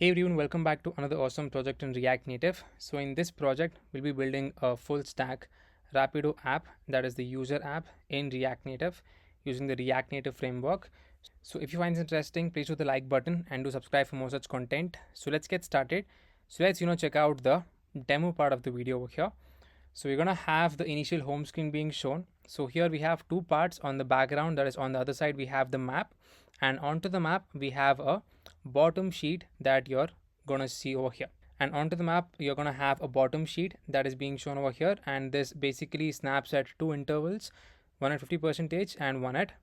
Hey everyone, welcome back to another awesome project in React Native. So in this project, we'll be building a full stack Rapido app, that is the user app in React Native using the React Native framework. So if you find this interesting, please hit the like button and do subscribe for more such content. So let's get started. So let's check out the demo part of the video over here. So we're gonna have the initial home screen being shown. So here we have two parts on the background, that is on the other side we have the map, and onto the map we have a bottom sheet that you're gonna see over here. And onto the map you're gonna have a bottom sheet that is being shown over here, and this basically snaps at two intervals, one at 50% and one at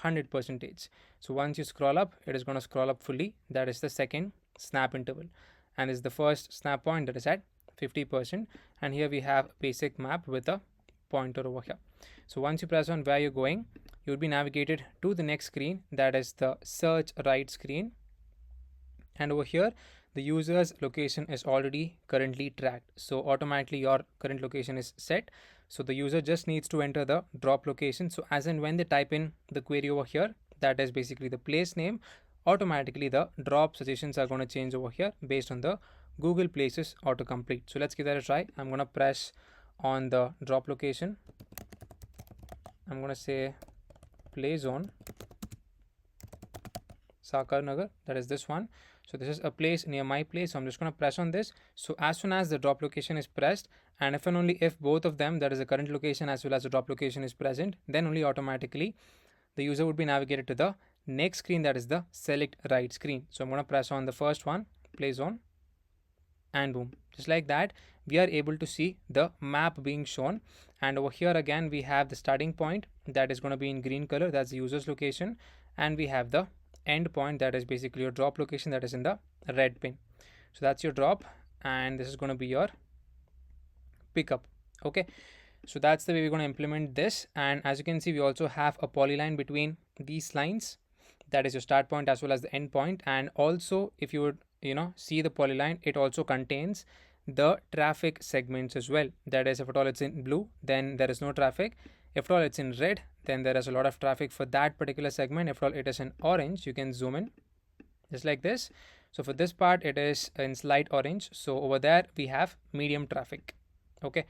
100%. So once you scroll up, it is gonna scroll up fully. That is the second snap interval, and this is the first snap point that is at 50%, and here we have a basic map with a pointer over here. So once you press on where you're going, you will be navigated to the next screen, that is the search right screen, and over here the user's location is already currently tracked, so automatically your current location is set. So the user just needs to enter the drop location. So as and when they type in the query over here, that is basically the place name, automatically the drop suggestions are going to change over here based on the Google Places autocomplete. So let's give that a try. I'm going to press on the drop location. I'm going to say play zone Sakar Nagar, that is this one. So this is a place near my place, so I'm just going to press on this. So as soon as the drop location is pressed, and if and only if both of them, that is the current location as well as the drop location, is present, then only automatically the user would be navigated to the next screen, that is the select right screen. So I'm going to press on the first one, play zone, and boom, just like that we are able to see the map being shown. And over here again we have the starting point that is going to be in green color, that's the user's location, and we have the end point that is basically your drop location, that is in the red pin. So that's your drop, and this is going to be your pickup. Okay, so that's the way we're going to implement this. And as you can see, we also have a polyline between these lines, that is your start point as well as the end point. And also if you would see the polyline, it also contains the traffic segments as well. That is, if at all it's in blue, then there is no traffic. If at all it's in red, then there is a lot of traffic for that particular segment. If at all it is in orange, you can zoom in just like this. So for this part it is in slight orange, so over there we have medium traffic. Okay,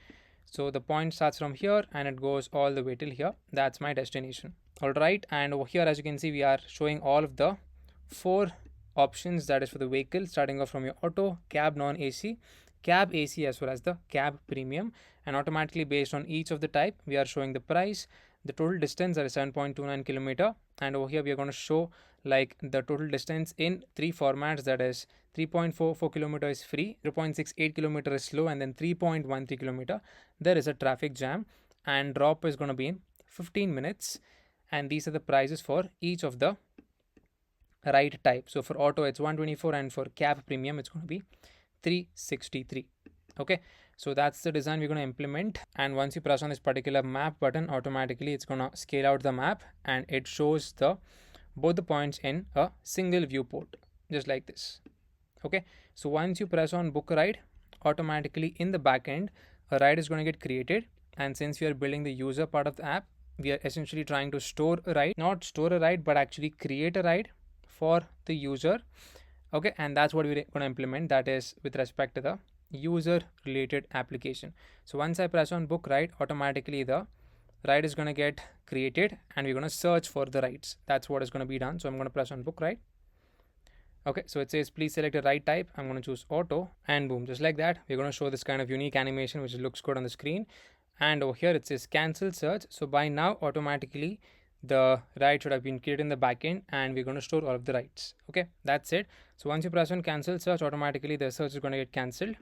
so the point starts from here and it goes all the way till here. That's my destination. All right, and over here as you can see, we are showing all of the four options, that is for the vehicle, starting off from your auto, cab non-AC, cab AC, as well as the cab premium. And automatically based on each of the type, we are showing the price, the total distance, that is 7.29 kilometer. And over here we are going to show like the total distance in three formats, that is 3.44 kilometer is free, 0.68 kilometer is slow, and then 3.13 kilometer there is a traffic jam, and drop is going to be in 15 minutes. And these are the prices for each of the ride type. So for auto it's 124, and for cab premium it's going to be 363. Okay, so that's the design we're going to implement. And once you press on this particular map button, automatically it's going to scale out the map, and it shows the both the points in a single viewport, just like this. Okay, so once you press on book a ride, automatically in the backend a ride is going to get created. And since we are building the user part of the app, we are essentially trying to store a ride, not store a ride, but actually create a ride for the user. Okay, and that's what we're going to implement, that is with respect to the user related application. So once I press on book ride, automatically the ride is going to get created, and we're going to search for the rides. That's what is going to be done. So I'm going to press on book ride. Okay, so it says please select a ride type. I'm going to choose auto, and boom, just like that we're going to show this kind of unique animation which looks good on the screen. And over here it says cancel search. So by now automatically the ride should have been created in the backend, and we're going to store all of the rides. Okay, that's it. So once you press on cancel search, automatically the search is going to get cancelled,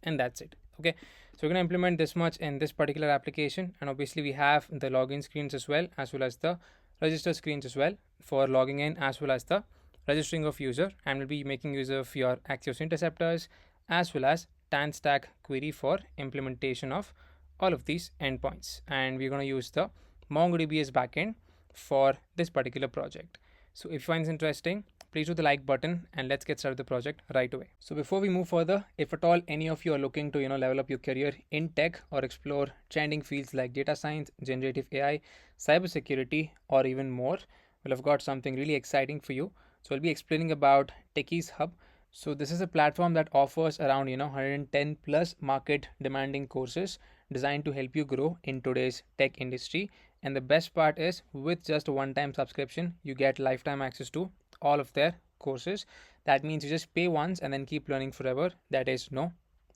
and that's it. Okay, so we're going to implement this much in this particular application. And obviously we have the login screens as well as the register screens as well for logging in as well as the registering of user, and we'll be making use of your Axios interceptors as well as TAN-stack query for implementation of all of these endpoints. And we're going to use the MongoDB as backend for this particular project. So if you find this interesting, please hit the like button, and let's get started the project right away. So before we move further, if at all any of you are looking to level up your career in tech or explore trending fields like data science, generative AI, cybersecurity, or even more, well, I've got something really exciting for you. So I'll be explaining about Techies Hub. So this is a platform that offers around 110 plus market demanding courses designed to help you grow in today's tech industry. And the best part is, with just a one-time subscription, you get lifetime access to all of their courses. That means you just pay once and then keep learning forever. That is no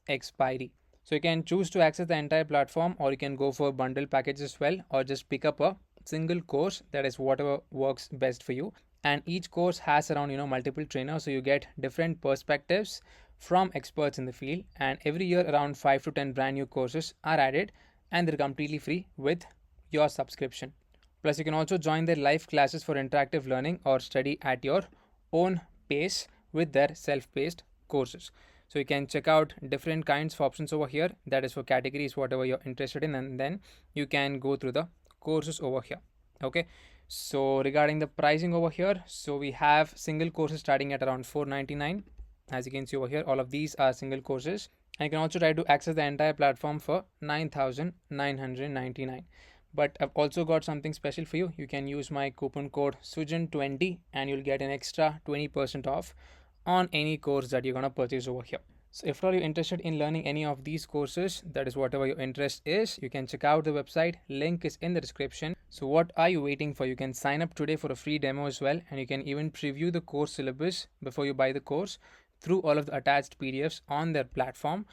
expiry. So you can choose to access the entire platform, or you can go for bundle package as well, or just pick up a single course, that is whatever works best for you. And each course has around multiple trainers, so you get different perspectives from experts in the field. And every year around 5 to 10 brand new courses are added, and they're completely free with your subscription. Plus you can also join their live classes for interactive learning or study at your own pace with their self-paced courses. So you can check out different kinds of options over here, that is for categories whatever you're interested in, and then you can go through the courses over here. Okay, so regarding the pricing over here, so we have single courses starting at around $4.99. As you can see over here, all of these are single courses, and you can also try to access the entire platform for $9,999. But I've also got something special for you. You can use my coupon code SUJAN20 and you'll get an extra 20% off on any course that you're gonna purchase over here. So if you're interested in learning any of these courses, that is whatever your interest is, you can check out the website. Link is in the description. So what are you waiting for? You can sign up today for a free demo as well, and you can even preview the course syllabus before you buy the course through all of the attached PDFs on their platform.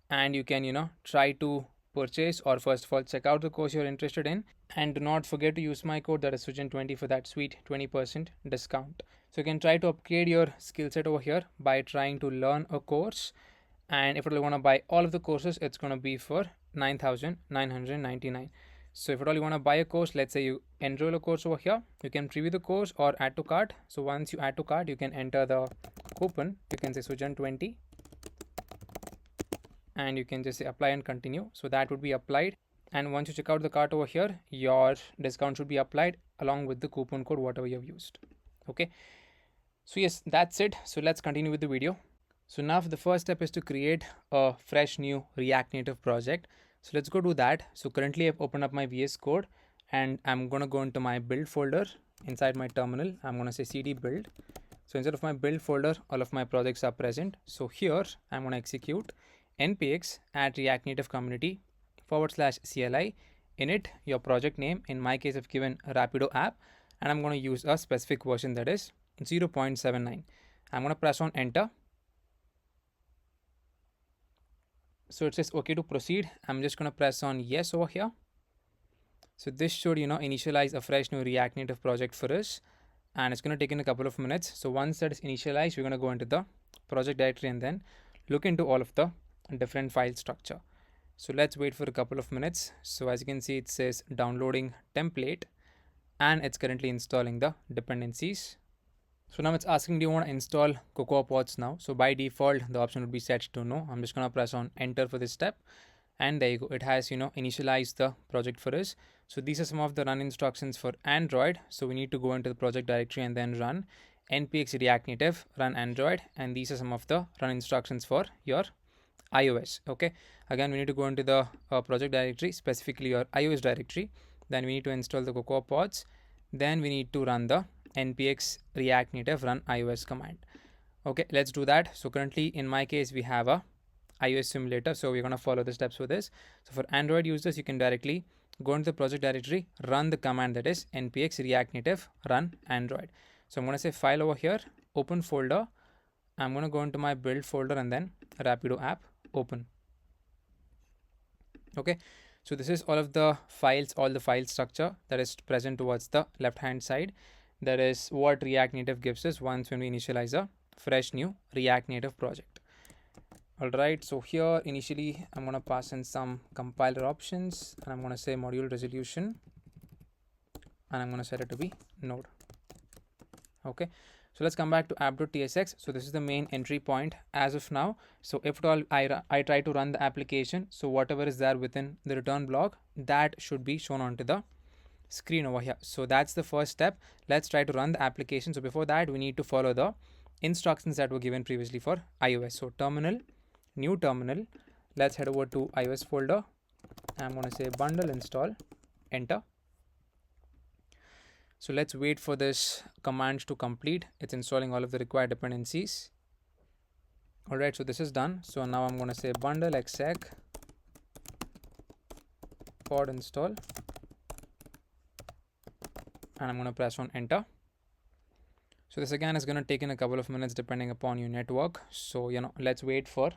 And you can try to purchase, or first of all check out the course you're interested in, and do not forget to use my code, that is SUJAN20, for that sweet 20% discount. So you can try to upgrade your skill set over here by trying to learn a course. And if you want to buy all of the courses, it's going to be for $9,999. So if you want to buy a course, let's say you enroll a course over here, you can preview the course or add to cart. So once you add to cart, you can enter the coupon. You can say SUJAN20 and you can just say apply and continue. So that would be applied. And once you check out the cart over here, your discount should be applied along with the coupon code, whatever you have used. Okay. So yes, that's it. So let's continue with the video. So now the first step is to create a fresh new React Native project. So let's go do that. So currently I've opened up my VS Code and I'm going to go into my build folder. Inside my terminal, I'm going to say cd build. So instead of my build folder, all of my projects are present. So here I'm going to execute npx add React Native community /CLI init your project name. In my case, I've given Rapido app, and I'm going to use a specific version, that is 0.79. I'm going to press on enter. So it says okay to proceed. I'm just going to press on yes over here. So this should initialize a fresh new React Native project for us, and it's going to take in a couple of minutes. So once that is initialized, we're going to go into the project directory and then look into all of the different file structure. So let's wait for a couple of minutes. So as you can see, it says downloading template, and it's currently installing the dependencies. So now it's asking, do you want to install Cocoa Pods now? So by default, the option would be set to no. I'm just going to press on enter for this step. And there you go. It has, initialized the project for us. So these are some of the run instructions for Android. So we need to go into the project directory and then run npx React Native run Android. And these are some of the run instructions for your iOS. Okay. Again, we need to go into the project directory, specifically your iOS directory. Then we need to install the Cocoa Pods. Then we need to run the npx React Native run iOS command. Okay, let's do that. So currently in my case, we have a iOS simulator. So we're going to follow the steps for this. So for Android users, you can directly go into the project directory, run the command, that is npx React Native run Android. So I'm going to say file over here, open folder. I'm going to go into my build folder and then Rapido app, open. Okay, so this is all of the files, all the file structure that is present towards the left hand side. That is what React Native gives us once when we initialize a fresh new React Native project. All right, so here initially I'm going to pass in some compiler options, and I'm going to say module resolution, and I'm going to set it to be node. Okay, so let's come back to app.tsx. So this is the main entry point as of now. So if at all I try to run the application, so whatever is there within the return block, that should be shown onto the screen over here. So that's the first step. Let's try to run the application. So before that, we need to follow the instructions that were given previously for iOS. So terminal, new terminal, let's head over to iOS folder. I'm going to say bundle install, enter. So let's wait for this command to complete. It's installing all of the required dependencies. All right, so this is done. So now I'm going to say bundle exec pod install, and I'm going to press on enter. So this again is going to take in a couple of minutes depending upon your network. So, let's wait for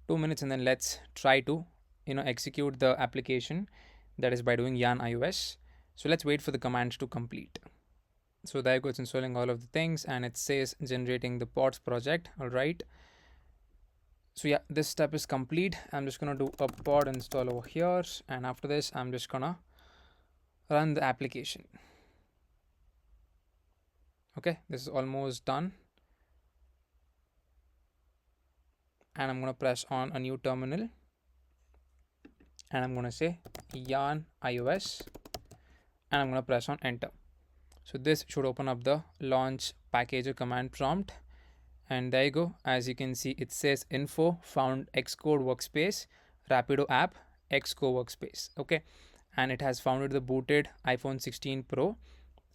2 minutes and then let's try to, execute the application, that is by doing yarn iOS. So let's wait for the commands to complete. So there goes installing all of the things, and it says generating the pods project. All right. So yeah, this step is complete. I'm just going to do a pod install over here. And after this, I'm just going to run the application. Okay, this is almost done. And I'm going to press on a new terminal. And I'm going to say yarn iOS. And I'm going to press on enter. So this should open up the launch packager command prompt. And there you go. As you can see, it says info found Xcode workspace, Rapido app, Xcode workspace. Okay. And it has founded the booted iPhone 16 Pro,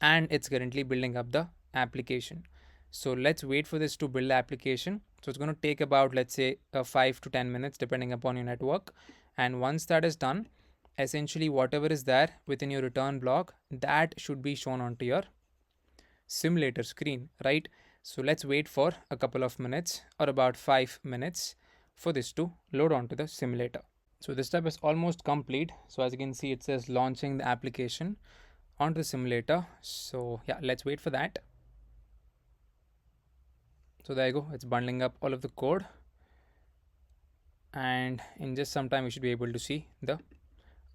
and it's currently building up the application. So let's wait for this to build the application. So it's going to take about, let's say, 5 to 10 minutes depending upon your network. And once that is done, essentially whatever is there within your return block, that should be shown onto your simulator screen, right? So let's wait for a couple of minutes, or about 5 minutes, for this to load onto the simulator. So this step is almost complete. So as you can see, it says launching the application onto the simulator. So yeah, let's wait for that. So there you go. It's bundling up all of the code. And in just some time, we should be able to see the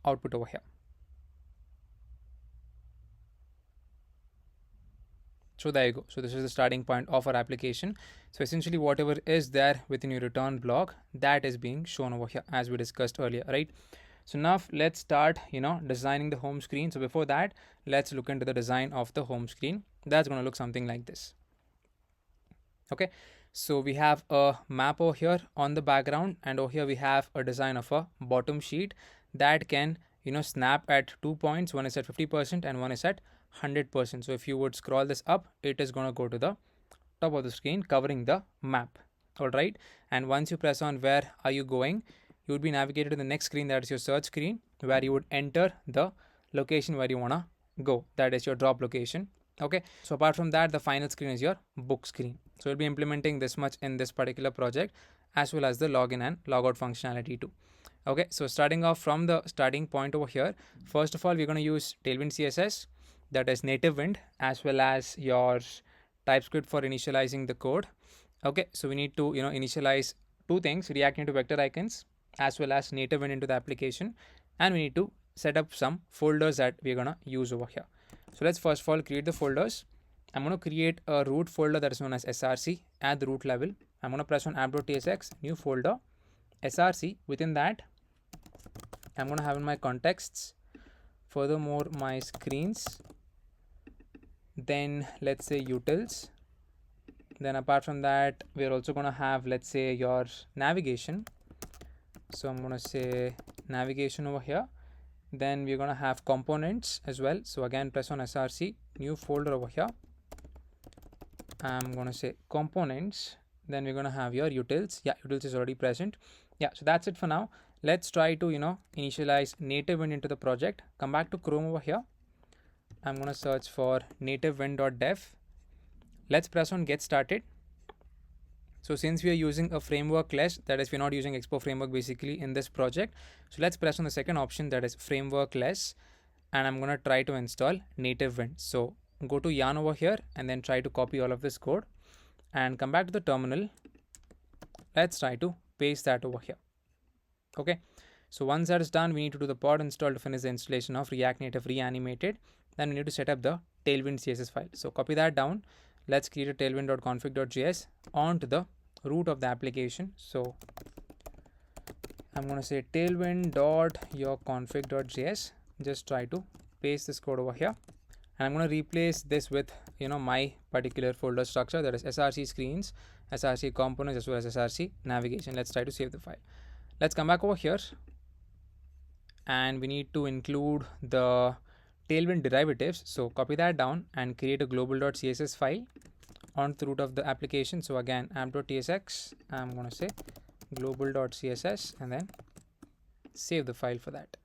output over here. So there you go. So this is the starting point of our application. So essentially whatever is there within your return block, that is being shown over here as we discussed earlier, right? So now let's start, designing the home screen. So before that, let's look into the design of the home screen. That's going to look something like this. Okay. So we have a map over here on the background, and over here we have a design of a bottom sheet that can, snap at 2 points. One is at 50% and one is at 100%. So if you would scroll this up, it is going to go to the top of the screen covering the map. All right. And once you press on where are you going, you would be navigated to the next screen, that is your search screen, where you would enter the location where you want to go, that is your drop location. Okay. So apart from that, the final screen is your book screen. So we'll be implementing this much in this particular project, as well as the login and logout functionality too. Okay. So starting off from the starting point over here, first of all, we're going to use Tailwind CSS, that is native wind, as well as your TypeScript for initializing the code. Okay. So we need to, initialize two things: React Native vector icons, as well as native wind into the application. And we need to set up some folders that we're going to use over here. So let's first of all create the folders. I'm going to create a root folder that is known as src at the root level. I'm going to press on app.tsx, new folder, src. Within that, I'm going to have in my contexts, furthermore, my screens, then let's say utils. Then apart from that, we're also going to have, let's say, your navigation. So I'm going to say navigation over here. Then we're going to have components as well. So again, press on src, new folder over here. I'm going to say components. Then we're going to have your utils. Yeah, utils is already present. Yeah, so that's it for now. Let's try to, initialize native wind into the project. Come back to Chrome over here. I'm going to search for nativewind.dev. Let's press on get started. So since we are using a framework-less, that is, we're not using Expo framework basically in this project. So let's press on the second option, that is framework-less. And I'm going to try to install native wind. So go to yarn over here and then try to copy all of this code and come back to the terminal. Let's try to paste that over here. Okay. So once that is done, we need to do the pod install to finish the installation of React Native Reanimated. Then we need to set up the Tailwind CSS file. So copy that down. Let's create a tailwind.config.js onto the root of the application. So I'm going to say tailwind.yourconfig.js. Just try to paste this code over here. And I'm going to replace this with, my particular folder structure, that is src screens, src components, as well as src navigation. Let's try to save the file. Let's come back over here. And we need to include the Tailwind derivatives. So copy that down and create a global.css file. on the root of the application. So again, app.tsx, I'm going to say global.css and then save the file for that.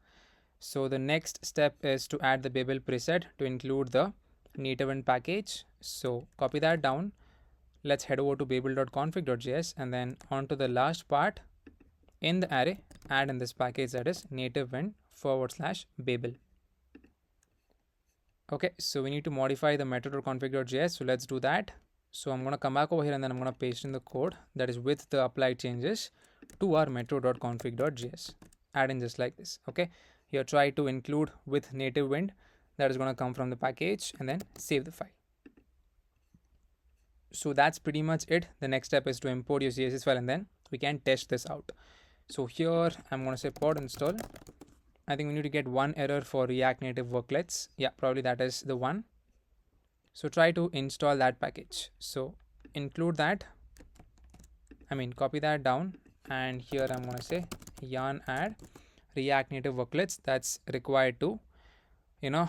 So the next step is to add the Babel preset to include the native end package. So copy that down. Let's head over to babel.config.js and then onto the last part in the array, add in this package that is native end /Babel. Okay, so we need to modify the method.config.js. So let's do that. So I'm going to come back over here and then I'm going to paste in the code that is with the applied changes to our metro.config.js. Add in just like this. Okay, here try to include with native wind that is going to come from the package and then save the file. So that's pretty much it. The next step is to import your CSS file and then we can test this out. So here I'm going to say pod install. I think we need to get one error for React Native worklets. Yeah, probably that is the one. So try to install that package. So include that. Copy that down. And here I'm going to say yarn add React Native worklets. That's required to,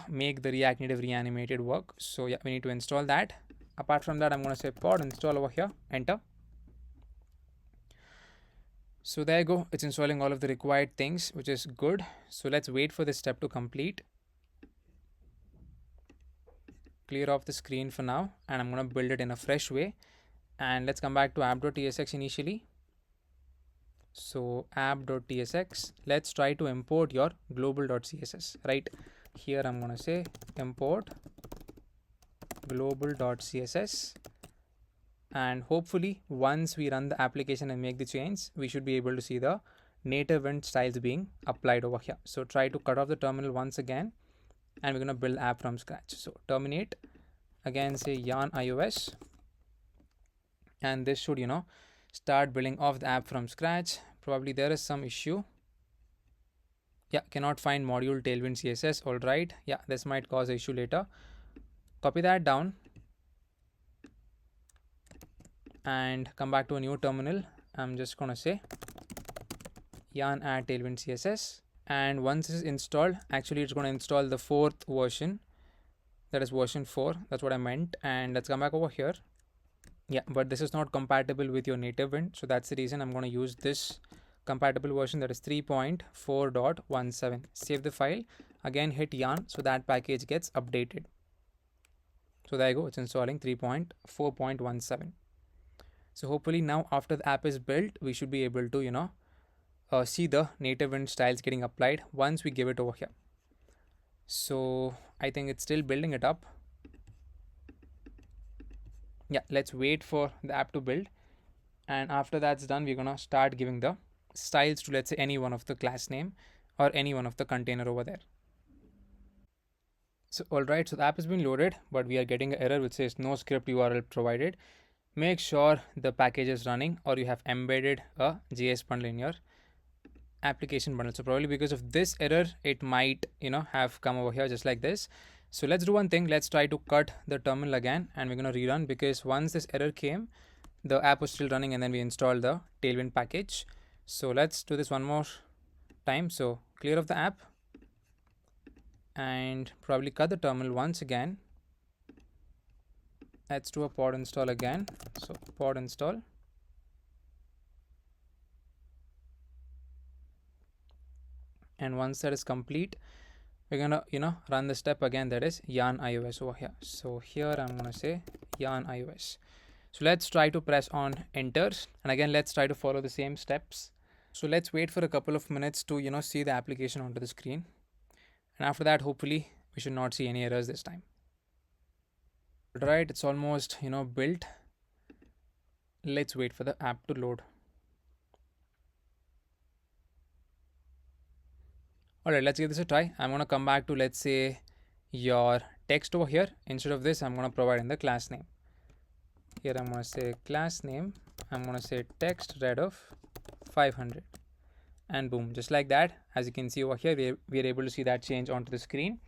make the React Native reanimated work. So yeah, we need to install that. Apart from that, I'm going to say pod install over here, enter. So there you go. It's installing all of the required things, which is good. So let's wait for this step to complete. Clear off the screen for now, and I'm going to build it in a fresh way. And let's come back to app.tsx initially. So app.tsx, let's try to import your global.css, right? Here I'm going to say import global.css. And hopefully once we run the application and make the change, we should be able to see the native end styles being applied over here. So try to cut off the terminal once again, and we're going to build app from scratch. So terminate, again say yarn iOS, and this should, start building off the app from scratch. Probably there is some issue. Yeah, cannot find module tailwind CSS. All right. Yeah, this might cause an issue later. Copy that down and come back to a new terminal. I'm just going to say yarn add tailwind CSS. And once this is installed, actually it's going to install the 4th version. That is version 4. That's what I meant. And let's come back over here. Yeah, but this is not compatible with your native wind. So that's the reason I'm going to use this compatible version, that is 3.4.17. Save the file. Again, hit yarn so that package gets updated. So there you go. It's installing 3.4.17. So hopefully now after the app is built, we should be able to, see the native wind styles getting applied once we give it over here. So I think it's still building it up. Yeah, let's wait for the app to build. And after that's done, we're going to start giving the styles to, let's say, any one of the class name or any one of the container over there. So, all right, so the app has been loaded, but we are getting an error which says no script URL provided. Make sure the package is running or you have embedded a JS bundle in your application bundle. So probably because of this error, it might, have come over here just like this. So let's do one thing. Let's try to cut the terminal again and we're going to rerun, because once this error came, the app was still running and then we installed the Tailwind package. So let's do this one more time. So clear of the app and probably cut the terminal once again. Let's do a pod install again. So pod install. And once that is complete, we're gonna, run the step again, that is yarn iOS over here. So here I'm gonna say yarn iOS. So let's try to press on enter, and again let's try to follow the same steps. So let's wait for a couple of minutes to see the application onto the screen, and after that hopefully we should not see any errors this time. All right, it's almost built. Let's wait for the app to load. All right, let's give this a try. I'm going to come back to, let's say, your text over here. Instead of this, I'm going to provide in the class name. Here I'm going to say class name. I'm going to say text red of 500. And boom, just like that. As you can see over here, we are able to see that change onto the screen,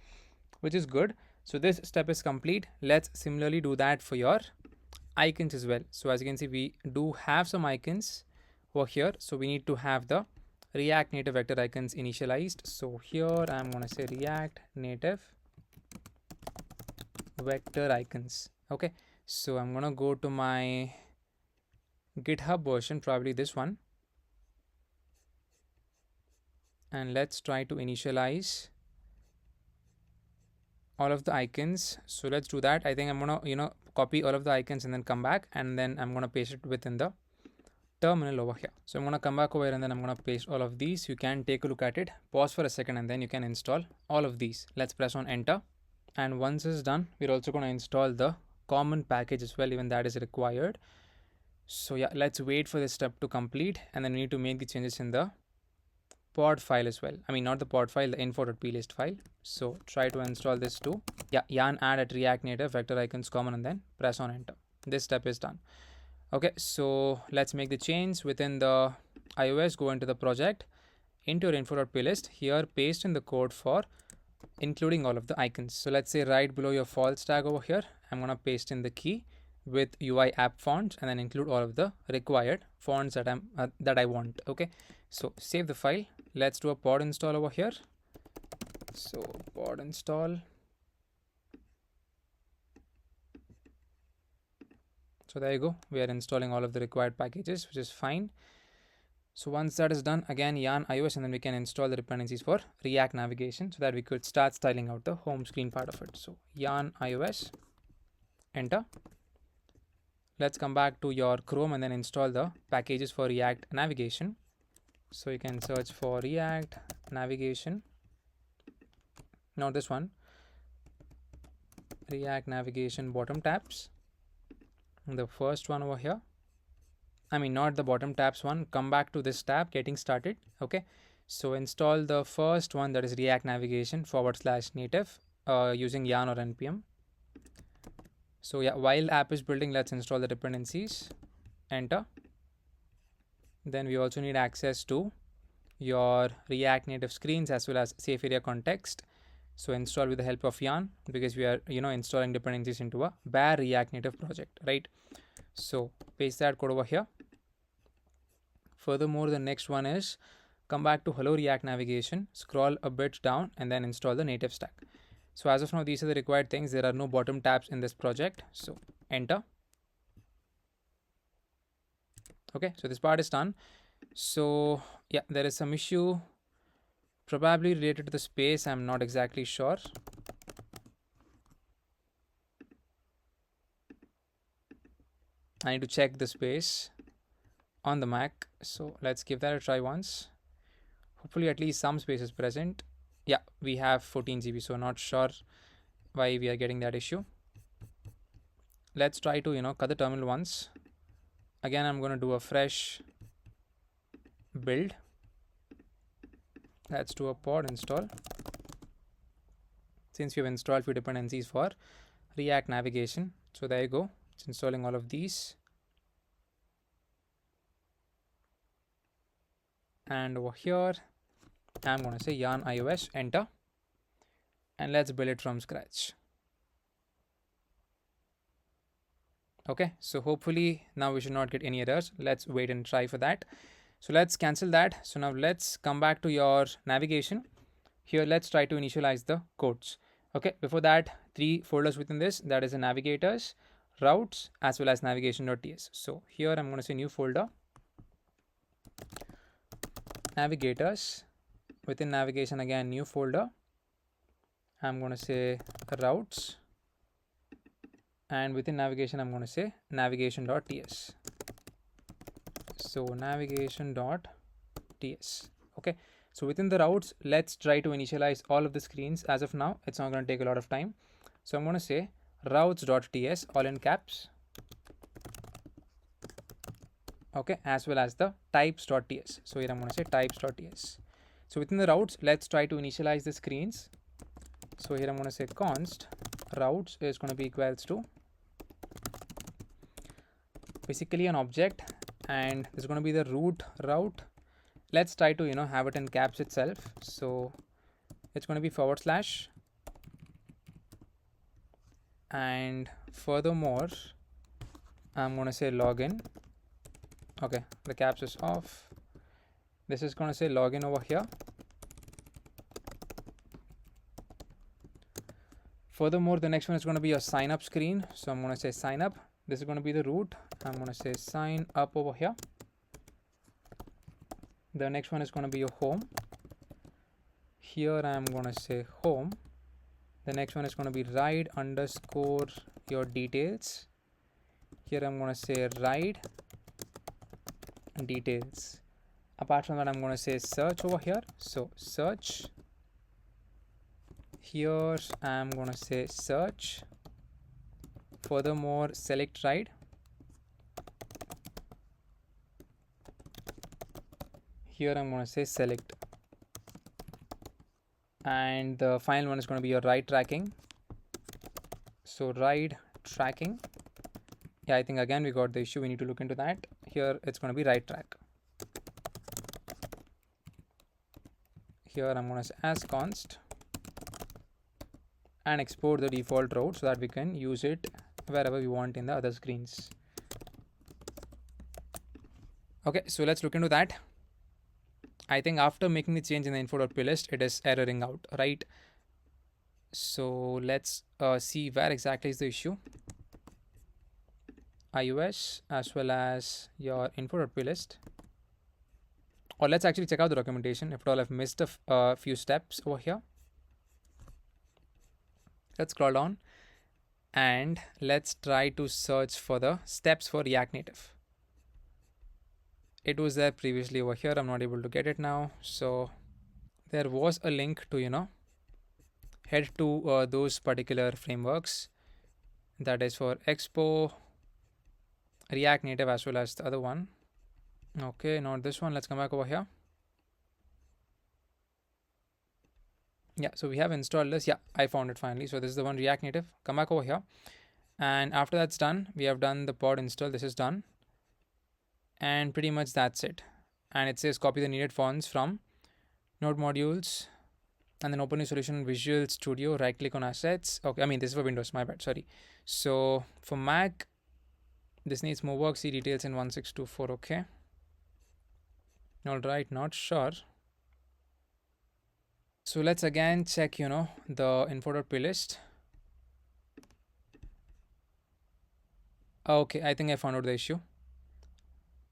which is good. So this step is complete. Let's similarly do that for your icons as well. So as you can see, we do have some icons over here. So we need to have the React Native vector icons initialized. So here I'm going to say React Native vector icons. Okay. So I'm going to go to my GitHub version, probably this one. And let's try to initialize all of the icons. So let's do that. I think I'm going to, copy all of the icons and then come back, and then I'm going to paste it within the terminal over here. So I'm going to come back over here and then I'm going to paste all of these. You can take a look at it, pause for a second, and then you can install all of these. Let's press on enter. And once it's done, we're also going to install the common package as well, even that is required. So yeah, let's wait for this step to complete, and then we need to make the changes in the pod file as well. I mean, not the pod file, the info.plist file. So try to install this too. Yeah, yarn add at React Native vector icons common, and then press on enter. This step is done. Okay, so let's make the change within the iOS. Go into the project, into your info.plist. Here, paste in the code for including all of the icons. So let's say right below your false tag over here, I'm gonna paste in the key with UI app fonts, and then include all of the required fonts that I want. Okay, so save the file. Let's do a pod install over here. So pod install. So there you go. We are installing all of the required packages, which is fine. So once that is done, again yarn iOS, and then we can install the dependencies for React navigation so that we could start styling out the home screen part of it. So yarn iOS, enter. Let's come back to your Chrome and then install the packages for React navigation. So you can search for React navigation. Now this one, React navigation bottom tabs. The first one over here. I mean, not the bottom tabs one. Come back to this tab, getting started. Okay, so install the first one, that is React navigation /native using yarn or npm. So yeah, while app is building, let's install the dependencies. Enter. Then we also need access to your React Native screens as well as safe area context. So install with the help of yarn, because we are installing dependencies into a bare React Native project, right? So paste that code over here. Furthermore, the next one is come back to hello React navigation, scroll a bit down, and then install the native stack. So as of now, these are the required things. There are no bottom tabs in this project. So enter. Okay, so this part is done. So yeah, there is some issue probably related to the space. I'm not exactly sure. I need to check the space on the Mac. So let's give that a try once. Hopefully at least some space is present. Yeah, we have 14 GB, so not sure why we are getting that issue. Let's try to cut the terminal once. Again, I'm going to do a fresh build. Let's do a pod install. Since we've installed few dependencies for React navigation, so there you go. It's installing all of these. And over here, I'm going to say yarn iOS, enter. And let's build it from scratch. Okay, so hopefully now we should not get any errors. Let's wait and try for that. So let's cancel that. So now let's come back to your navigation. Here, let's try to initialize the codes. Okay, before that, 3 folders within this, that is the navigators, routes, as well as navigation.ts. So here I'm going to say new folder, navigators. Within navigation, again, new folder. I'm going to say routes. And within navigation, I'm going to say navigation.ts. So navigation.ts. Okay. So within the routes, let's try to initialize all of the screens. As of now, it's not going to take a lot of time. So I'm going to say routes.ts, all in caps. Okay, as well as the types.ts. So here I'm going to say types.ts. So within the routes, let's try to initialize the screens. So here I'm going to say const routes is going to be equals to basically an object, and this is going to be the root route. Let's try to have it in caps itself. So it's going to be /, and furthermore I'm going to say login. Okay, the caps is off. This is going to say login over here. Furthermore, the next one is going to be your sign up screen. So I'm going to say sign up. This is going to be the root. I'm going to say sign up over here. The next one is going to be your home. Here I'm going to say home. The next one is going to be ride underscore your details. Here I'm going to say ride details. Apart from that, I'm going to say search over here. So search. Here I'm going to say search. Furthermore, select ride. Here I'm going to say select. And the final one is going to be your ride tracking. So ride tracking. Yeah, I think again we got the issue. We need to look into that. Here it's going to be ride track. Here I'm going to say as const and export the default route so that we can use it wherever we want in the other screens. Okay, so let's look into that. I think after making the change in the info.py list, it is erroring out, right? So let's see where exactly is the issue. iOS as well as your info.py list. Or let's actually check out the documentation. If at all I've missed a few steps over here. Let's scroll down and let's try to search for the steps for React Native. It was there previously over here. I'm not able to get it now. So there was a link to, head to those particular frameworks. That is for Expo, React Native as well as the other one. Okay, not this one. Let's come back over here. Yeah, so we have installed this. Yeah, I found it finally. So this is the one, React Native. Come back over here. And after that's done, we have done the pod install. This is done. And pretty much that's it. And it says copy the needed fonts from node modules and then open a solution in Visual Studio, right click on assets. Okay, I mean, this is for Windows, my bad, sorry. So for Mac, this needs more work, see details in 1624, okay. All right, not sure. So let's again check, the info.py list. Okay, I think I found out the issue.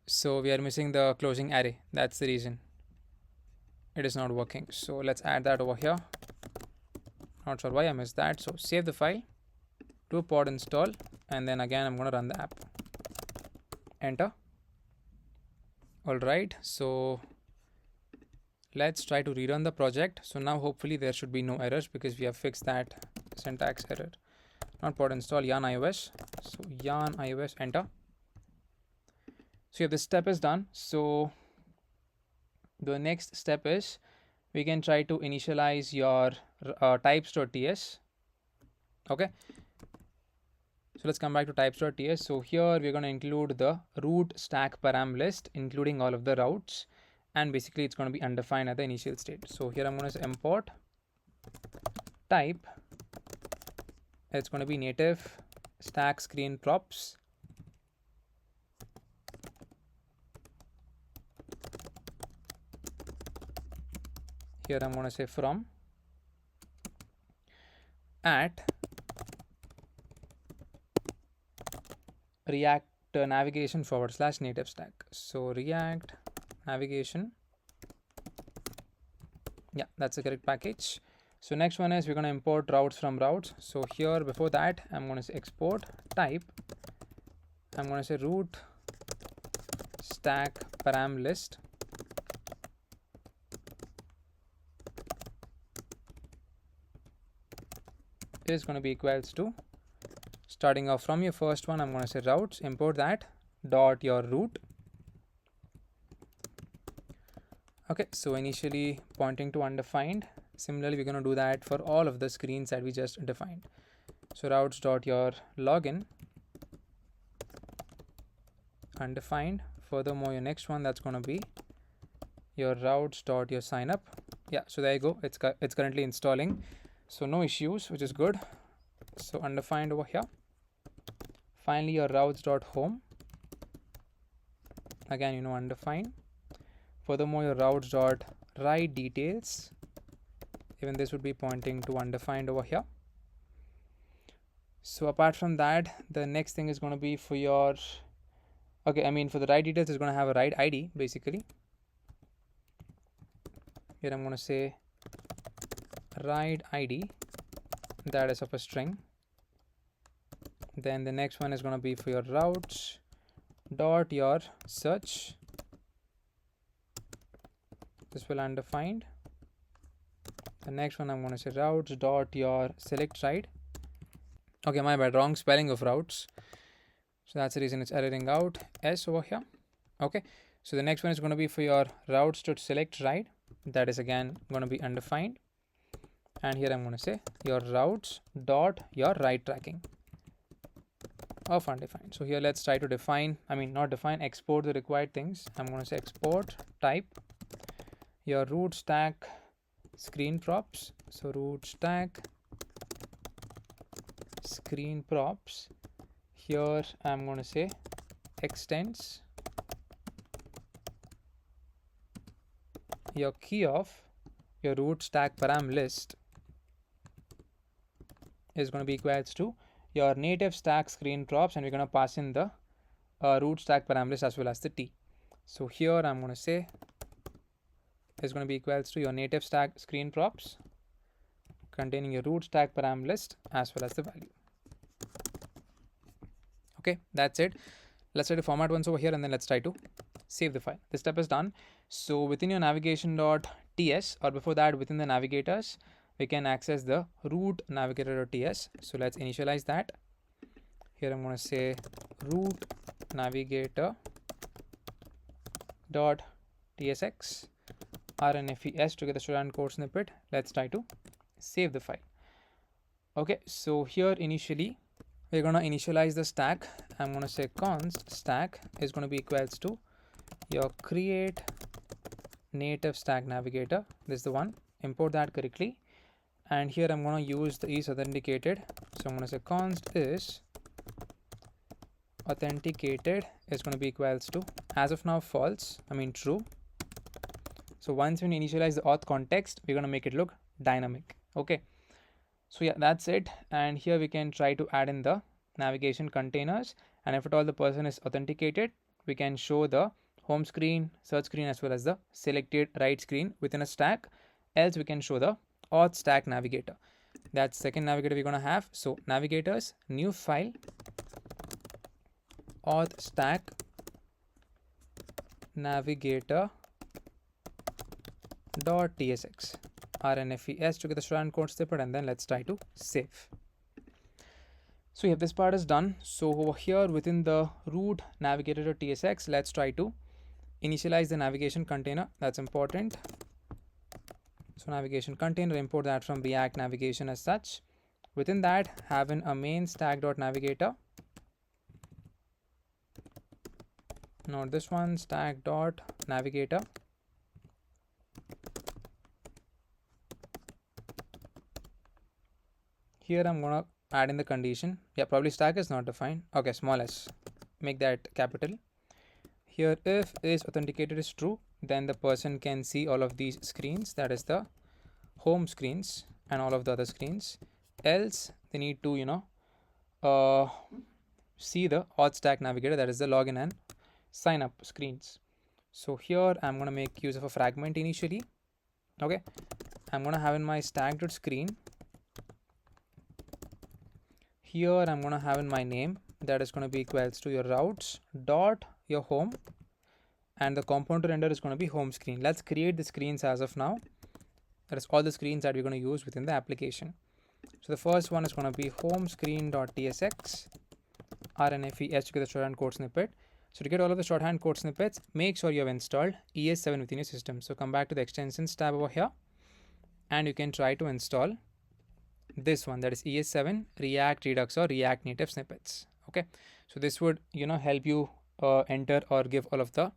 So we are missing the closing array. That's the reason it is not working. So let's add that over here. Not sure why I missed that. So save the file, do pod install, and then again I'm going to run the app. Enter. All right. So let's try to rerun the project. So now hopefully there should be no errors because we have fixed that syntax error. Not pod install, yarn iOS. So yarn iOS, enter. So if this step is done, so the next step is we can try to initialize your types.ts. Okay. So let's come back to types.ts. So here we're going to include the root stack param list, including all of the routes. And basically it's going to be undefined at the initial state. So here I'm going to say import type. It's going to be native stack screen props. Here I'm going to say from at React navigation / native stack. So React navigation. Yeah, that's the correct package. So next one is we're going to import routes from routes. So here before that, I'm going to say export type. I'm going to say root stack param list. Is going to be equals to, starting off from your first one, I'm going to say routes, import that dot your root. Okay, so initially pointing to undefined. Similarly, we're going to do that for all of the screens that we just defined. So routes dot your login, undefined. Furthermore, your next one, that's going to be your routes dot your sign up. Yeah, so there you go. It's currently installing. So no issues, which is good. So undefined over here. Finally, your routes.home. Again, undefined. Furthermore, your routes.ride details. Even this would be pointing to undefined over here. So apart from that, the next thing is going to be for your, okay, I mean for the write details, is going to have a write ID basically. Here I'm going to say write ID, that is of a string. Then the next one is going to be for your routes dot your search. This will undefined. The next one I'm going to say routes dot your select write. Okay, my bad, wrong spelling of routes. So that's the reason it's erroring out S over here. Okay, so the next one is going to be for your routes to select write. That is again going to be undefined. And here I'm going to say your routes dot your write tracking of undefined. So here let's try to define, I mean not define, export the required things. I'm going to say export type your root stack screen props. So root stack screen props. Here I'm going to say extends your key of your root stack param list is going to be equals to your native stack screen props, and we're going to pass in the root stack param list as well as the t. So here I'm going to say is going to be equals to your native stack screen props containing your root stack param list as well as the value. Okay, that's it. Let's try to format once over here and then let's try to save the file. This step is done. So within your navigation.ts, or before that within the navigators, we can access the root navigator.ts. So let's initialize that. Here I'm going to say root navigator.tsx rnfes to get the shorthand code snippet. Let's try to save the file. Okay, so here initially we're going to initialize the stack. I'm going to say const stack is going to be equals to your create native stack navigator. This is the one. Import that correctly. And here I'm going to use the is authenticated. So I'm going to say const is authenticated is going to be equals to, as of now, false, I mean true. So once we initialize the auth context, we're going to make it look dynamic. Okay. So yeah, that's it. And here we can try to add in the navigation containers. And if at all the person is authenticated, we can show the home screen, search screen, as well as the selected write screen within a stack. Else we can show the auth stack navigator. That's second navigator we're going to have. So navigators, new file, auth stack navigator .tsx rnfes to get the shorthand code snippet, and then let's try to save. So yeah, this part is done. So over here within the root navigator.tsx, let's try to initialize the navigation container. That's important. So navigation container, import that from React navigation as such. Within that, having a main stack.navigator. Not this one, stack.navigator. Here I'm going to add in the condition. Yeah, probably stack is not defined. Okay, small s. Make that capital. Here if is authenticated is true, then the person can see all of these screens. That is the home screens and all of the other screens. Else they need to, see the auth stack navigator. That is the login and sign up screens. So here I'm going to make use of a fragment initially. Okay. I'm going to have in my stack.screen. Here I'm going to have in my name, that is going to be equals to your routes dot your home, and the component to render is going to be home screen. Let's create the screens as of now. That is all the screens that we're going to use within the application. So the first one is going to be home screen.tsx rnfes to get the shorthand code snippet. So to get all of the shorthand code snippets, make sure you have installed ES7 within your system. So come back to the extensions tab over here, and you can try to install this one, that is ES7 React Redux or React Native snippets. Okay, so this would help you enter or give all of the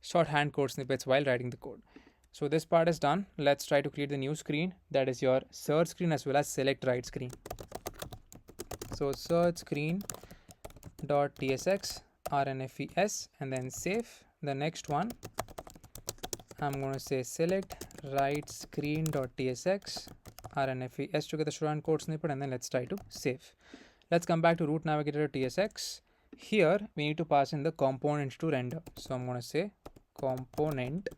shorthand code snippets while writing the code. So this part is done. Let's try to create the new screen, that is your search screen as well as select write screen. So search screen.tsx rnfes and then save. The next one I'm going to say select write screen.tsx rnfes to get the shorthand code snippet, and then let's try to save. Let's come back to root navigator TSX. Here we need to pass in the component to render. So I'm going to say component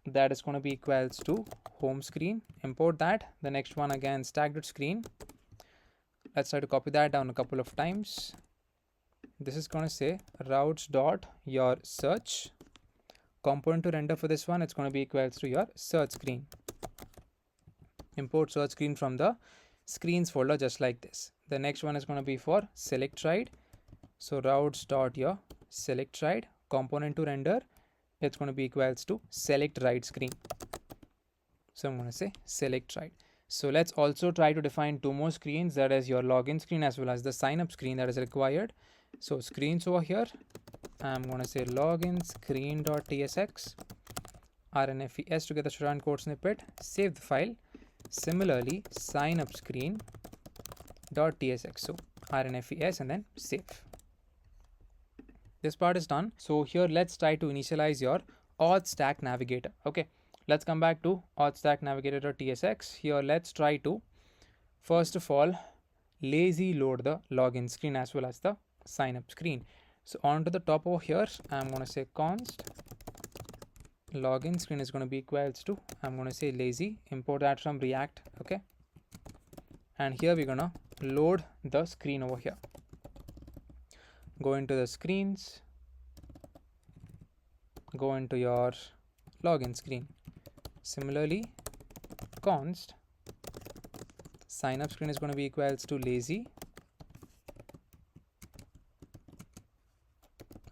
that is going to be equals to home screen. Import that. The next one again stack.screen. Let's try to copy that down a couple of times. This is going to say routes dot your search. Component to render for this one, it's going to be equals to your search screen. Import search screen from the screens folder just like this. The next one is going to be for select ride. So routes dot your select ride. Component to render, it's going to be equals to select ride screen. So I'm going to say select ride. So let's also try to define two more screens, that is your login screen as well as the sign up screen that is required. So screens over here, I'm going to say login screen.tsx, rnfes to get the shorthand code snippet, save the file. Similarly, sign up screen.tsx, so rnfes and then save. This part is done. So here let's try to initialize your auth stack navigator. Okay, let's come back to auth stack navigator.tsx. Here let's try to first of all lazy load the login screen as well as the sign up screen. So onto the top over here, I'm going to say const login screen is going to be equals to, I'm going to say lazy, import that from React. Okay, and here we're going to load the screen over here. Go into the screens, go into your login screen. Similarly, const sign up screen is going to be equals to lazy.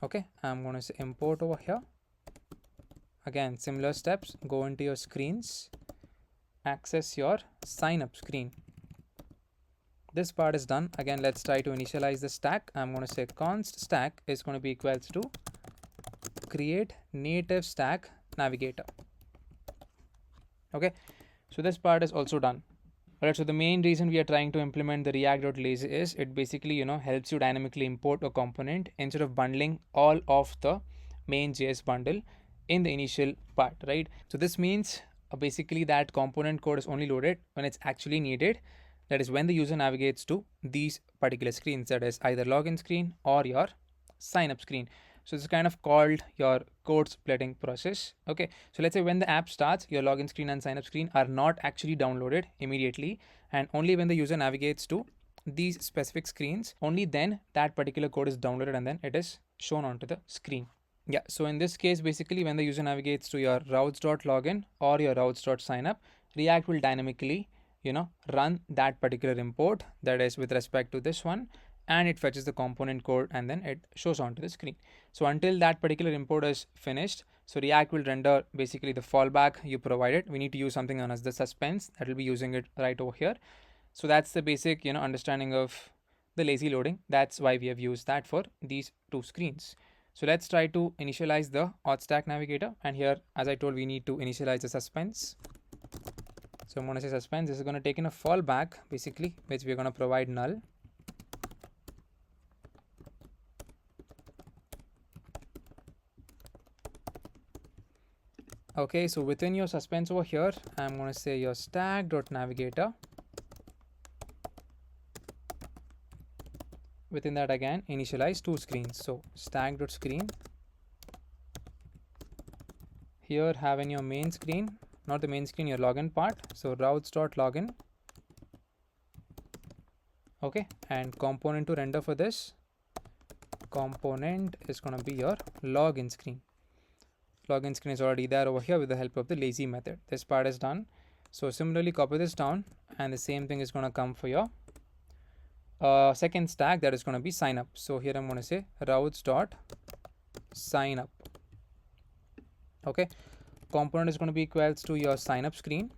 Okay, I'm going to say import over here. Again, similar steps, go into your screens, access your sign up screen. This part is done. Again, let's try to initialize the stack. I'm going to say const stack is going to be equals to create native stack navigator. Okay, so this part is also done. Alright, so the main reason we are trying to implement the react.lazy is it basically, helps you dynamically import a component instead of bundling all of the main.js bundle in the initial part, right? So this means basically that component code is only loaded when it's actually needed. That is when the user navigates to these particular screens, that is either login screen or your sign up screen. So this is kind of called your code splitting process. Okay, so let's say when the app starts, your login screen and sign up screen are not actually downloaded immediately, and only when the user navigates to these specific screens, only then that particular code is downloaded and then it is shown onto the screen. Yeah, so in this case, basically when the user navigates to your routes.login or your routes.signup, React will dynamically run that particular import, that is with respect to this one, and it fetches the component code and then it shows onto the screen. So until that particular import is finished, so React will render basically the fallback you provided. We need to use something known as the suspense, that will be using it right over here. So that's the basic understanding of the lazy loading. That's why we have used that for these two screens. So let's try to initialize the auth stack navigator, and here, as I told, we need to initialize the suspense. So I'm going to say suspense. This is going to take in a fallback basically, which we're going to provide null. Okay, so within your suspense over here, I'm going to say your stack.navigator. Within that again, initialize two screens. So stack.screen. Here have in your main screen, not the main screen, your login part. So routes.login. Okay, and component to render for this component is going to be your login screen. Login screen is already there over here with the help of the lazy method. This part is done. So similarly, copy this down, and the same thing is going to come for your second stack, that is going to be sign up. So here I'm going to say routes.signup. Okay, component is going to be equals to your sign up screen,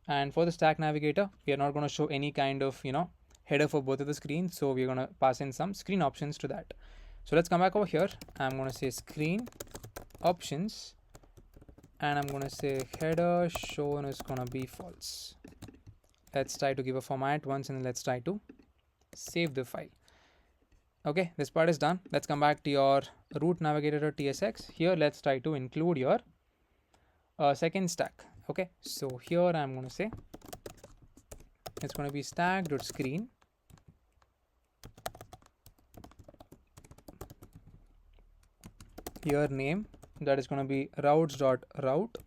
and for the stack navigator, we are not going to show any kind of header for both of the screens, so we're going to pass in some screen options to that. So let's come back over here. I'm going to say screen options, and I'm going to say header shown is going to be false. Let's try to give a format once, and let's try to save the file. Okay, this part is done. Let's come back to your root navigator.tsx. Here let's try to include your second stack. Okay, so here I'm going to say it's going to be stack.screen. Here name, that is going to be routes.route,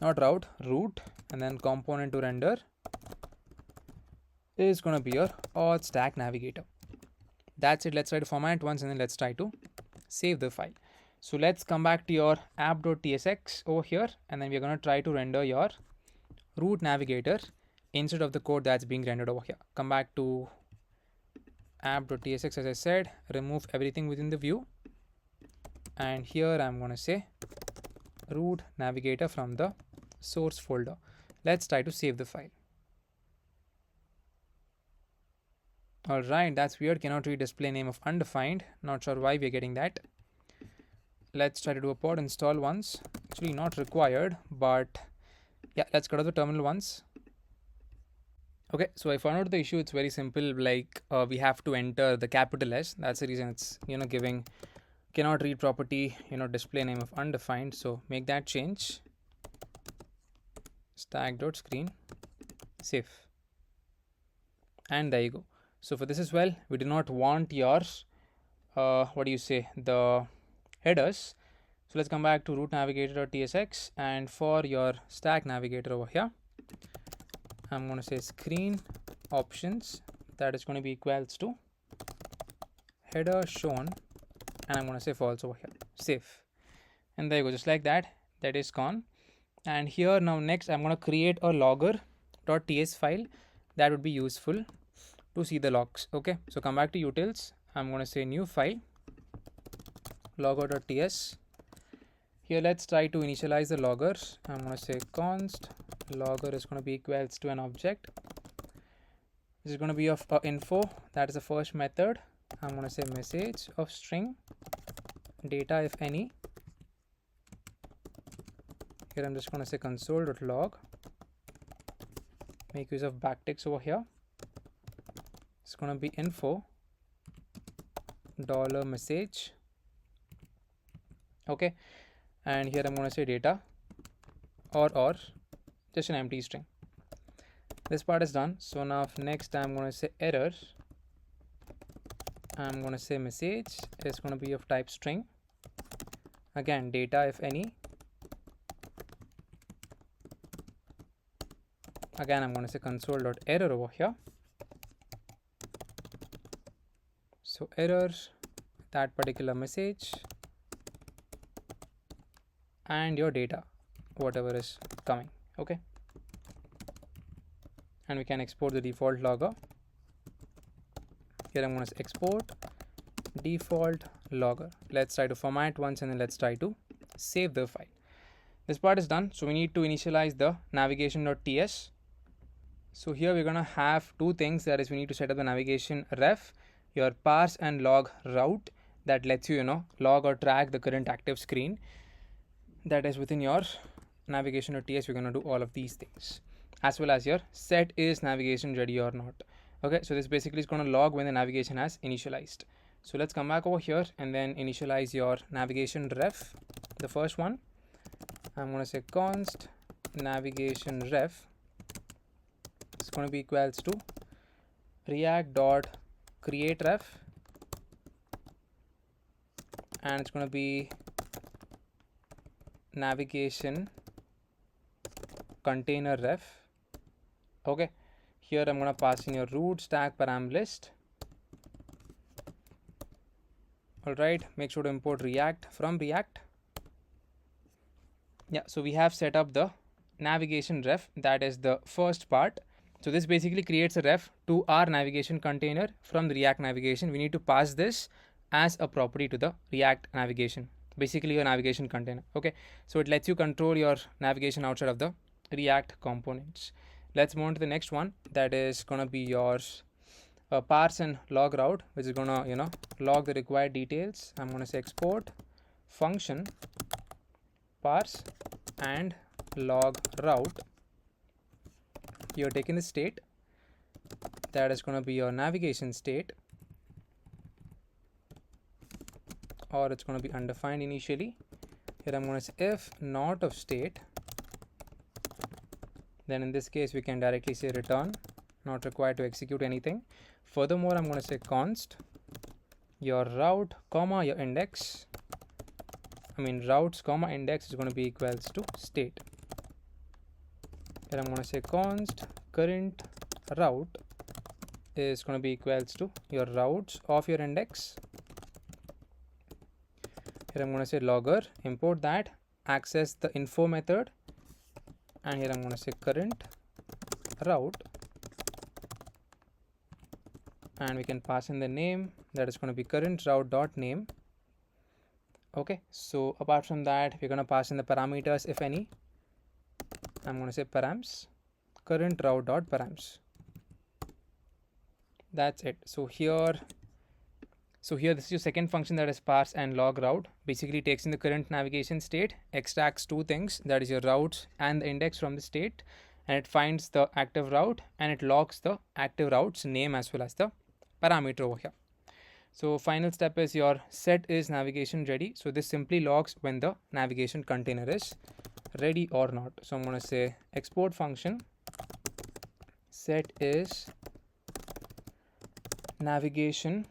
not route, root, and then component to render is going to be your auth stack navigator. That's it. Let's try to format once and then let's try to save the file. So let's come back to your app.tsx over here, and then we're going to try to render your root navigator instead of the code that's being rendered over here. Come back to app.tsx, as I said, remove everything within the view, and here I'm going to say root navigator from the source folder. Let's try to save the file. Alright, that's weird. Cannot read display name of undefined. Not sure why we're getting that. Let's try to do a pod install once. Actually not required, but yeah, let's go to the terminal once. Okay, so I found out the issue. It's very simple. Like we have to enter the capital S. That's the reason it's giving cannot read property display name of undefined. So make that change. Stack.screen save, and there you go. So for this as well, we do not want your the headers. So let's come back to root navigator.tsx, and for your stack navigator over here, I'm going to say screen options, that is going to be equals to header shown, and I'm going to say false over here. Save, and there you go. Just like that, that is gone. And here now next I'm going to create a logger.ts file that would be useful to see the logs. Okay, so come back to utils. I'm going to say new file logger.ts. Here let's try to initialize the loggers. I'm going to say const logger is going to be equals to an object. This is going to be of info, that is the first method. I'm going to say message of string data if any. Here I'm just going to say console.log. Make use of backticks over here. It's going to be info $message. Okay, and here I'm going to say data or just an empty string. This part is done. So now next I'm going to say error. I'm going to say message is going to be of type string. Again, data if any. Again, I'm going to say console.error over here. So error, that particular message, and your data, whatever is coming. Okay, and we can export the default logger. Here I'm going to export default logger. Let's try to format once and then let's try to save the file. This part is done. So we need to initialize the navigation.ts. So here we're going to have two things. That is, we need to set up the navigation ref, your parse and log route that lets you log or track the current active screen that is within your navigation.ts. We're going to do all of these things, as well as your set is navigation ready or not. Okay, so this basically is going to log when the navigation has initialized. So let's come back over here and then initialize your navigation ref. The first one, I'm going to say const navigation ref. It's going to be equals to react.create ref, and it's going to be navigation container ref. Okay, here I'm going to pass in your root stack param list. All right, make sure to import react from react. Yeah, so we have set up the navigation ref, that is the first part. So this basically creates a ref to our navigation container from the React navigation. We need to pass this as a property to the React navigation, basically your navigation container. Okay, so it lets you control your navigation outside of the React components. Let's move on to the next one. That is going to be your parse and log route, which is going to log the required details. I'm going to say export function parse and log route. You're taking the state, that is going to be your navigation state, or it's going to be undefined initially. Here I'm going to say if not of state, then in this case we can directly say return, not required to execute anything. Furthermore, I'm going to say const your route comma your index, routes comma index is going to be equals to state. Here I'm going to say const current route is going to be equals to your routes of your index. Here I'm going to say logger, import that, access the info method, and here I'm going to say current route, and we can pass in the name, that is going to be current route dot name. Okay, so apart from that, we're going to pass in the parameters if any. I'm going to say params current route dot params. That's it. So here this is your second function, that is parse and log route. Basically takes in the current navigation state, extracts two things, that is your routes and the index from the state, and it finds the active route and it logs the active route's name as well as the parameter over here. So final step is your set is navigation ready. So this simply logs when the navigation container is ready or not. So I'm going to say export function set is navigation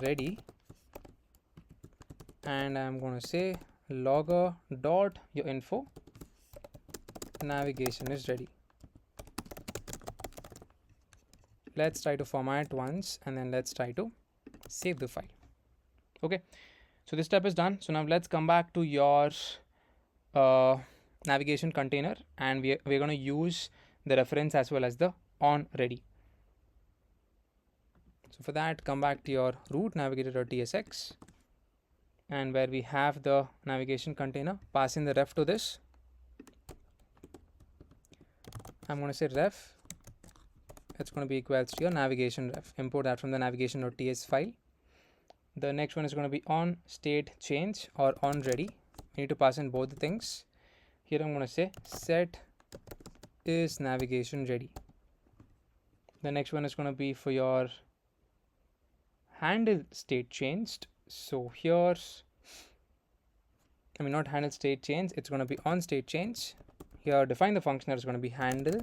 ready, and I'm going to say logger dot your info navigation is ready. Let's try to format once and then let's try to save the file. Okay, so this step is done. So now let's come back to your navigation container, and we're going to use the reference as well as the on ready. So for that, come back to your root navigator.tsx, and where we have the navigation container, pass in the ref to this. I'm going to say ref, it's going to be equals to your navigation ref. Import that from the navigation.ts file. The next one is going to be on state change or on ready. We need to pass in both the things. Here I'm going to say set is navigation ready. The next one is going to be for your handle state changed. So here's, not handle state change, it's going to be on state change. Here define the function that is going to be handle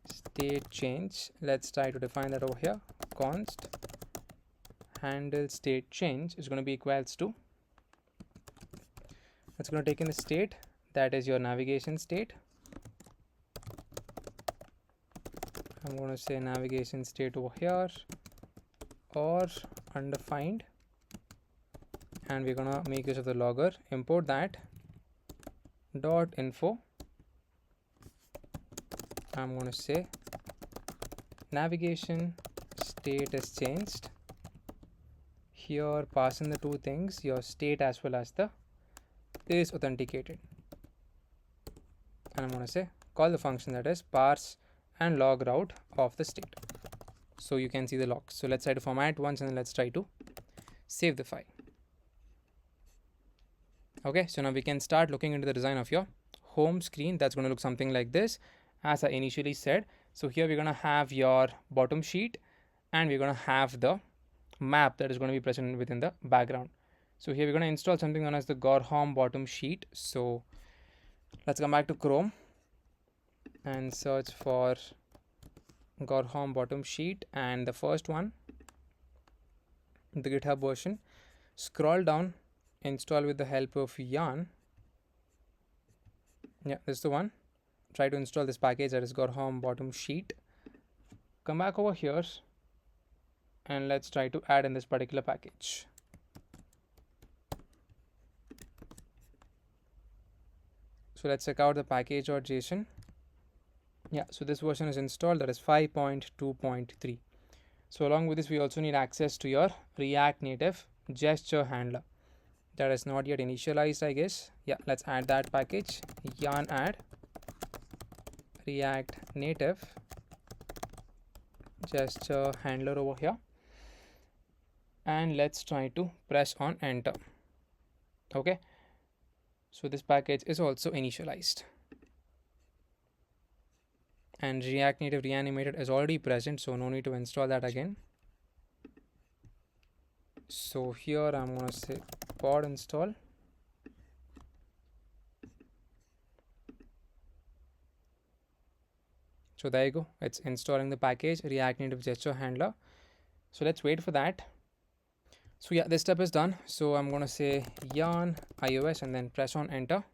state change. Let's try to define that over here. Const handle state change is going to be equals to, it's going to take in the state, that is your navigation state. I'm going to say navigation state over here or undefined, and we're going to make use of the logger. Import that dot info. I'm going to say navigation state is changed. Here pass in the two things, your state as well as the is authenticated, and I'm going to say call the function that is parse and log route of the state. So you can see the logs. So let's try to format once and then let's try to save the file. Okay, so now we can start looking into the design of your home screen. That's going to look something like this, as I initially said. So here we're going to have your bottom sheet, and we're going to have the map that is going to be present within the background. So here we're going to install something known as the Gorham bottom sheet. So let's come back to Chrome and search for Gorham bottom sheet, and the first one, the GitHub version. Scroll down, install with the help of yarn. Yeah, this is the one. Try to install this package, that is Gorham bottom sheet. Come back over here and let's try to add in this particular package. So let's check out the package.json. Yeah, so this version is installed, that is 5.2.3. So along with this, we also need access to your React Native gesture handler. That is not yet initialized, I guess. Yeah, let's add that package. Yarn add React Native gesture handler over here. And let's try to press on enter. Okay. So this package is also initialized. And React Native Reanimated is already present, so no need to install that again. So here I'm going to say pod install. So there you go, it's installing the package React Native gesture handler. So let's wait for that. So yeah, this step is done. So I'm going to say yarn iOS and then press on enter.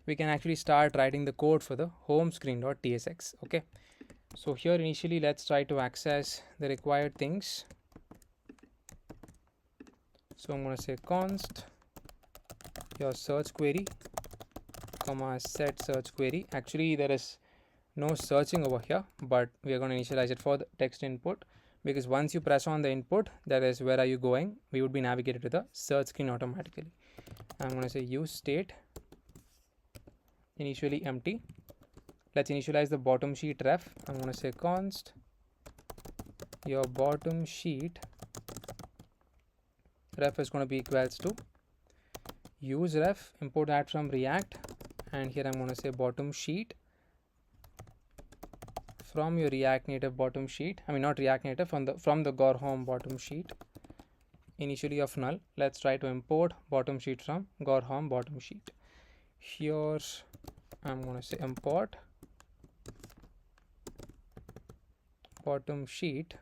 We can actually start writing the code for the home screen.tsx. Okay, so here initially let's try to access the required things. So I'm going to say const your search query comma set search query. Actually there is no searching over here, but we are going to initialize it for the text input, because once you press on the input, that is where are you going, we would be navigated to the search screen automatically. I'm going to say use state initially empty. Let's initialize the bottom sheet ref. I'm going to say const your bottom sheet ref is going to be equals to use ref, import that from React, and here I'm going to say bottom sheet from your React Native bottom sheet. I mean not React Native, from the Gorham bottom sheet initially of null. Let's try to import bottom sheet from Gorham bottom sheet. Here I'm going to say import bottom sheet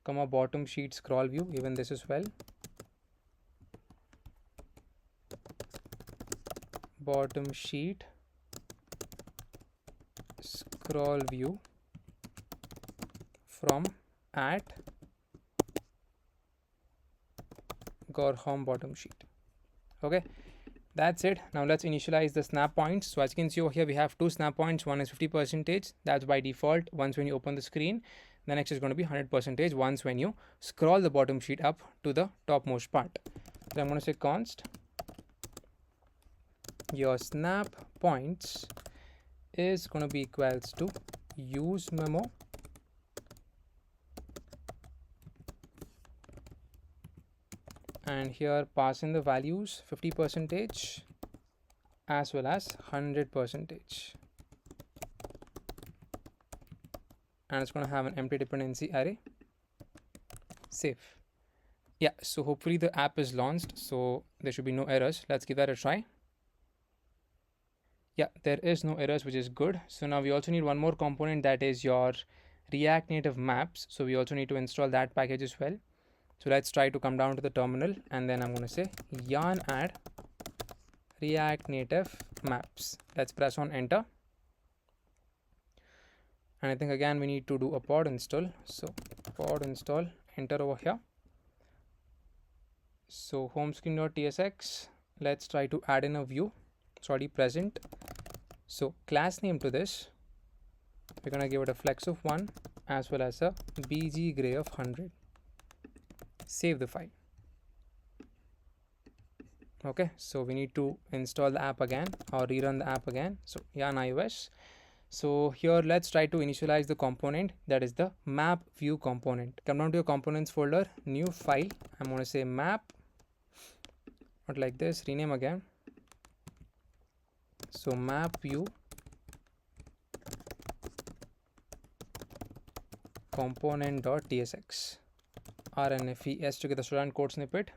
comma bottom sheet scroll view, even this as well. Bottom sheet scroll view from at Gorham bottom sheet. Okay, that's it. Now let's initialize the snap points. So as you can see over here, we have two snap points. One is 50%, that's by default once when you open the screen. The next is going to be 100% once when you scroll the bottom sheet up to the topmost part. So I'm going to say const your snap points is going to be equals to use memo and here pass in the values 50% as well as 100%, and it's going to have an empty dependency array. Save. Yeah, so hopefully the app is launched, so there should be no errors. Let's give that a try. Yeah, there is no errors, which is good. So now we also need one more component, that is your React Native maps. So we also need to install that package as well. So let's try to come down to the terminal, and then I'm going to say yarn add React Native maps. Let's press on enter. And I think again we need to do a pod install. So pod install, enter over here. So home screen.tsx, let's try to add in a view. It's already present. So class name to this, we're going to give it a flex of 1 as well as a bg gray of 100. Save the file. Okay, so we need to install the app again or rerun the app again. So yarn iOS. So here let's try to initialize the component, that is the map view component. Come down to your components folder, new file. I'm going to say map, not like this, rename again. So map view component.tsx rnfes to get the student code snippet.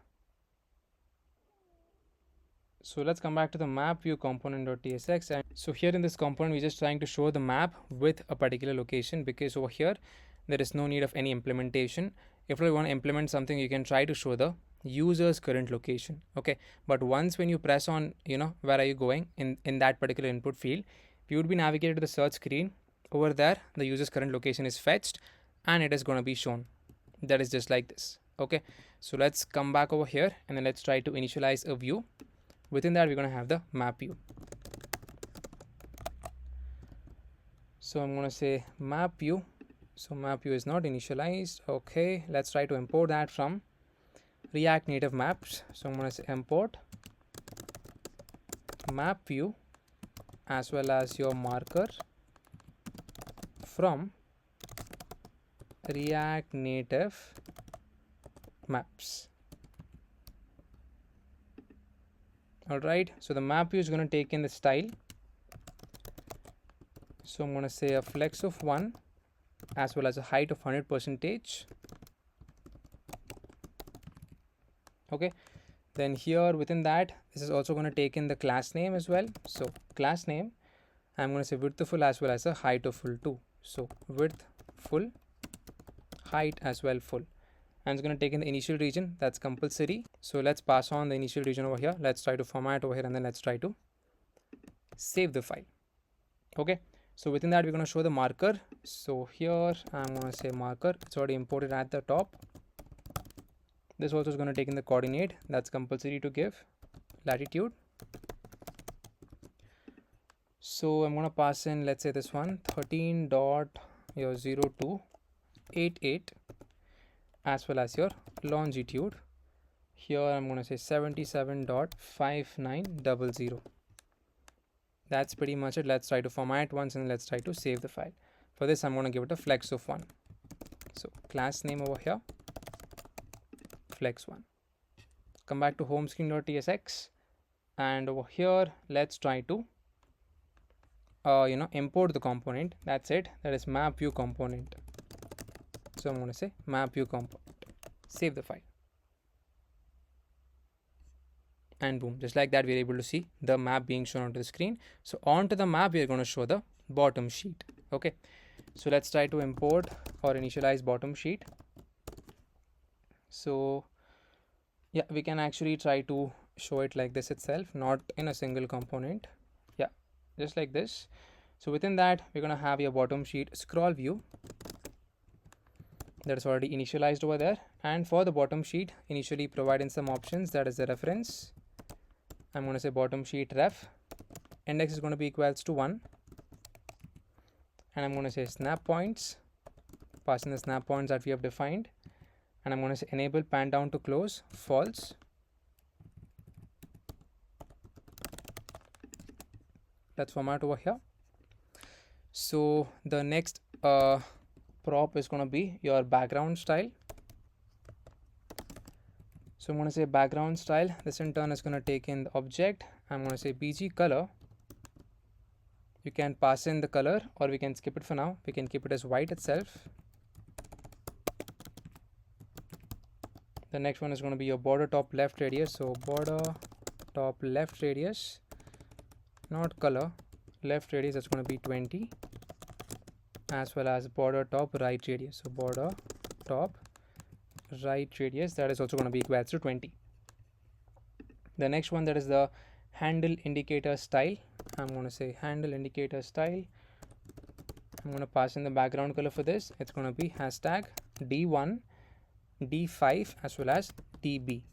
So let's come back to the map view component.tsx, and so here in this component we're just trying to show the map with a particular location, because over here there is no need of any implementation. If you want to implement something, you can try to show the user's current location. Okay, but once when you press on, where are you going in that particular input field, we would be navigated to the search screen. Over there the user's current location is fetched and it is going to be shown. That is just like this. Okay, so let's come back over here and then let's try to initialize a view. Within that we're going to have the map view. So I'm going to say map view. So map view is not initialized. Okay, let's try to import that from React Native maps. So I'm going to say import map view as well as your marker from React Native maps. Alright, so the map view is going to take in the style. So I'm going to say a flex of 1 as well as a height of 100%. Okay, then here within that, this is also going to take in the class name as well. So class name, I'm going to say width of full as well as a height of full too. So width full, height as well full, and it's going to take in the initial region, that's compulsory. So let's pass on the initial region over here. Let's try to format over here, and then let's try to save the file. Okay, so within that we're going to show the marker. So here I'm going to say marker, it's already imported at the top. This also is going to take in the coordinate, that's compulsory to give, latitude. So I'm going to pass in, let's say this one, 13.0288, as well as your longitude. Here I'm going to say 77.5900. That's pretty much it. Let's try to format once and let's try to save the file. For this I'm going to give it a flex of 1. So class name over here, flex1. Come back to home screen.tsx, and over here let's try to import the component. That's it, that is map view component. So I'm going to say map view component, save the file, and boom, just like that we're able to see the map being shown onto the screen. So onto the map we are going to show the bottom sheet. Okay, so let's try to import or initialize bottom sheet. So yeah, we can actually try to show it like this itself, not in a single component. Yeah, just like this. So within that we're going to have your bottom sheet scroll view that is already initialized over there. And for the bottom sheet, initially provide in some options, that is the reference. I'm going to say bottom sheet ref, index is going to be equals to 1, and I'm going to say snap points, pass in the snap points that we have defined, and I'm going to say enable pan down to close, false. Let's format over here. So the next prop is going to be your background style. So I'm going to say background style. This in turn is going to take in the object. I'm going to say bg color. You can pass in the color, or we can skip it for now. We can keep it as white itself. The next one is going to be your border top left radius. So border top left radius, not color, left radius, that's going to be 20, as well as border top right radius. So border top right radius, that is also going to be equal to 20. The next one, that is the handle indicator style. I'm going to say handle indicator style. I'm going to pass in the background color for this. It's going to be hashtag D1, D5, as well as DB.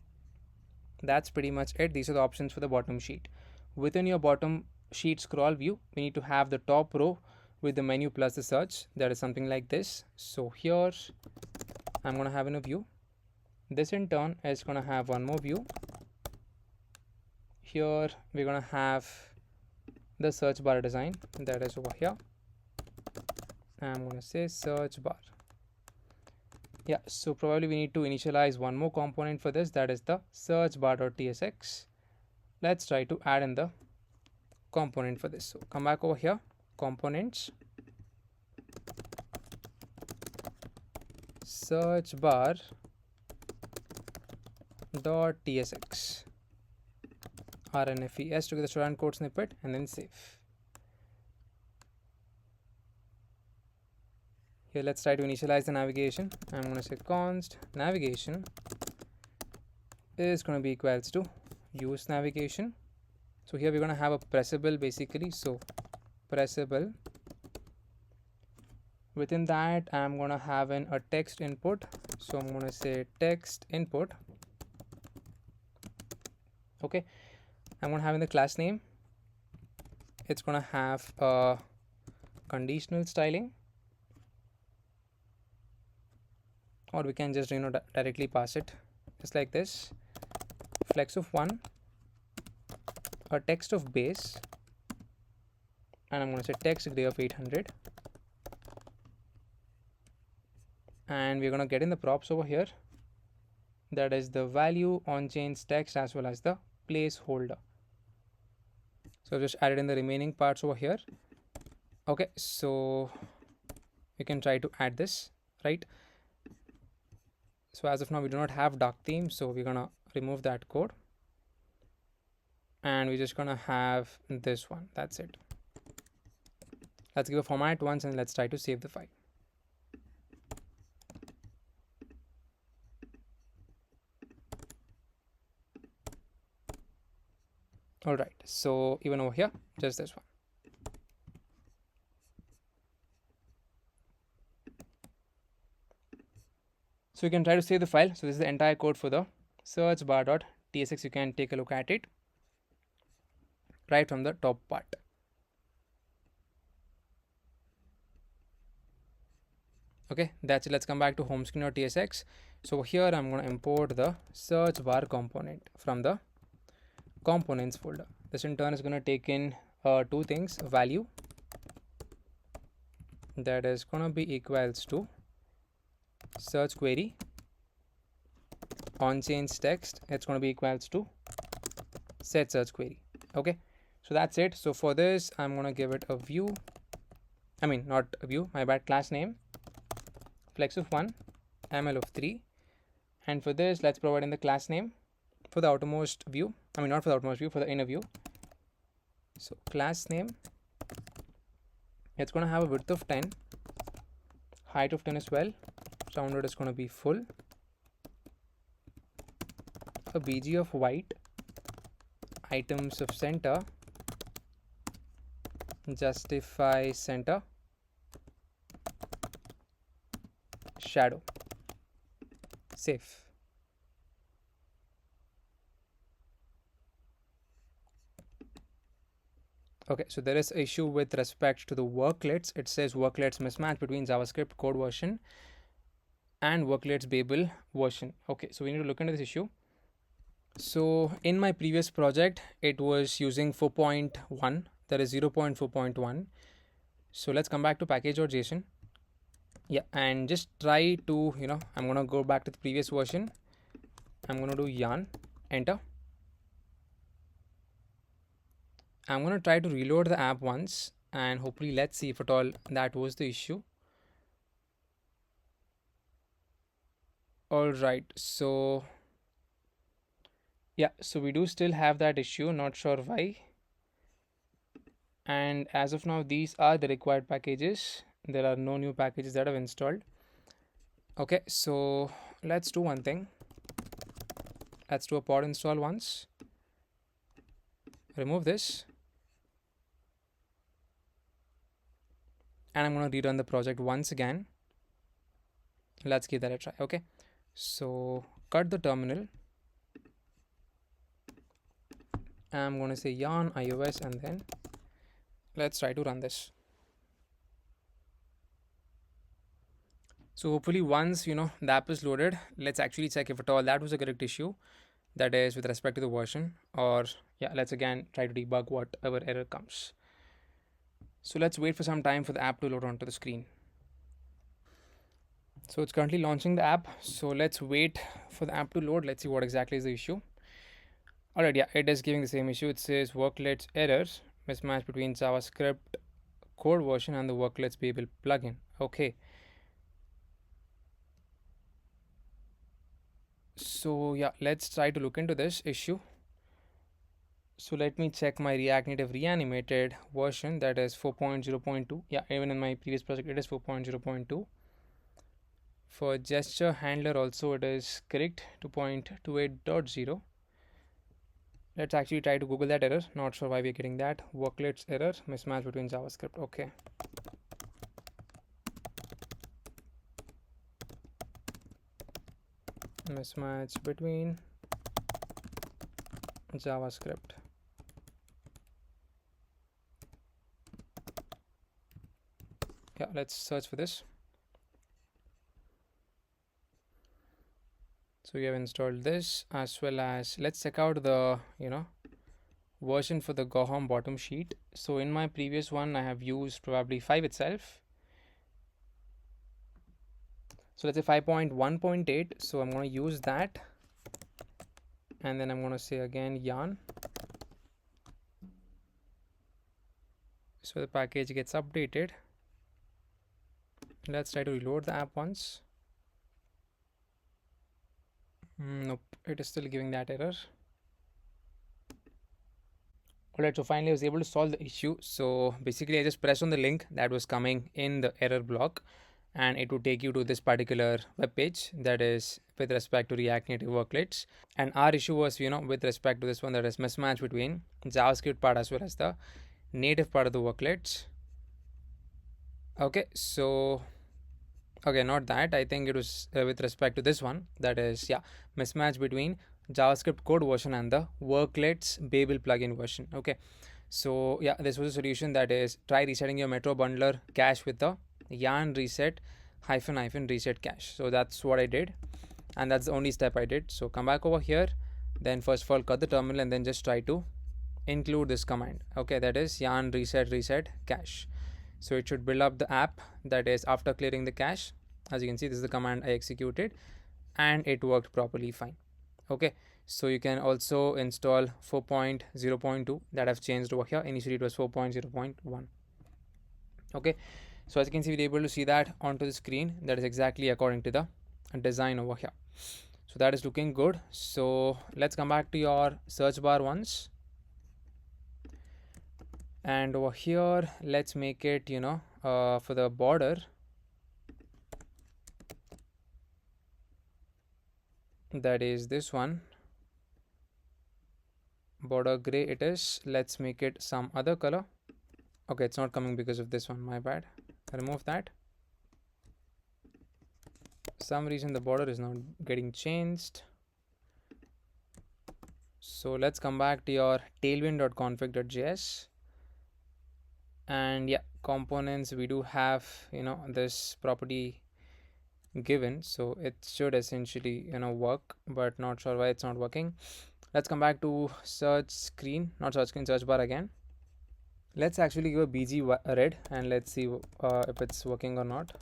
That's pretty much it. These are the options for the bottom sheet. Within your bottom sheet scroll view, we need to have the top row with the menu plus the search. That is something like this. So here I'm going to have in a view. This in turn is going to have one more view. Here we're going to have the search bar design, that is over here. I'm going to say search bar. Yeah, so probably we need to initialize one more component for this, that is the search bar.tsx. Let's try to add in the component for this. So come back over here, components, search bar dot tsx, rnfes to get the student code snippet, and then save. Here let's try to initialize the navigation. I'm going to say const navigation is going to be equals to use navigation. So here we're going to have a pressable basically. So pressable. Within that I'm going to have a text input. So I'm going to say text input. Okay, I'm going to have in the class name, it's going to have a conditional styling, or we can just directly pass it just like this, flex of 1, a text of base, and I'm going to say text gray of 800, and we're going to get in the props over here, that is the value, on change text, as well as the placeholder. So I've just added in the remaining parts over here. Okay, so we can try to add this, right? So as of now we do not have dark theme, so we're gonna remove that code, and we're just gonna have this one. That's it. Let's give a format once and let's try to save the file. All right, so even over here, just this one. So you can try to save the file. So this is the entire code for the search bar.tsx. You can take a look at it right from the top part. Okay, that's it. Let's come back to home screen.tsx. So here I'm going to import the search bar component from the components folder. This in turn is going to take in two things: value, that is going to be equals to search query, on change text, it's going to be equals to set search query. Okay, so that's it. So for this I'm going to give it a view, not a view, my bad, class name flex of 1, ml of 3, and for this let's provide in the class name for the outermost view, not for the outermost view, for the inner view. So class name, it's going to have a width of 10, height of 10 as well, rounded is going to be full, a bg of white, items of center, justify center, shadow, save. Okay, so there is an issue with respect to the worklets. It says worklets mismatch between JavaScript code version and worklets Babel version. Okay, so we need to look into this issue. So in my previous project, it was using 4.1, that is 0.4.1. So let's come back to package.json. Yeah, and just try to, I'm going to go back to the previous version. I'm going to do yarn, enter. I'm going to try to reload the app once and hopefully let's see if at all that was the issue. All right, so yeah, so we do still have that issue, not sure why. And as of now, these are the required packages. There are no new packages that I've installed. Okay, so let's do one thing. Let's do a pod install once. Remove this. And I'm going to rerun the project once again. Let's give that a try. Okay, so cut the terminal. I'm going to say yarn iOS and then let's try to run this. So hopefully once the app is loaded, let's actually check if at all that was a correct issue, that is with respect to the version, or yeah, let's again try to debug whatever error comes. So let's wait for some time for the app to load onto the screen. So it's currently launching the app, so let's wait for the app to load. Let's see what exactly is the issue. Alright, yeah, it is giving the same issue. It says worklets errors, mismatch between JavaScript code version and the worklets Babel plugin. Okay, so yeah, let's try to look into this issue. So let me check my React Native reanimated version, that is 4.0.2. yeah, even in my previous project it is 4.0.2. for gesture handler also it is correct, 2.28.0. let's actually try to Google that error. Not sure why we're getting that. Worklets error, mismatch between JavaScript. Okay, mismatch between JavaScript. Yeah, let's search for this. So we have installed this, as well as let's check out the version for the Goham bottom sheet. So in my previous one I have used probably 5 itself. So let's say 5.1.8. so I'm going to use that, and then I'm going to say again yarn, so the package gets updated. Let's try to reload the app once. Nope, it is still giving that error. Alright, so finally I was able to solve the issue. So basically I just pressed on the link that was coming in the error block, and it would take you to this particular web page that is with respect to React Native worklets. And our issue was, with respect to this one, that is mismatch between JavaScript part as well as the native part of the worklets. Okay, so okay, not that. I think it was with respect to this one, that is, yeah, mismatch between JavaScript code version and the worklets Babel plugin version. Okay, so yeah, this was a solution, that is, try resetting your Metro bundler cache with the yarn reset hyphen reset cache. So that's what I did, and that's the only step I did. So come back over here, then first of all cut the terminal, and then just try to include this command. Okay, that is yarn reset cache. So it should build up the app, that is after clearing the cache. As you can see, this is the command I executed, and it worked properly fine. Okay, so you can also install 4.0.2 that I've changed over here. Initially it was 4.0.1. okay, so as you can see, we're able to see that onto the screen. That is exactly according to the design over here. So that is looking good. So let's come back to your search bar once, and over here let's make it, for the border, that is this one, border gray it is. Let's make it some other color. Okay, it's not coming because of this one, my bad. Remove that. For some reason the border is not getting changed. So let's come back to your tailwind.config.js, and yeah, components, we do have, this property given, so it should essentially, work, but not sure why it's not working. Let's come back to search screen, not search screen, search bar again. Let's actually give a bg red, and let's see if it's working or not.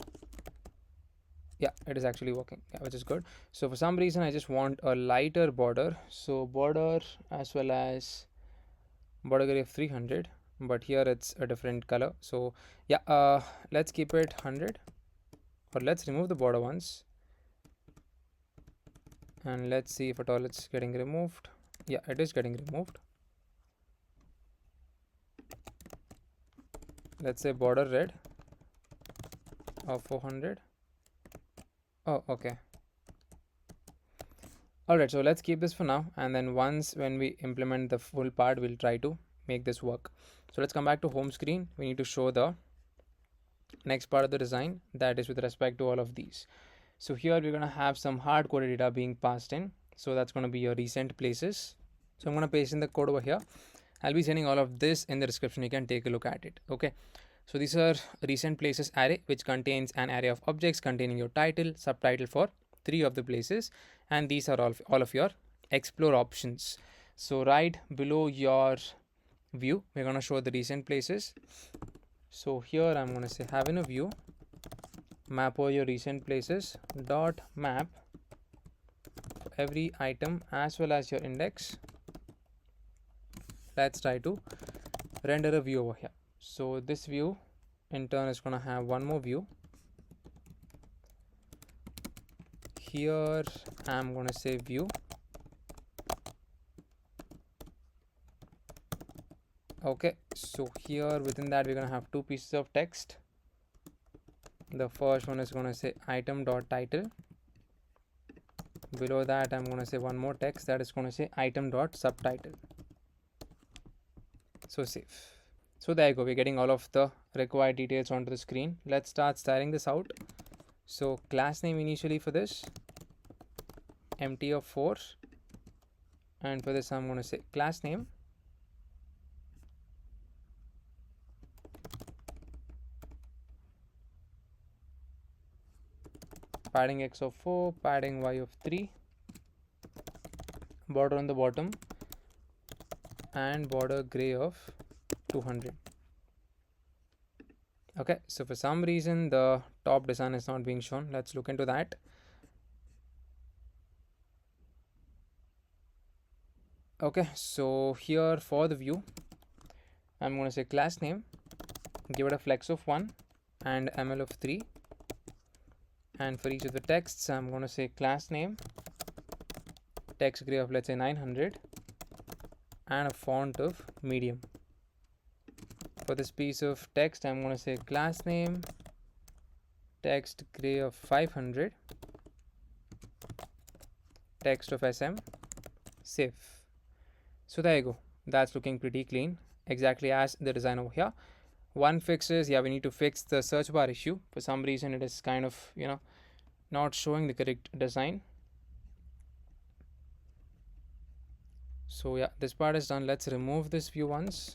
Yeah, it is actually working, yeah, which is good. So for some reason I just want a lighter border, so border as well as border gray of 300, but here it's a different color. So yeah, let's keep it 100, or let's remove the border once, and let's see if at all it's getting removed. Yeah, it is getting removed. Let's say border red of 400. Oh, okay. Alright, so let's keep this for now, and then once when we implement the full part, we'll try to make this work. So let's come back to home screen. We need to show the next part of the design, that is with respect to all of these. So here we're going to have some hard-coded data being passed in. So that's going to be your recent places. So I'm going to paste in the code over here. I'll be sending all of this in the description. You can take a look at it. Okay. So these are recent places array, which contains an array of objects containing your title, subtitle for 3 of the places, and these are all of your explore options. So right below your view, we're going to show the recent places. So here I'm going to say have in a view, map over your recent places dot map every item as well as your index. Let's try to render a view over here. So this view in turn is going to have one more view. Here I'm going to say view. Okay, so here within that we're going to have 2 pieces of text. The first one is going to say item.title. Below that I'm going to say one more text that is going to say item.subtitle. So save. So there you go, we're getting all of the required details onto the screen. Let's start styling this out. So class name initially for this, empty of 4, and for this I'm going to say class name padding x of 4, padding y of 3, border on the bottom, and border gray of 200. Okay, so for some reason the top design is not being shown. Let's look into that. Okay, so here for the view I'm going to say class name, give it a flex of 1 and ml of 3, and for each of the texts I'm going to say class name, text gray of let's say 900, and a font of medium. for this piece of text, I'm going to say class name text gray of 500, text of SM, save. So there you go. That's looking pretty clean, exactly as the design over here. One fix is, yeah, we need to fix the search bar issue. For some reason, it is kind of, not showing the correct design. So yeah, this part is done. Let's remove this view once.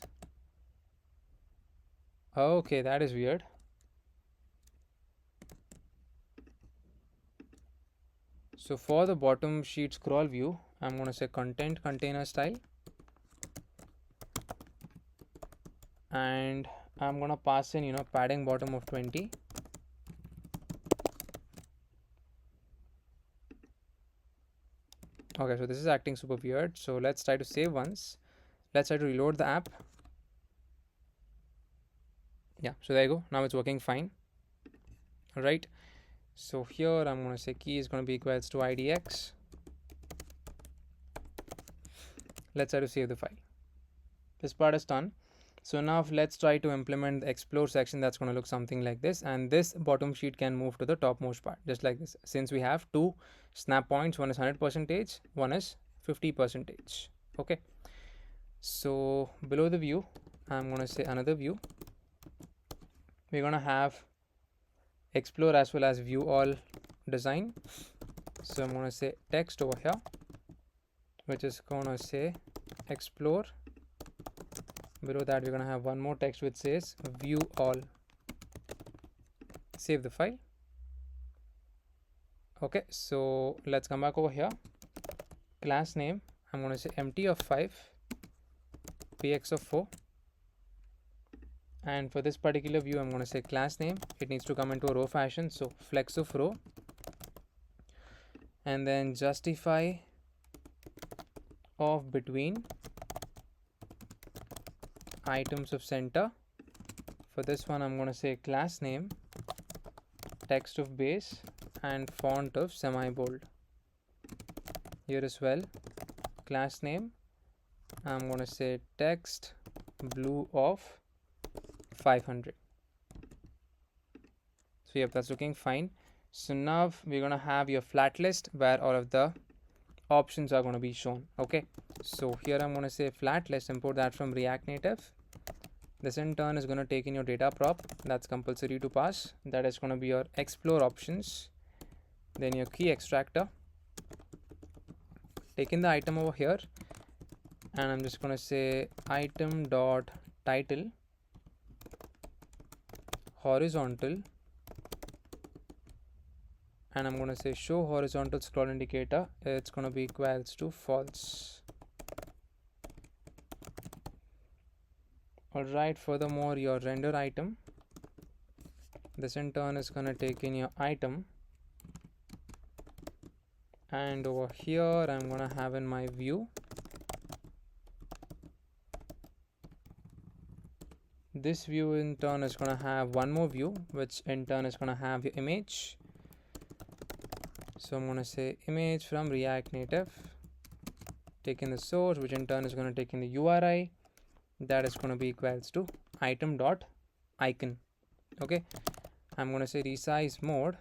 Okay, that is weird. So for the bottom sheet scroll view, I'm going to say content container style, and I'm going to pass in, padding bottom of 20. Okay, so this is acting super weird. So let's try to save once. Let's try to reload the app. Yeah, so there you go. Now it's working fine. All right. So here I'm going to say key is going to be equals to idx. Let's try to save the file. This part is done. So now let's try to implement the explore section. That's going to look something like this, and this bottom sheet can move to the topmost part just like this, since we have two snap points. One is 100%, one is 50%. Okay, so below the view, I'm going to say another view. We're going to have explore as well as view all design. So I'm going to say text over here, which is going to say explore. Below that, we're going to have one more text which says view all. Save the file. Okay, so let's come back over here. Class name, I'm going to say empty of 5, px of 4. And for this particular view, I'm going to say class name. It needs to come into a row fashion, so flex of row. And then justify of between items of center. For this one, I'm going to say class name text of base and font of semi-bold. Here as well, class name, I'm going to say text blue of 500. So yep, that's looking fine. So now we're going to have your flat list where all of the options are going to be shown. Okay, so here I'm going to say flat list, import that from React Native. This in turn is going to take in your data prop, that's compulsory to pass. That is going to be your explore options, then your key extractor. Take in the item over here, and I'm just going to say item dot title horizontal, and I'm going to say show horizontal scroll indicator. It's going to be equals to false. Alright, furthermore, your render item, this in turn is going to take in your item, and over here I'm going to have in my view. This view in turn is going to have one more view, which in turn is going to have your image. So I'm going to say image from React Native, take in the source, which in turn is going to take in the URI. That is going to be equals to item dot icon. Okay, I'm going to say resize mode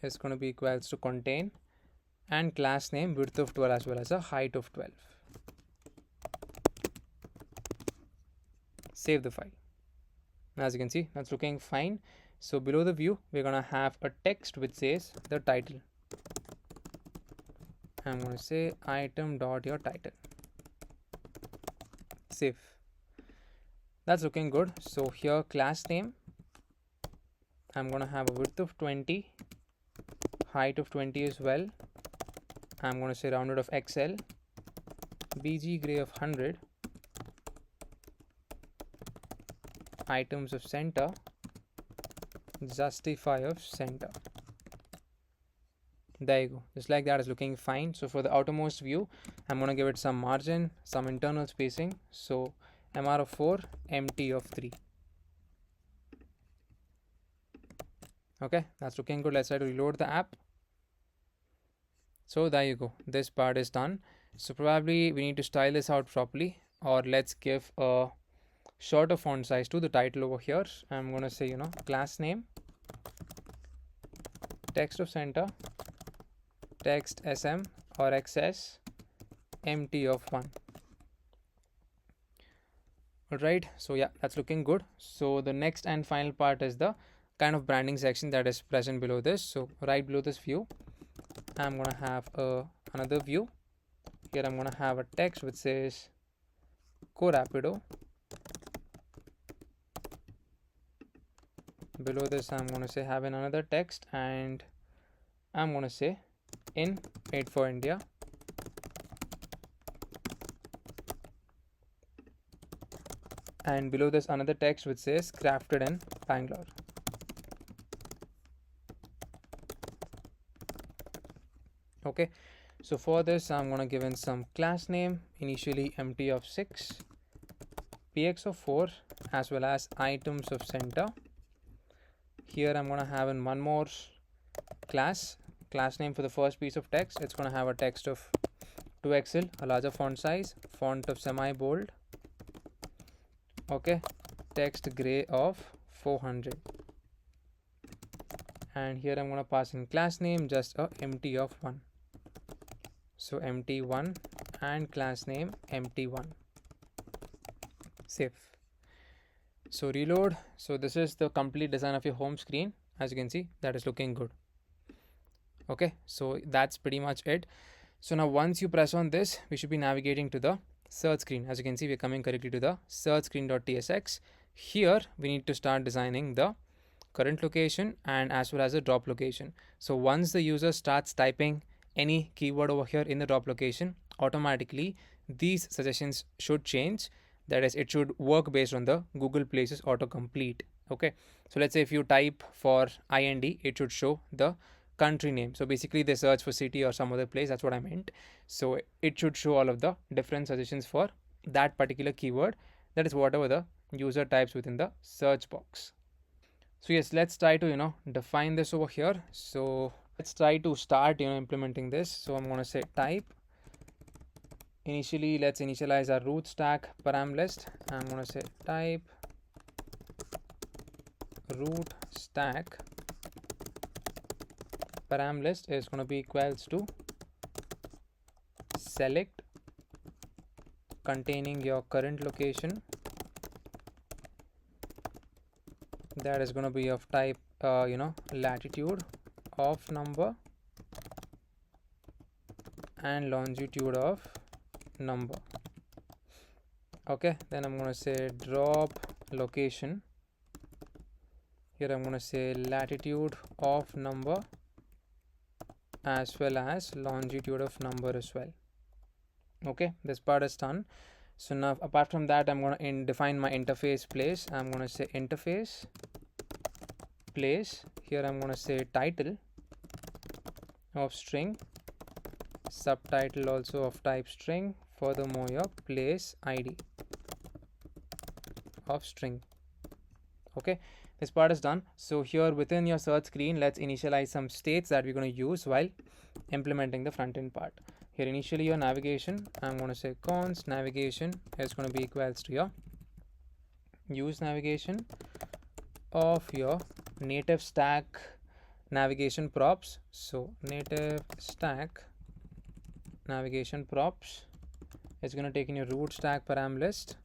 is going to be equals to contain, and class name width of 12 as well as a height of 12. Save the file. As you can see, that's looking fine. So below the view, we're going to have a text which says the title. I'm going to say item dot your title. Save. That's looking good. So here class name, I'm going to have a width of 20, height of 20 as well. I'm going to say rounded of XL, BG gray of 100, items of center, justify of center. There you go, just like that is looking fine. So for the outermost view, I'm going to give it some margin, some internal spacing. So MR of 4, empty of 3. Okay, that's looking good. Let's try to reload the app. So there you go, this part is done. So probably we need to style this out properly, or let's give a shorter font size to the title over here. I'm going to say, class name, text of center, text sm or xs, empty of 1. Alright, so yeah, that's looking good. So the next and final part is the kind of branding section that is present below this. So right below this view, I'm going to have another view. Here I'm going to have a text which says Go Rapido. Below this, I'm going to say have another text, and I'm going to say in made for India. And below this, another text which says crafted in Bangalore. Okay, so for this, I'm going to give in some class name, initially empty of 6, px of 4, as well as items of center. Here I'm going to have in one more class name for the first piece of text. It's going to have a text of 2xl, a larger font size, font of semi bold. Okay, text gray of 400. And here I'm going to pass in class name just a empty of 1. So empty 1 and class name empty 1. Save. So reload. So this is the complete design of your home screen. As you can see, that is looking good. Okay, so that's pretty much it. So now once you press on this, we should be navigating to the search screen. As you can see, we're coming correctly to the search screen.tsx. Here we need to start designing the current location and as well as the drop location. So once the user starts typing any keyword over here in the drop location, automatically these suggestions should change. That is, it should work based on the Google Places autocomplete. Okay, so let's say if you type for IND, it should show the country name. So basically they search for city or some other place, that's what I meant. So it should show all of the different suggestions for that particular keyword, that is whatever the user types within the search box. So yes, let's try to define this over here. So let's try to start implementing this. So I'm going to say type. Initially, let's initialize our root stack param list. I'm going to say type root stack param list is going to be equals to select containing your current location. That is going to be of type latitude of number and longitude of number. Okay, then I'm going to say drop location. Here I'm going to say latitude of number as well as longitude of number as well. Okay, this part is done. So now apart from that, I'm going to define my interface place. I'm going to say interface place. Here I'm going to say title of string, subtitle also of type string, furthermore your place ID of string. Okay, this part is done. So here within your search screen, let's initialize some states that we're going to use while implementing the front end part. Here initially your navigation, I'm going to say const navigation is going to be equals to your use navigation of your native stack navigation props. So native stack navigation props is going to take in your root stack param list,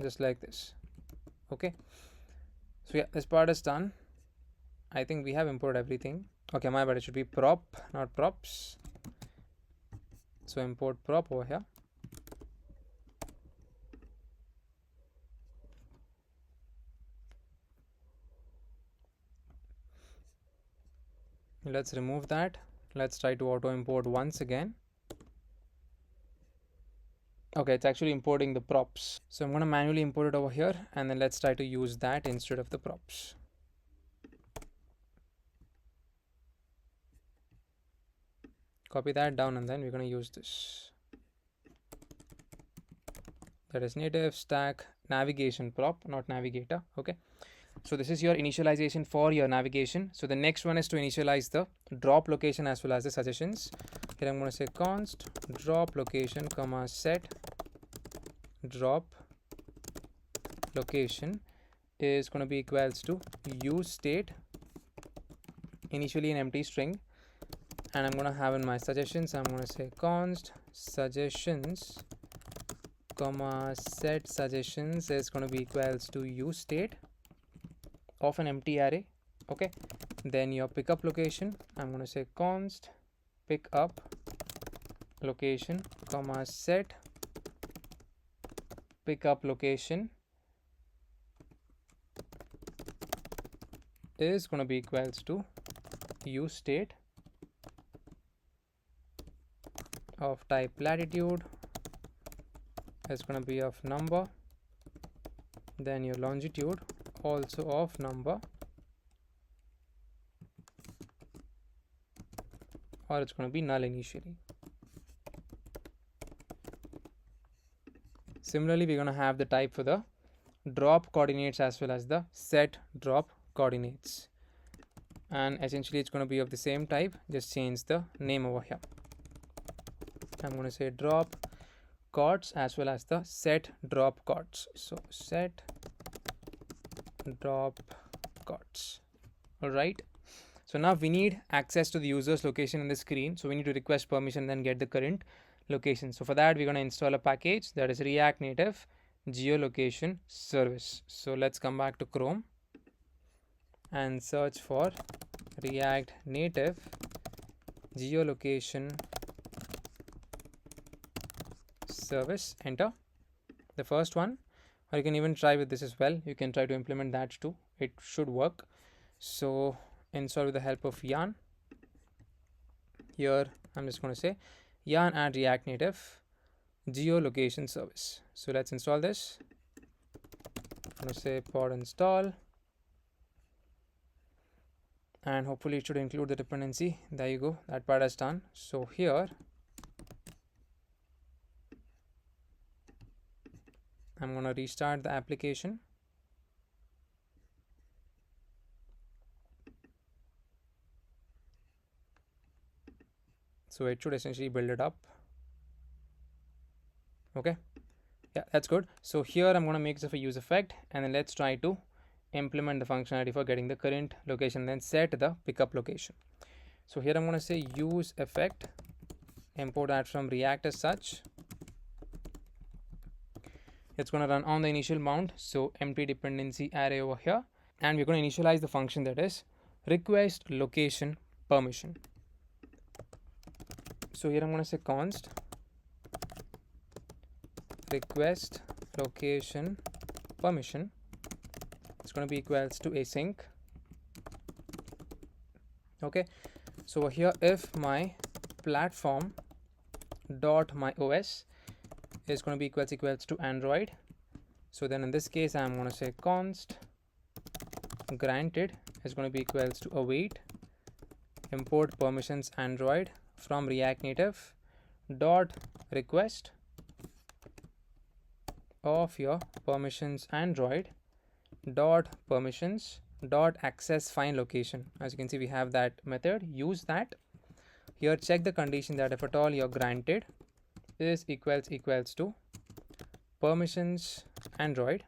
just like this. Okay, so yeah, this part is done. I think we have imported everything. Okay, my bad, it should be prop, not props. So import prop over here. Let's remove that. Let's try to auto import once again. Okay, it's actually importing the props. So I'm going to manually import it over here, and then let's try to use that instead of the props. Copy that down, and then we're going to use this. That is native stack navigation prop, not navigator. Okay, so this is your initialization for your navigation. So the next one is to initialize the drop location as well as the suggestions. Here I'm going to say const drop location comma set drop location is going to be equals to use state, initially an empty string, and I'm going to have in my suggestions, I'm going to say const suggestions comma set suggestions is going to be equals to use state of an empty array. Okay, then your pickup location, I'm going to say const pickup location comma set pickup location is going to be equals to use state of type latitude is going to be of number, then your longitude also of number, or it's going to be null initially. Similarly, we're going to have the type for the drop coordinates as well as the set drop coordinates, and essentially it's going to be of the same type, just change the name over here. I'm going to say drop chords as well as the set drop chords. So set drop chords. All right, so now we need access to the user's location in the screen, so we need to request permission, then get the current location. So for that, we're going to install a package that is React Native geolocation service. So let's come back to Chrome and search for React Native geolocation service. Enter the first one, or you can even try with this as well. You can try to implement that too, it should work. So install with the help of yarn. Here I'm just going to say yarn add React Native geolocation service. So let's install this. I'm going to say pod install, and hopefully it should include the dependency. There you go, that part is done. So here I'm going to restart the application. So it should essentially build it up. Okay, yeah, that's good. So here I'm going to make this a use effect, and then let's try to implement the functionality for getting the current location, then set the pickup location. So here I'm going to say use effect, import that from React as such. It's going to run on the initial mount, so empty dependency array over here, and we're going to initialize the function that is request location permission. So here I'm going to say const request location permission. It's going to be equals to async. Okay, so here if my platform dot my OS is going to be equals to Android, so then in this case I'm going to say const granted is going to be equals to await import permissions Android from React Native dot request of your permissions Android dot permissions dot access find location. As you can see, we have that method, use that. Here check the condition that if at all your granted is equals to permissions Android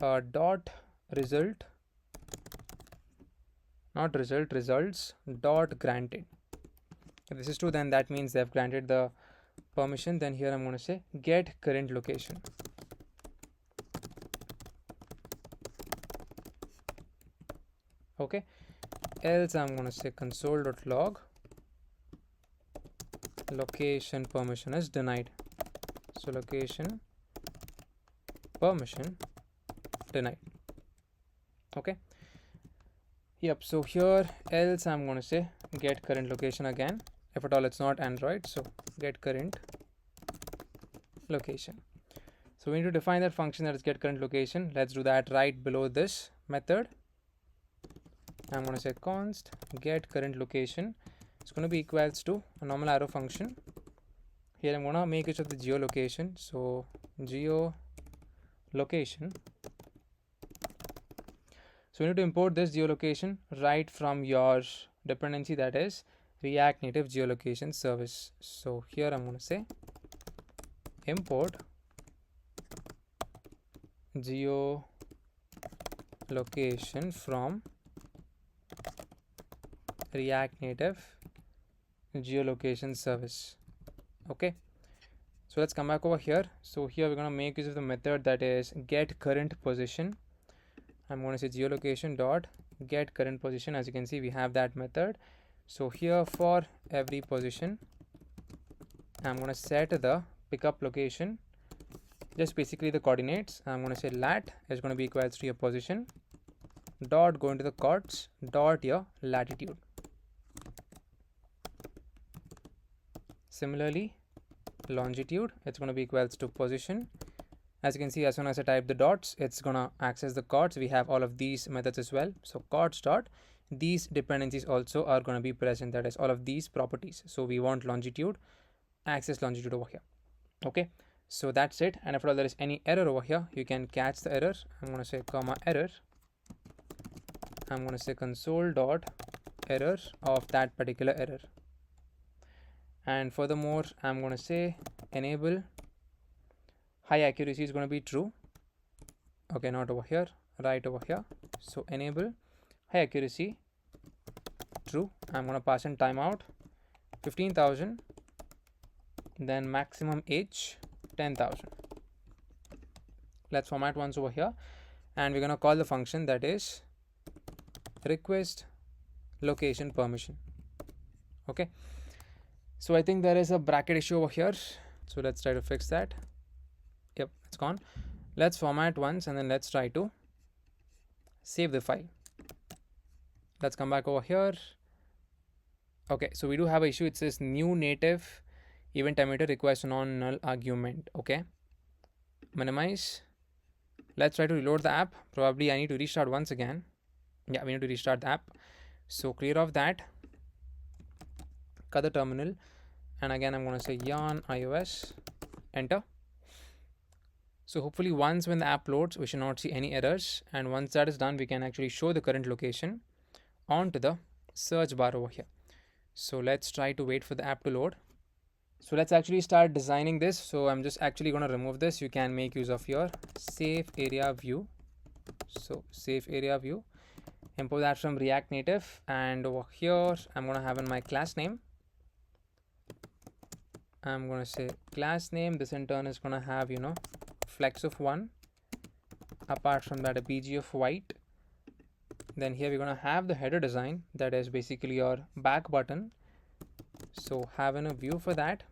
dot result, not result, results dot granted. If this is true, then that means they have granted the permission. Then here I'm going to say get current location. Okay, else I'm going to say console.log location permission is denied. So location permission denied. Okay, yep. So here else I'm going to say get current location again, if at all it's not Android, so get current location. So we need to define that function that is get current location. Let's do that right below this method. I'm going to say const get current location. It's going to be equals to a normal arrow function. Here I'm going to make use of the geolocation. So geolocation. So we need to import this geolocation right from your dependency, that is React Native geolocation service. So here I'm going to say import geolocation from React Native geolocation service. Okay, so let's come back over here. So here we're going to make use of the method that is get current position. I'm going to say geolocation dot get current position. As you can see, we have that method. So here for every position, I'm going to set the pickup location, just basically the coordinates. I'm going to say lat is going to be equals to your position dot go into the coords dot your latitude. Similarly, longitude, it's going to be equals to position. As you can see, as soon as I type the dots, it's going to access the coords. We have all of these methods as well. So coords dot, these dependencies also are going to be present, that is all of these properties. So we want longitude, access longitude over here. Okay, so that's it. And if all there is any error over here, you can catch the error. I'm going to say comma error. I'm going to say console dot error of that particular error. And furthermore, I'm going to say enable high accuracy is going to be true. Okay, not over here, right over here. So enable high accuracy true. I'm going to pass in timeout 15,000, then maximum age 10,000. Let's format once over here, and we're going to call the function that is request location permission. Okay, so I think there is a bracket issue over here, so let's try to fix that. Yep, it's gone. Let's format once and then let's try to save the file. Let's come back over here. Okay, so we do have an issue. It says new native event emitter requires non-null argument. Okay, minimize. Let's try to reload the app. Probably I need to restart once again. Yeah, we need to restart the app. So clear off that, cut the terminal, and again I'm going to say yarn iOS, enter. So hopefully once when the app loads, we should not see any errors, and once that is done, we can actually show the current location onto the search bar over here. So let's try to wait for the app to load. So let's actually start designing this. So I'm just actually going to remove this. You can make use of your safe area view. So safe area view, import that from React Native, and over here I'm going to have in my class name, I'm going to say class name. This in turn is going to have, flex of 1, apart from that a bg of white. Then here we're going to have the header design, that is basically your back button. So having a view for that.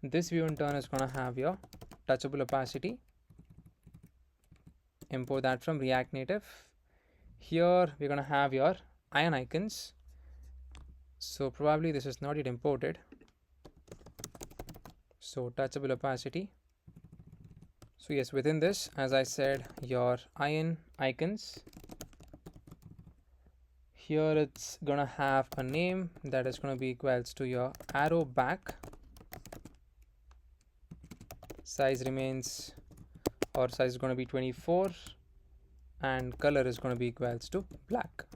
This view in turn is going to have your touchable opacity, import that from React Native. Here we're going to have your iron icons. So probably this is not yet imported. So touchable opacity. So yes, within this, as I said, your iron icons. Here it's going to have a name that is going to be equals to your arrow back. Size remains, or size is going to be 24, and color is going to be equals to black.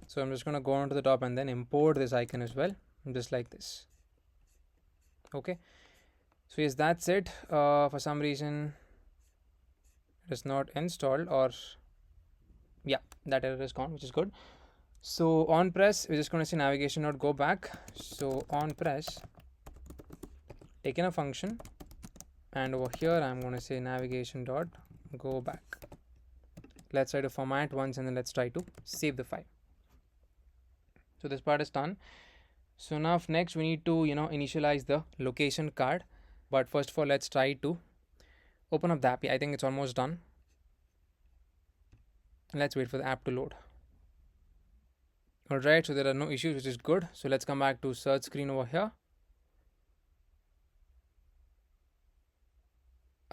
So I'm just going to go on to the top and then import this icon as well, just like this. Okay, so yes, that's it. For some reason it is not installed, or yeah, that error is gone, which is good. So on press, we're just going to say navigation dot go back. So on press, taking a function, and over here I'm going to say navigation dot go back. Let's try to format once and then let's try to save the file. So this part is done. So now next we need to initialize the location card, but first of all let's try to open up the app. I think it's almost done. Let's wait for the app to load. Alright, so there are no issues, which is good. So let's come back to search screen over here.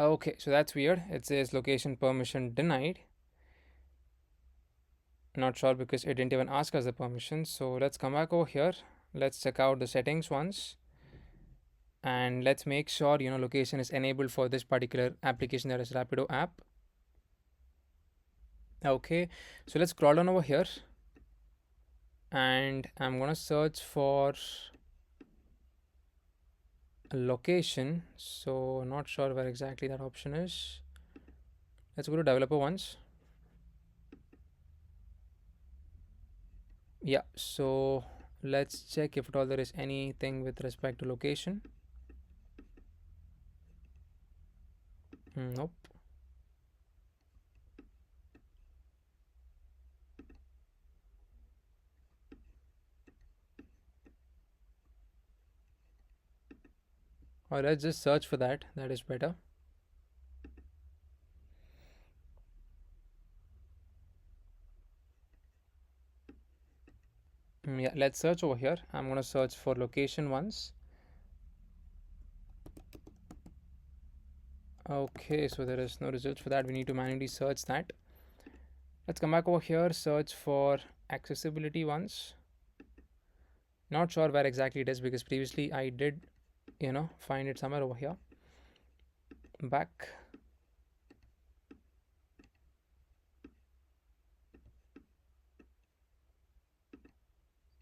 Okay, so that's weird. It says location permission denied. Not sure because it didn't even ask us the permission. So let's come back over here. Let's check out the settings once, and let's make sure location is enabled for this particular application, that is Rapido app. Okay, so let's scroll down over here, and I'm gonna search for location. So not sure where exactly that option is. Let's go to developer once. Yeah, so let's check if at all there is anything with respect to location. Nope. Or let's just search for that. That is better. Yeah, let's search over here. I'm going to search for location once. Okay, so there is no results for that. We need to manually search that. Let's come back over here, search for accessibility once. Not sure where exactly it is because previously I did, find it somewhere over here. Back.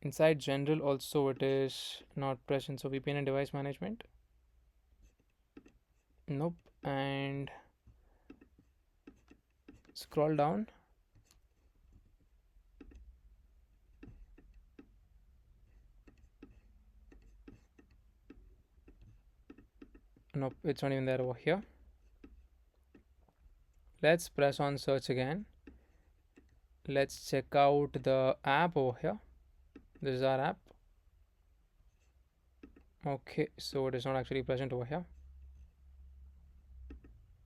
Inside general also it is not present. So VPN and device management. Nope. And scroll down. Nope, it's not even there over here. Let's press on search again. Let's check out the app over here. This is our app. Okay, so it is not actually present over here.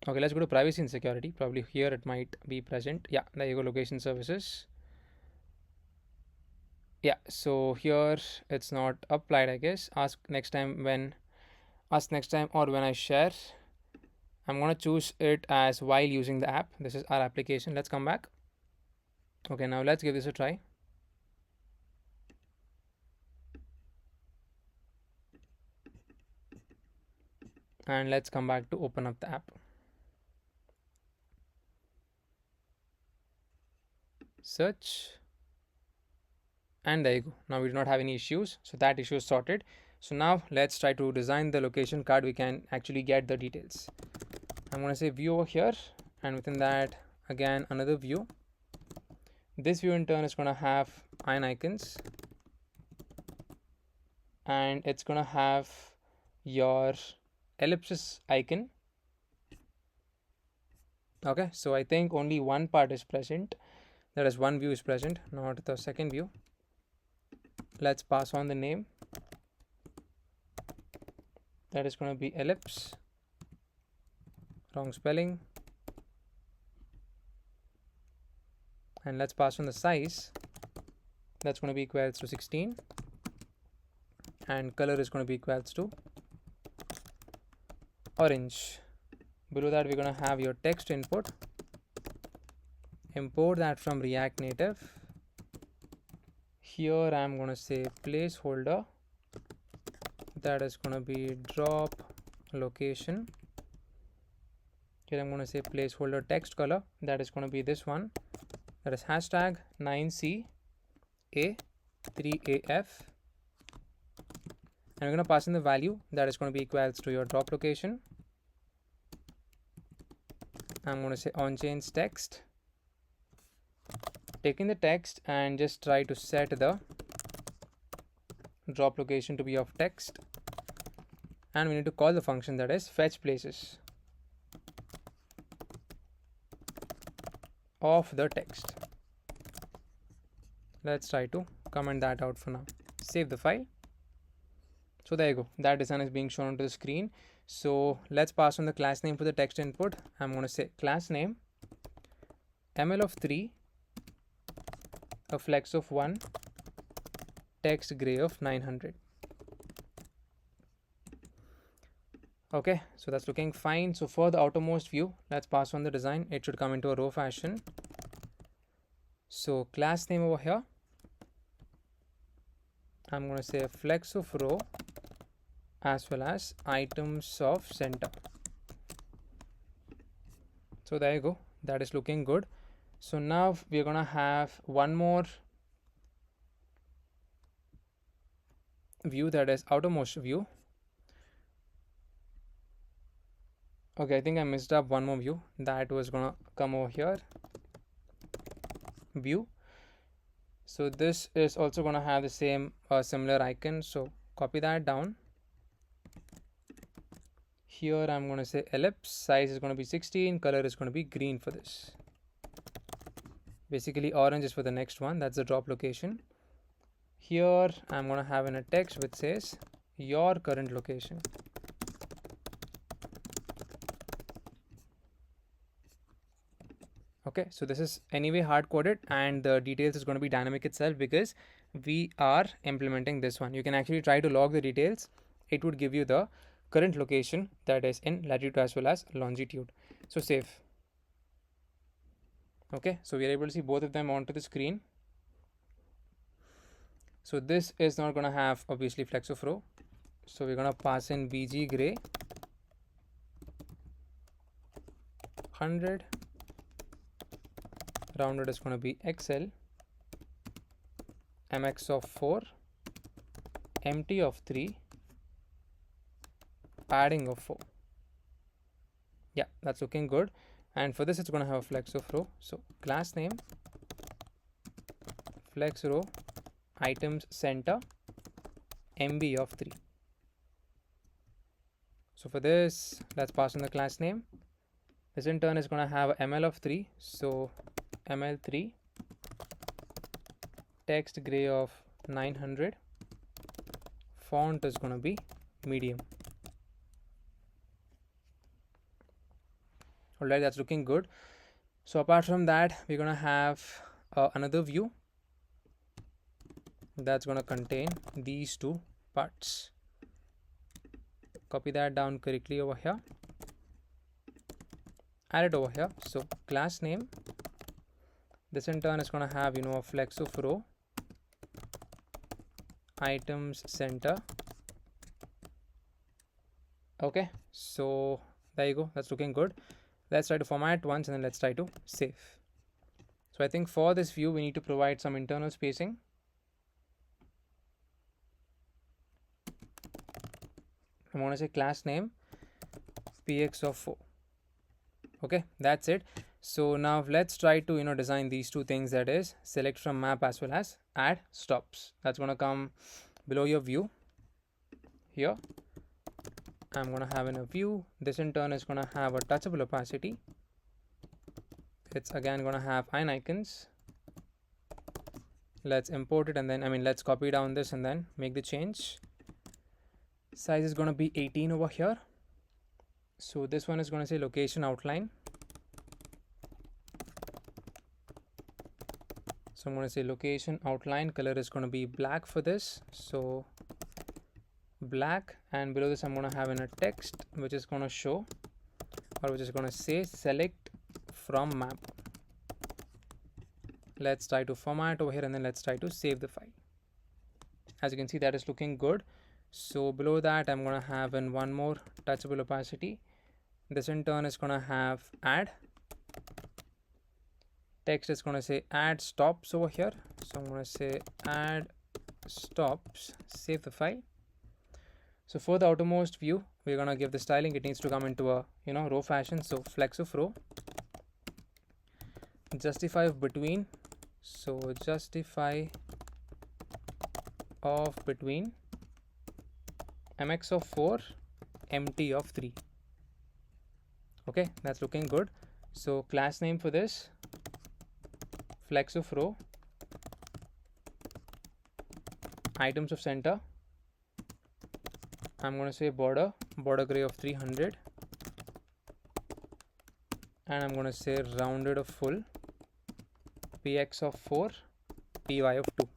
Okay, let's go to privacy and security. Probably here it might be present. Yeah, there you go, location services. Yeah, so here it's not applied, I guess. Ask next time or when I share. I'm gonna choose it as while using the app. This is our application. Let's come back. Okay, now let's give this a try. And let's come back to open up the app. Search. And there you go. Now we do not have any issues. So that issue is sorted. So now let's try to design the location card. We can actually get the details. I'm going to say view over here. And within that, again, another view. This view in turn is going to have icons. And it's going to have your ellipsis icon. Okay, so I think only one part is present. That is, one view is present, not the second view. Let's pass on the name. That is going to be ellipse. Wrong spelling. And let's pass on the size. That's going to be equals to 16. And color is going to be equals to orange. Below that, we're going to have your text input. Import that from React Native. Here I'm going to say placeholder. That is going to be drop location. Here I'm going to say placeholder text color. That is going to be this one. That is hashtag 9C A3AF. And we're going to pass in the value that is going to be equals to your drop location. I'm going to say on-chains text. Taking the text and just try to set the drop location to be of text. And we need to call the function that is fetch places of the text. Let's try to comment that out for now. Save the file. So there you go. That design is being shown onto the screen. So let's pass on the class name for the text input. I'm going to say class name ML of 3, a flex of 1, text gray of 900. Okay, so that's looking fine. So for the outermost view, let's pass on the design. It should come into a row fashion. So class name over here, I'm going to say a flex of row as well as items of center. So there you go. That is looking good. So now we're going to have one more view, that is outermost view. Okay, I think I messed up one more view. That was gonna come over here, view. So this is also gonna have the same similar icon. So copy that down. Here I'm gonna say ellipse, size is gonna be 16, color is gonna be green for this. Basically orange is for the next one, that's the drop location. Here I'm gonna have in a text which says your current location. Okay, so this is anyway hard coded, and the details is going to be dynamic itself because we are implementing this one. You can actually try to log the details. It would give you the current location that is in latitude as well as longitude. So save. Okay, so we are able to see both of them onto the screen. So this is not going to have obviously flex of row. So we're going to pass in bg gray 100. Rounded is going to be XL, MX of 4, empty of 3, padding of 4. Yeah, that's looking good. And for this, it's going to have a flex of row. So class name, flex row, items center, MB of 3. So for this, let's pass in the class name. This in turn is going to have ML of 3. So ML3, text gray of 900, font is going to be medium. Alright, that's looking good. So apart from that, we're going to have another view that's going to contain these two parts. Copy that down correctly over here, add it over here. So class name, this in turn is going to have a flex of row, items center. Okay, so there you go, that's looking good. Let's try to format once and then let's try to save. So I think for this view we need to provide some internal spacing. I'm going to say class name px of 4. Okay, that's it. So now let's try to design these two things, that is select from map as well as add stops. That's going to come below your view. Here I'm going to have in a view. This in turn is going to have a touchable opacity. It's again going to have icons. Let's import it and then let's copy down this and then make the change. Size is going to be 18 over here. So this one is going to say location outline. So I'm going to say location outline, color is going to be black for this. So black, and below this I'm going to have in a text which is going to show, or which is going to say select from map. Let's try to format over here and then let's try to save the file. As you can see, that is looking good. So below that I'm going to have in one more touchable opacity. This in turn is going to have add. Text is going to say add stops over here. So I'm going to say add stops, save the file. So for the outermost view, we're going to give the styling. It needs to come into a row fashion. So flex of row, justify of between. So justify of between, mx of 4, empty of 3. Okay, that's looking good. So class name for this, flex of row, items of center. I'm going to say border gray of 300, and I'm going to say rounded of full, px of 4, py of 2.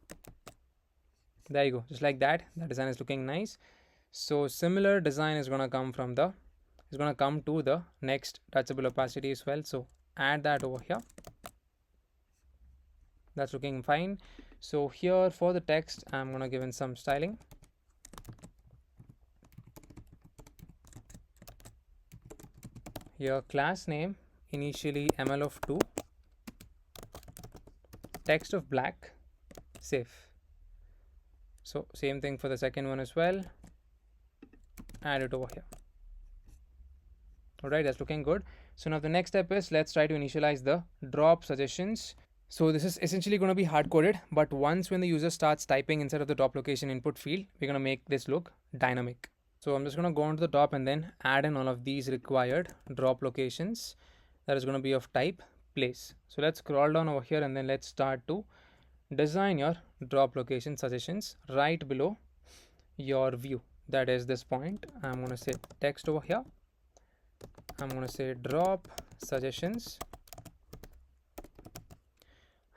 There you go, just like that. The design is looking nice. So similar design is going to come from to the next touchable opacity as well. So add that over here. That's looking fine. So here for the text, I'm going to give in some styling. Here class name, initially ml of 2, text of black, save. So same thing for the second one as well. Add it over here. All right, that's looking good. So now the next step is let's try to initialize the drop suggestions. So this is essentially going to be hard coded, but once when the user starts typing inside of the drop location input field, we're going to make this look dynamic. So I'm just going to go onto the top and then add in all of these required drop locations that is going to be of type place. So let's scroll down over here and then let's start to design your drop location suggestions right below your view. That is this point. I'm going to say text over here. I'm going to say drop suggestions.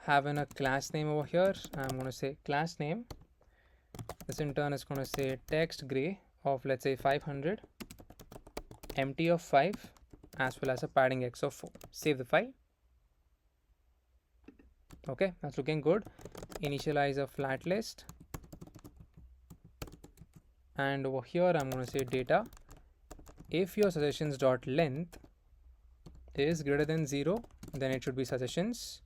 Having a class name over here, I'm going to say class name. This in turn is going to say text gray of let's say 500, empty of 5, as well as a padding x of 4. Save the file. Okay, that's looking good. Initialize a flat list. And over here, I'm going to say data. If your suggestions dot length is greater than 0, then it should be suggestions.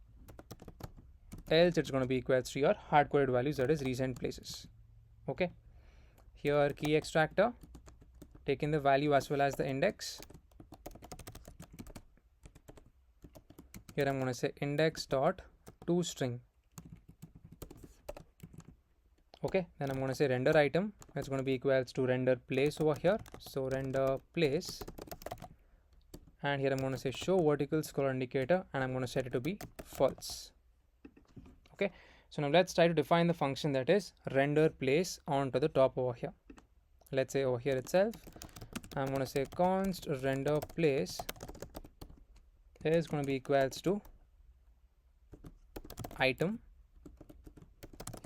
Else it's going to be equal to your hard-coded values, that is recent places. Okay. Here key extractor, taking the value as well as the index. Here I'm going to say index dot toString. Okay, then I'm going to say render item. It's going to be equals to render place over here. So render place. And here I'm going to say show vertical scroll indicator, and I'm going to set it to be false. Okay, so now let's try to define the function that is render place onto the top over here. Let's say over here itself, I'm going to say const render place is going to be equals to item.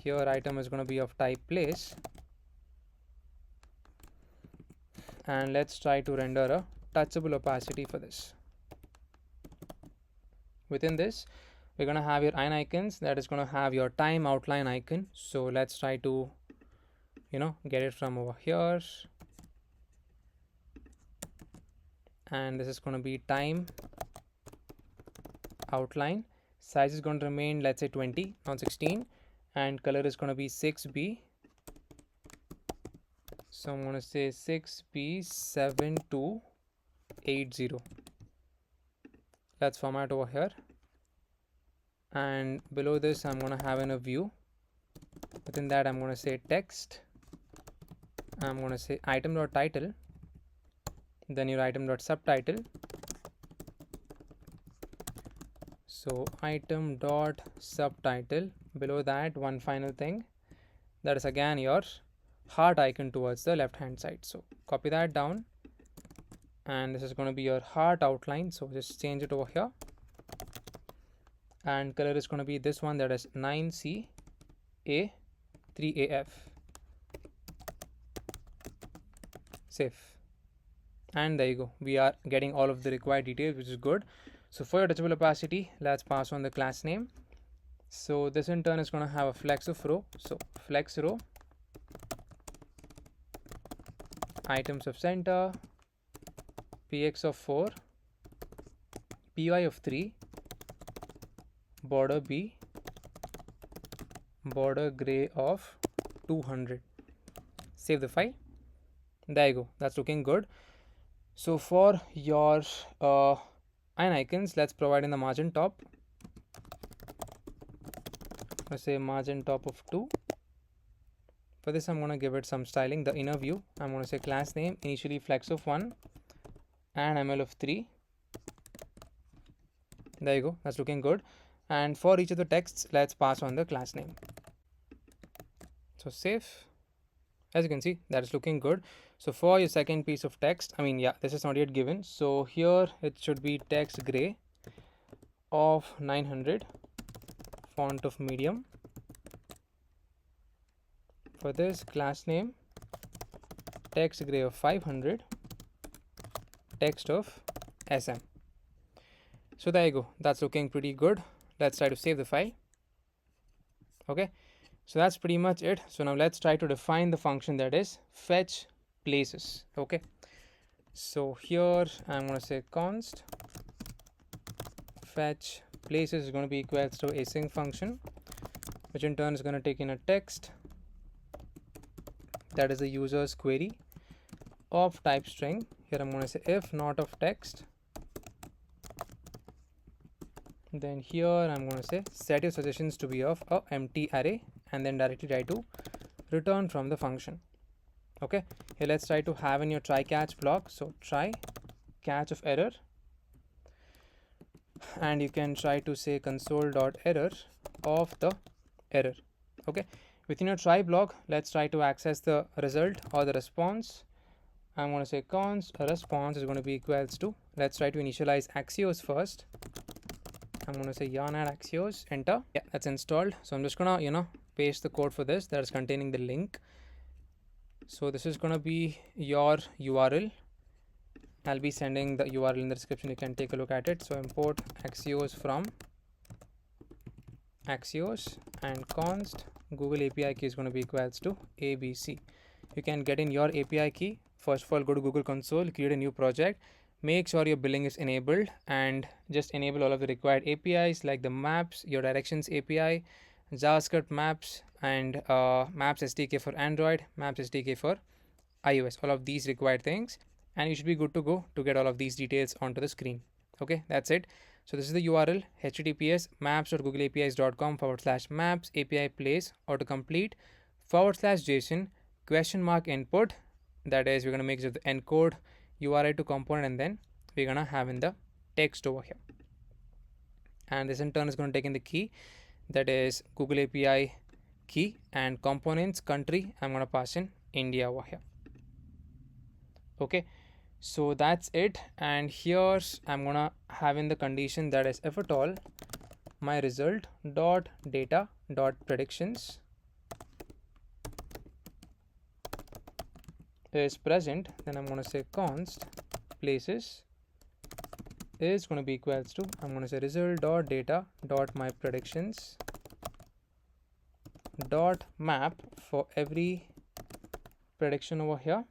Here item is going to be of type place, and let's try to render a touchable opacity for this. Within this, we're going to have your icons, that is going to have your time outline icon. So let's try to get it from over here, and this is going to be time outline. Size is going to remain let's say 20, not 16, and color is going to be 6B. So I'm going to say 6B7280. Let's format over here, and below this I'm going to have in a view. Within that I'm going to say text. I'm going to say item.title, then your item.subtitle. So item.subtitle. Below that, one final thing, that is again your heart icon towards the left hand side. So copy that down, and this is going to be your heart outline. So just change it over here, and color is going to be this one, that is 9CA3AF. Save, and there you go. We are getting all of the required details, which is good. So for your touchable opacity, let's pass on the class name. So this in turn is going to have a flex of row. So flex row, items of center, px of 4, py of 3, border b, border gray of 200. Save the file. There you go. That's looking good. So for your icons, let's provide in the margin top. Let's say margin top of 2. For this I'm going to give it some styling. The inner view, I'm going to say class name, initially flex of 1 and ml of 3. There you go. That's looking good. And for each of the texts, let's pass on the class name. So save. As you can see, that is looking good. So for your second piece of text, this is not yet given. So here it should be text gray of 900, font of medium. For this class name, text gray of 500, text of SM. So there you go. That's looking pretty good. Let's try to save the file. Okay. So that's pretty much it. So now let's try to define the function that is fetch places. Okay. So here I'm going to say const fetch places is going to be equals to async function, which in turn is going to take in a text that is the user's query of type string. Here I'm going to say if not of text. Then here I'm going to say set your suggestions to be of a empty array, and then directly try to return from the function. Okay, here let's try to have in your try catch block. So try catch of error, and you can try to say console.error of the error. Okay, within your try block, let's try to access the result or the response. I'm going to say const response is going to be equals to, let's try to initialize Axios first. I'm going to say yarn add Axios, enter. Yeah, that's installed. So I'm just going to, paste the code for this that is containing the link. So this is going to be your URL. I'll be sending the URL in the description. You can take a look at it. So import Axios from Axios, and const Google API key is going to be equals to ABC. You can get in your API key. First of all, go to Google Console, create a new project. Make sure your billing is enabled, and just enable all of the required APIs like the maps, your directions API, JavaScript maps, and maps SDK for Android, maps SDK for iOS, all of these required things, and you should be good to go to get all of these details onto the screen. Okay, that's it. So this is the URL, https maps.googleapis.com/maps API place autocomplete /JSON ?input. That is, we're going to make sure the encode URI to component, and then we're going to have in the text over here. And this in turn is going to take in the key, that is Google API key, and components country I'm going to pass in India over here. Okay, so that's it. And here I'm going to have in the condition, that is if at all my result dot data dot predictions is present, then I'm going to say const places is going to be equals to, I'm going to say result dot data dot my predictions dot map for every prediction over here.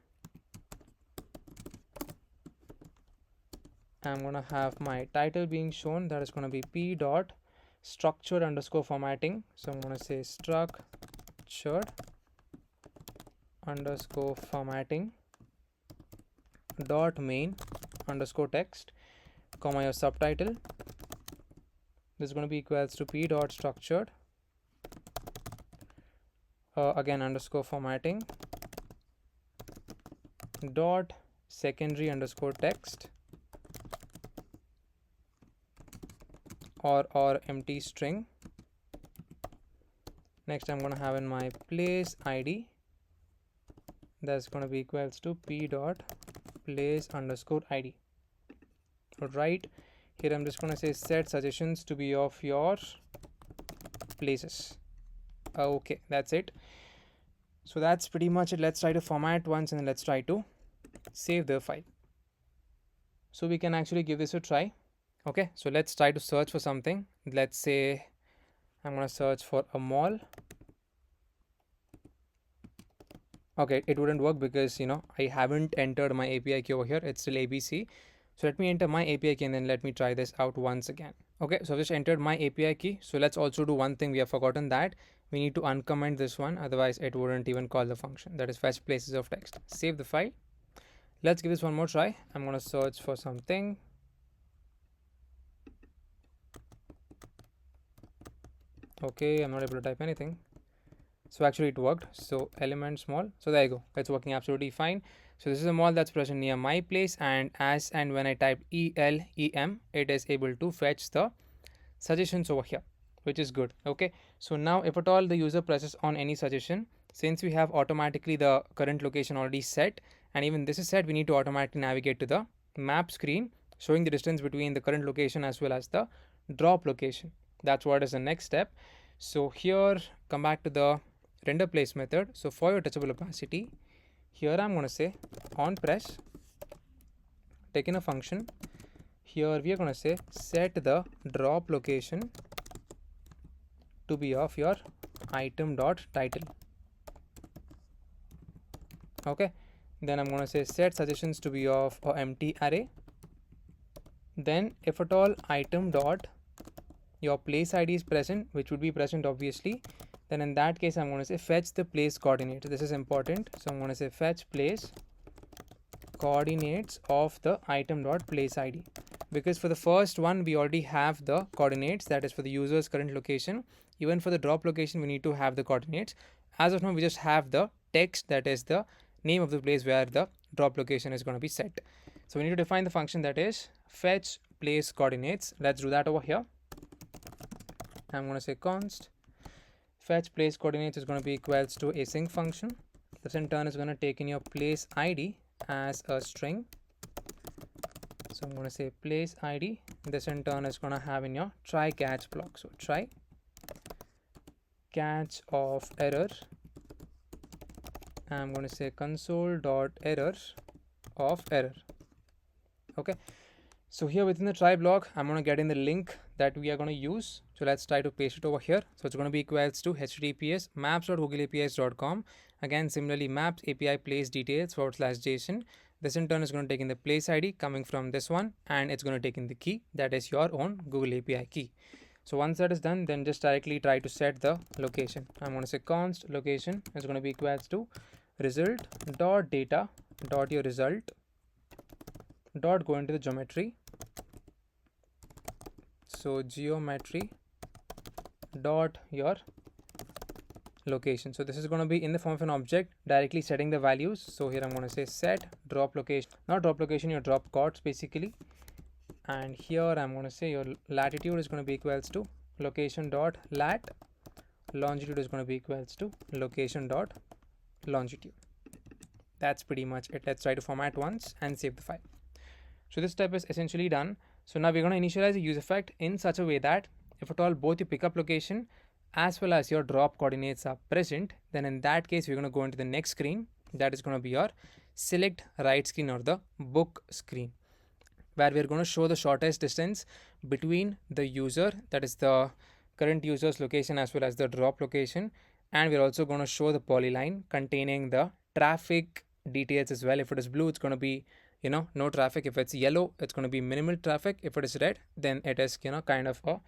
I'm going to have my title being shown, that is going to be p dot structured underscore formatting. So I'm going to say structured underscore formatting dot main underscore text, comma your subtitle. This is going to be equals to p dot structured again underscore formatting dot secondary underscore text or empty string. Next I'm going to have in my place ID, that's going to be equals to p dot place underscore ID. Right here I'm just going to say set suggestions to be of your places. Okay, that's it. So that's pretty much it. Let's try to format once, and then let's try to save the file. So we can actually give this a try. Okay, so let's try to search for something. Let's say I'm going to search for a mall. Okay, it wouldn't work because I haven't entered my API key over here. It's still ABC. So let me enter my API key, and then let me try this out once again. Okay, so I've just entered my API key. So let's also do one thing we have forgotten, that we need to uncomment this one, otherwise it wouldn't even call the function, that is fetch places of text. Save the file. Let's give this one more try. I'm going to search for something. Okay, I'm not able to type anything. So actually it worked. So element small. So there you go. It's working absolutely fine. So this is a mall that's present near my place, and as and when I type ELEM, it is able to fetch the suggestions over here, which is good. Okay, so now if at all the user presses on any suggestion, since we have automatically the current location already set, and even this is set, we need to automatically navigate to the map screen, showing the distance between the current location as well as the drop location. That's what is the next step. So here, come back to the render place method. So for your touchable opacity, here I'm going to say on press, take in a function. Here we are going to say set the drop location to be of your item dot title. Okay, then I'm going to say set suggestions to be of a empty array. Then if at all item dot your place ID is present, which would be present obviously, then in that case I'm going to say fetch the place coordinate. This is important. So I'm going to say fetch place coordinates of the item dot place id, because for the first one we already have the coordinates, that is for the user's current location. Even for the drop location we need to have the coordinates. As of now we just have the text, that is the name of the place where the drop location is going to be set. So we need to define the function that is fetch place coordinates. Let's do that over here. I'm going to say const fetch place coordinates is going to be equals to async function. This in turn is going to take in your place id as a string. So I'm going to say place id. This in turn is going to have in your try catch block. So try catch of error. I'm going to say console.error of error. Okay. So here within the try block, I'm going to get in the link that we are going to use. So let's try to paste it over here. So it's going to be equals to https maps.googleapis.com. Again, similarly, maps API place details /JSON. This in turn is going to take in the place ID coming from this one, and it's going to take in the key, that is your own Google API key. So once that is done, then just directly try to set the location. I'm going to say const location is going to be equals to result dot data dot your result dot go into the geometry. So geometry dot your location. So this is going to be in the form of an object directly setting the values. So here I'm going to say set drop location, not drop location, your drop coords basically. And here I'm going to say your latitude is going to be equals to location dot lat, longitude is going to be equals to location dot longitude. That's pretty much it. Let's try to format once and save the file. So this step is essentially done. So now we're going to initialize the use effect in such a way that if at all both your pickup location as well as your drop coordinates are present, then in that case we're going to go into the next screen, that is going to be your select write screen or the book screen, where we're going to show the shortest distance between the user, that is the current user's location as well as the drop location. And we're also going to show the polyline containing the traffic details as well. If it is blue, it's going to be no traffic. If it's yellow, it's going to be minimal traffic. If it is red, then it is kind of a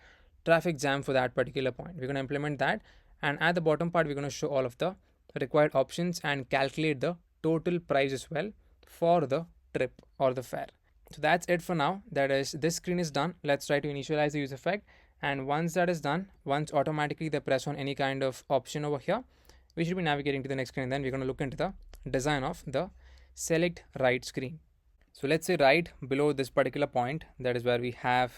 traffic jam for that particular point. We're going to implement that, and at the bottom part we're going to show all of the required options and calculate the total price as well for the trip or the fare. So that's it for now. That is, this screen is done. Let's try to initialize the use effect, and once that is done, once automatically they press on any kind of option over here, we should be navigating to the next screen, and then we're going to look into the design of the select write screen. So let's say right below this particular point, that is where we have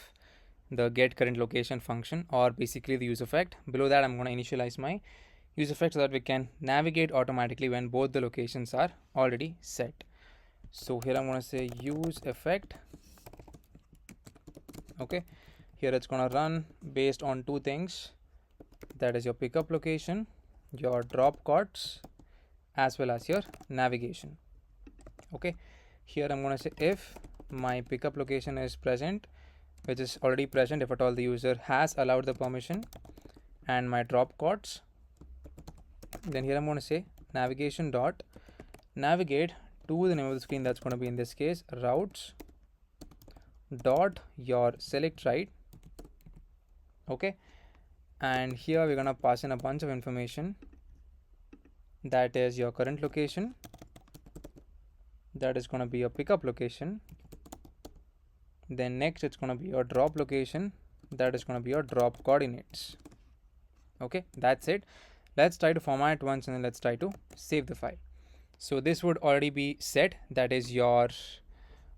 the get current location function, or basically the use effect. Below that I'm going to initialize my use effect so that we can navigate automatically when both the locations are already set. So here I'm going to say use effect. Okay, here it's going to run based on two things, that is your pickup location, your drop coords, as well as your navigation. Okay, here I'm going to say if my pickup location is present, which is already present if at all the user has allowed the permission, and my drop coords, then here I'm going to say navigation dot navigate to the name of the screen, that's going to be in this case routes dot your select write. Okay, and here we're going to pass in a bunch of information, that is your current location, that is going to be your pickup location, then next it's going to be your drop location, that is going to be your drop coordinates. Okay, that's it. Let's try to format once and then let's try to save the file. So this would already be set, that is your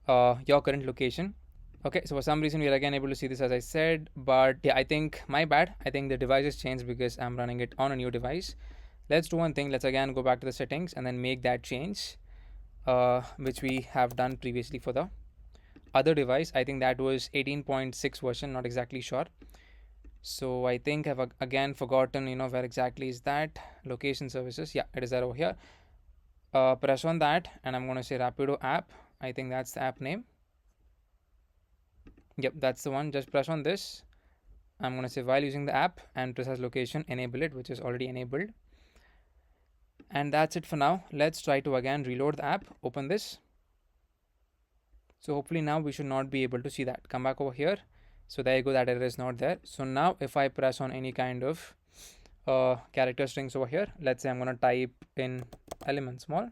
current location. Okay, so for some reason we are again able to see this as I said, but yeah, I think my bad. I think the device has changed because I'm running it on a new device. Let's do one thing. Let's again go back to the settings and then make that change, which we have done previously for the other device. I think that was 18.6 version, not exactly sure. So I think I've again forgotten where exactly is that location services. Yeah, it is there over here. Press on that and I'm going to say Rapido app. I think that's the app name. Yep, that's the one. Just press on this. I'm going to say while using the app and press as location, enable it, which is already enabled. And that's it for now. Let's try to again reload the app, open this. So hopefully now we should not be able to see that. Come back over here. So there you go, that error is not there. So now if I press on any kind of character strings over here, let's say I'm going to type in element small,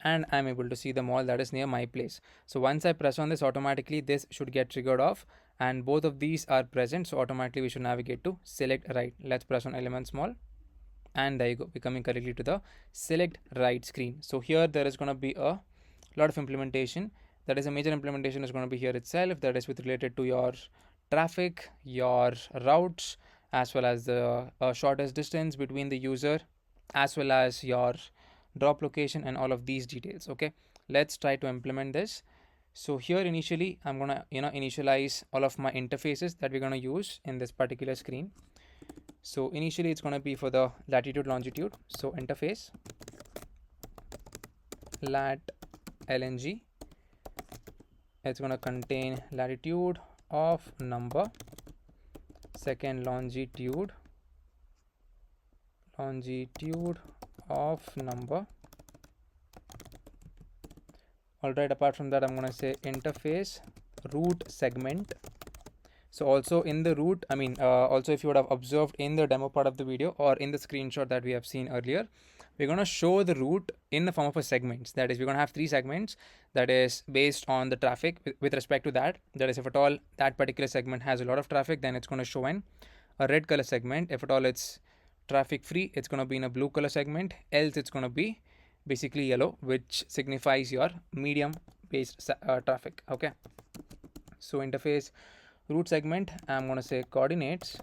and I'm able to see the mall that is near my place. So once I press on this, automatically this should get triggered off, and both of these are present, so automatically we should navigate to select right. Let's press on elements mall, and there you go, we're coming correctly to the select right screen. So here there is going to be a lot of implementation. That is, a major implementation is going to be here itself, that is with related to your traffic, your routes, as well as the shortest distance between the user, as well as your drop location and all of these details. Okay, let's try to implement this. So here initially I'm gonna initialize all of my interfaces that we're gonna use in this particular screen. So initially it's gonna be for the latitude longitude. So interface lat lng, it's going to contain latitude of number, second longitude of number. Alright, apart from that, I'm going to say interface root segment. So also in the root, also if you would have observed in the demo part of the video or in the screenshot that we have seen earlier, we're going to show the route in the form of a segments. That is, we're going to have 3 segments that is based on the traffic with respect to that. That is, if at all that particular segment has a lot of traffic, then it's going to show in a red color segment. If at all it's traffic free, it's going to be in a blue color segment. Else it's going to be basically yellow, which signifies your medium based traffic. Okay. So interface root segment, I'm going to say coordinates.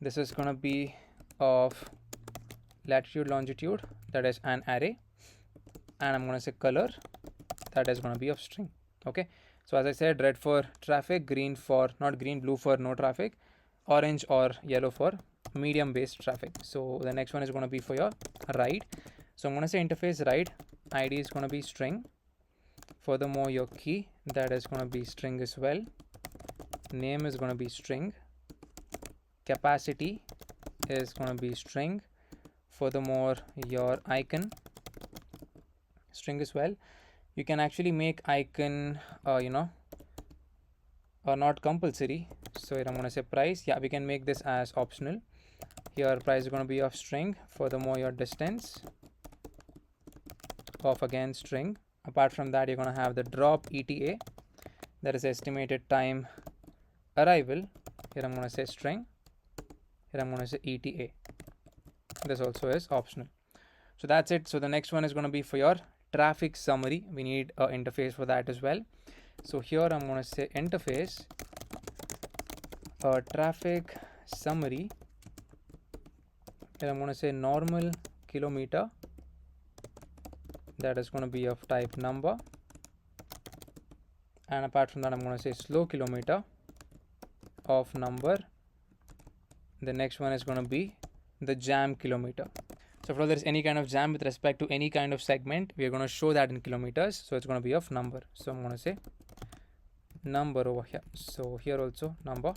This is going to be of latitude longitude, that is an array, and I'm going to say color, that is going to be of string. Okay, so as I said, red for traffic, green for not green, blue for no traffic, orange or yellow for medium based traffic. So the next one is going to be for your ride. So I'm going to say interface ride, id is going to be string. Furthermore, your key, that is going to be string as well. Name is going to be string. Capacity is going to be string. Furthermore, your icon, string as well. You can actually make icon not compulsory. So here I'm going to say price. Yeah, we can make this as optional. Here price is going to be of string. Furthermore, your distance of again string. Apart from that, you're going to have the drop ETA, that is estimated time arrival. Here I'm going to say string. Here I'm going to say ETA. This also is optional. So that's it. So the next one is going to be for your traffic summary. We need an interface for that as well. So here I'm going to say interface traffic summary. Here I'm going to say normal kilometer, that is going to be of type number, and apart from that I'm going to say slow kilometer of number. The next one is going to be the jam kilometer. So if there is any kind of jam with respect to any kind of segment, we are going to show that in kilometers, so it's going to be of number. So I'm going to say number over here. So here also number.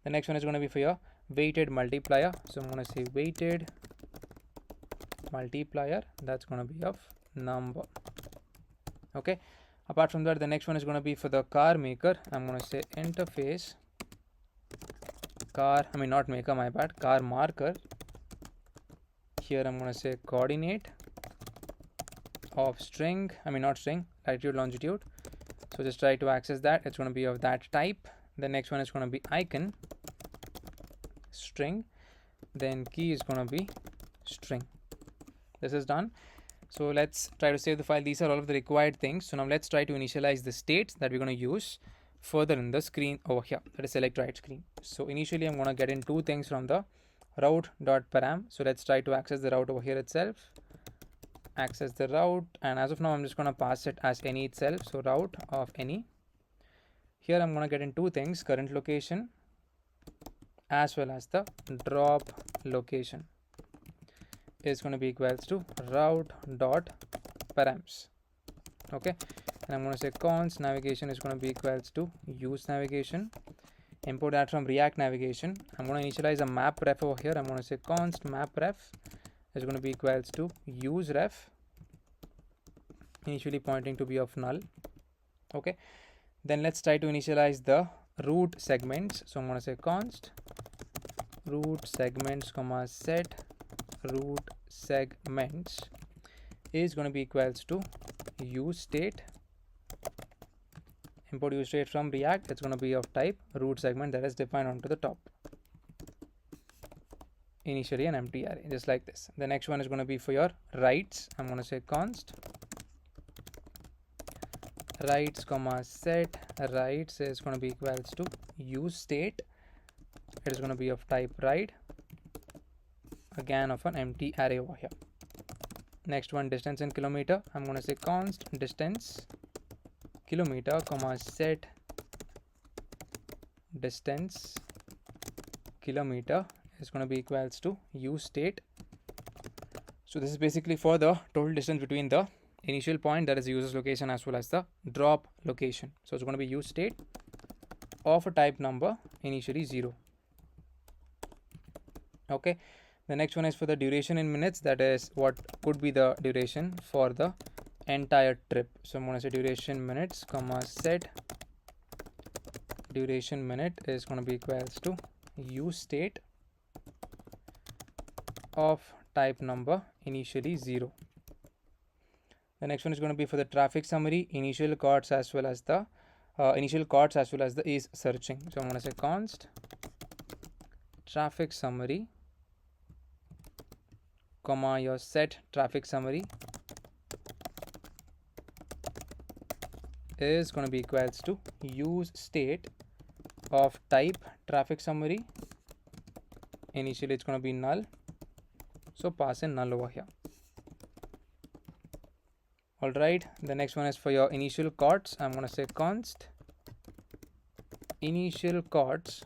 The next one is going to be for your weighted multiplier. So I'm going to say weighted multiplier, that's going to be of number. Okay, apart from that, the next one is going to be for the car maker. I'm going to say interface car, not maker, my bad, car marker. Here I'm going to say coordinate of string, not string, latitude longitude. So just try to access that. It's going to be of that type. The next one is going to be icon string, then key is going to be string. This is done. So let's try to save the file. These are all of the required things. So now let's try to initialize the states that we're going to use further in the screen over here, that is select right screen. So initially I'm going to get in 2 things from the route.param. So let's try to access the route over here itself. Access the route, and as of now I'm just going to pass it as any itself. So route of any. Here I'm going to get in 2 things, current location as well as the drop location is going to be equals to route.params. Okay, and I'm going to say const navigation is going to be equals to use navigation. Import that from React navigation. I'm going to initialize a map ref over here. I'm going to say const map ref is going to be equals to use ref, initially pointing to be of null. Okay, then let's try to initialize the root segments. So I'm going to say const root segments comma set root segments is going to be equals to use state, import use state from React. It's going to be of type root segment that is defined onto the top. Initially an empty array, just like this. The next one is going to be for your writes. I'm going to say const writes comma set writes is going to be equals to use state. It is going to be of type write, again of an empty array over here. Next one, distance in kilometer. I'm going to say const distance kilometer comma set distance kilometer is going to be equals to use state. So this is basically for the total distance between the initial point, that is the user's location, as well as the drop location. So it's going to be use state of a type number, initially 0. Okay, the next one is for the duration in minutes, that is what could be the duration for the entire trip. So I'm going to say duration minutes comma set duration minute is going to be equals to use state of type number, initially 0. The next one is going to be for the traffic summary, initial coords as well as the is searching. So I'm going to say const traffic summary comma your set traffic summary is going to be equals to use state of type traffic summary. Initially it's going to be null, so pass in null over here. Alright, the next one is for your initial coords. I'm going to say const initial coords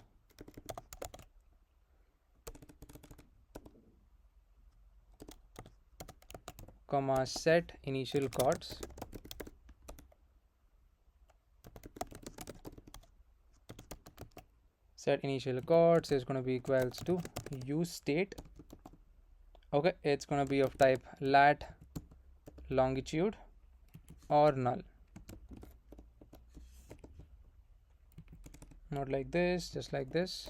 comma set initial coords set initial coords is going to be equals to use state. Okay, it's going to be of type lat longitude or null, not like this, just like this.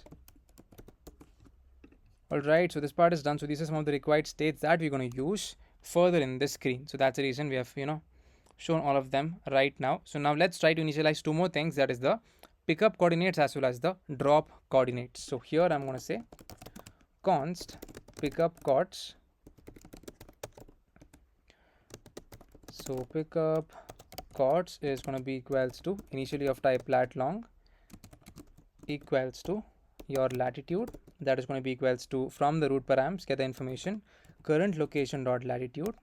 Alright, so this part is done. So these are some of the required states that we're going to use further in this screen. So that's the reason we have shown all of them right now. So now let's try to initialize two more things, that is the pickup coordinates as well as the drop coordinates. So here I'm going to say const pickup coords. So pickup coords is going to be equals to initially of type lat long equals to your latitude, that is going to be equals to from the root params get the information current location dot latitude,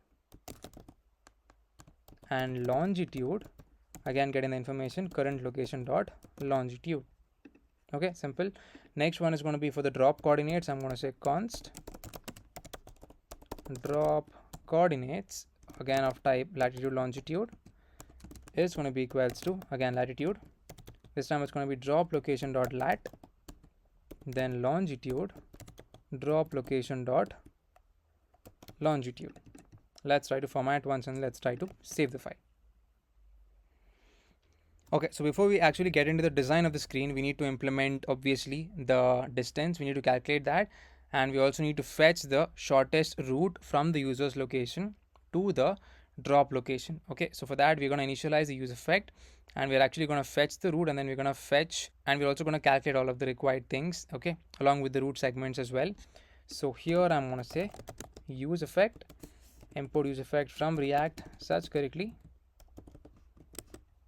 and longitude again getting the information current location dot longitude. Okay, simple. Next one is going to be for the drop coordinates. I'm going to say const drop coordinates again of type latitude longitude is going to be equals to again latitude. This time it's going to be drop location dot lat, then longitude drop location dot longitude. Let's try to format once and let's try to save the file. Okay, so before we actually get into the design of the screen, we need to implement obviously the distance. We need to calculate that, and we also need to fetch the shortest route from the user's location to the drop location. Okay, so for that we're going to initialize the use effect, and we're actually going to fetch the route, and then we're going to fetch, and we're also going to calculate all of the required things, okay, along with the route segments as well. So here I'm going to say use effect, import use effect from React search correctly.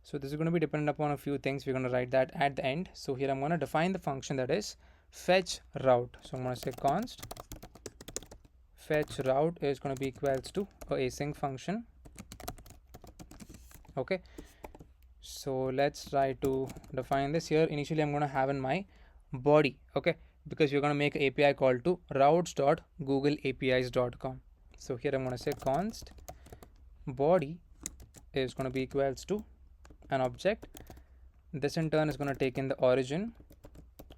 So this is going to be dependent upon a few things. We're going to write that at the end. So here I'm going to define the function that is fetch route. So I'm going to say const fetch route is going to be equals to a async function. Okay, so let's try to define this here. Initially I'm going to have in my body, okay, because we're going to make an API call to routes.googleapis.com. So here I'm going to say const body is going to be equals to an object. This in turn is going to take in the origin,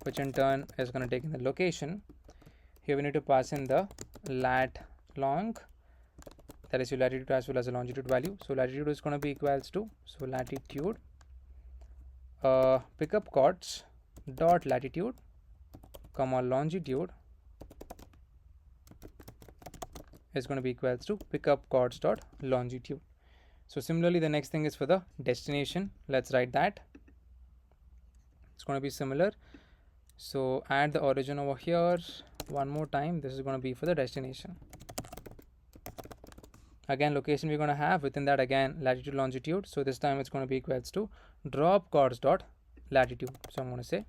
which in turn is going to take in the location. Here we need to pass in the lat long, that is your latitude as well as the longitude value. So latitude is going to be equals to, so latitude pickup coords dot latitude comma longitude is going to be equals to pickup chords dot longitude. So similarly, the next thing is for the destination. Let's write that. It's going to be similar. So add the origin over here one more time. This is going to be for the destination. Again, location we're going to have within that, again, latitude, longitude. So this time it's going to be equals to drop chords dot latitude. So I'm going to say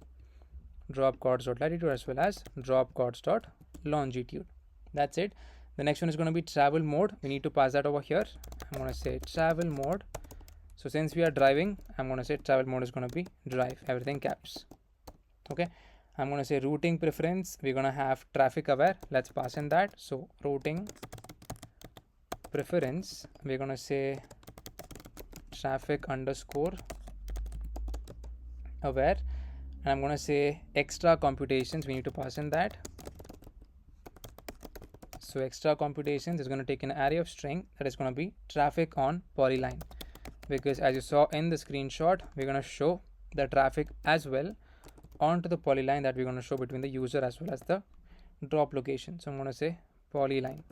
drop chords dot latitude as well as drop chords dot longitude. That's it. The next one is going to be travel mode. We need to pass that over here. I'm going to say travel mode. So since we are driving, I'm going to say travel mode is going to be drive, everything caps. Okay. I'm going to say routing preference. We're going to have traffic aware. Let's pass in that. So routing preference, we're going to say traffic underscore aware. And I'm going to say extra computations. We need to pass in that. So extra computations is going to take an array of string that is going to be traffic on polyline, because as you saw in the screenshot, we're going to show the traffic as well onto the polyline that we're going to show between the user as well as the drop location. So I'm going to say polyline.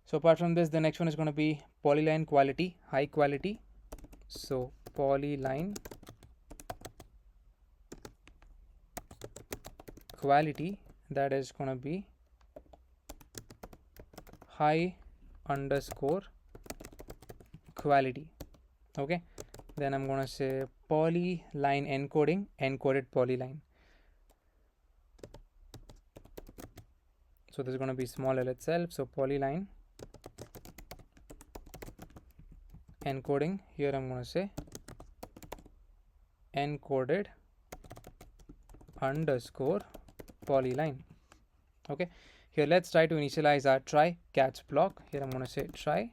So apart from this, the next one is going to be polyline quality, high quality. So polyline quality, that is going to be high underscore quality. Okay. Then I'm going to say polyline encoding, encoded polyline. So this is going to be small l itself. So polyline encoding, here I'm going to say encoded underscore polyline. Okay. Here let's try to initialize our try catch block. Here I'm going to say try,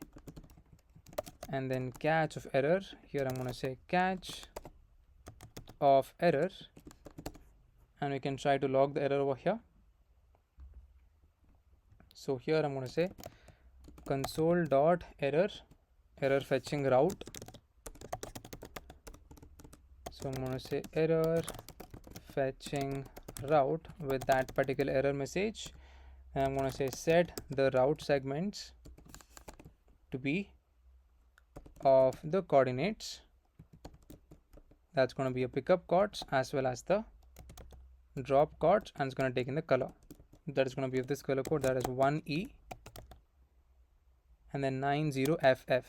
and then catch of error. Here I'm going to say catch of error, and we can try to log the error over here. So here I'm going to say console dot error, error fetching route. So I'm going to say error fetching route with that particular error message, and I'm going to say set the route segments to be of the coordinates. That's going to be a pickup chords as well as the drop chords, and it's going to take in the color. That is going to be of this color code, that is 1E and then 90FF.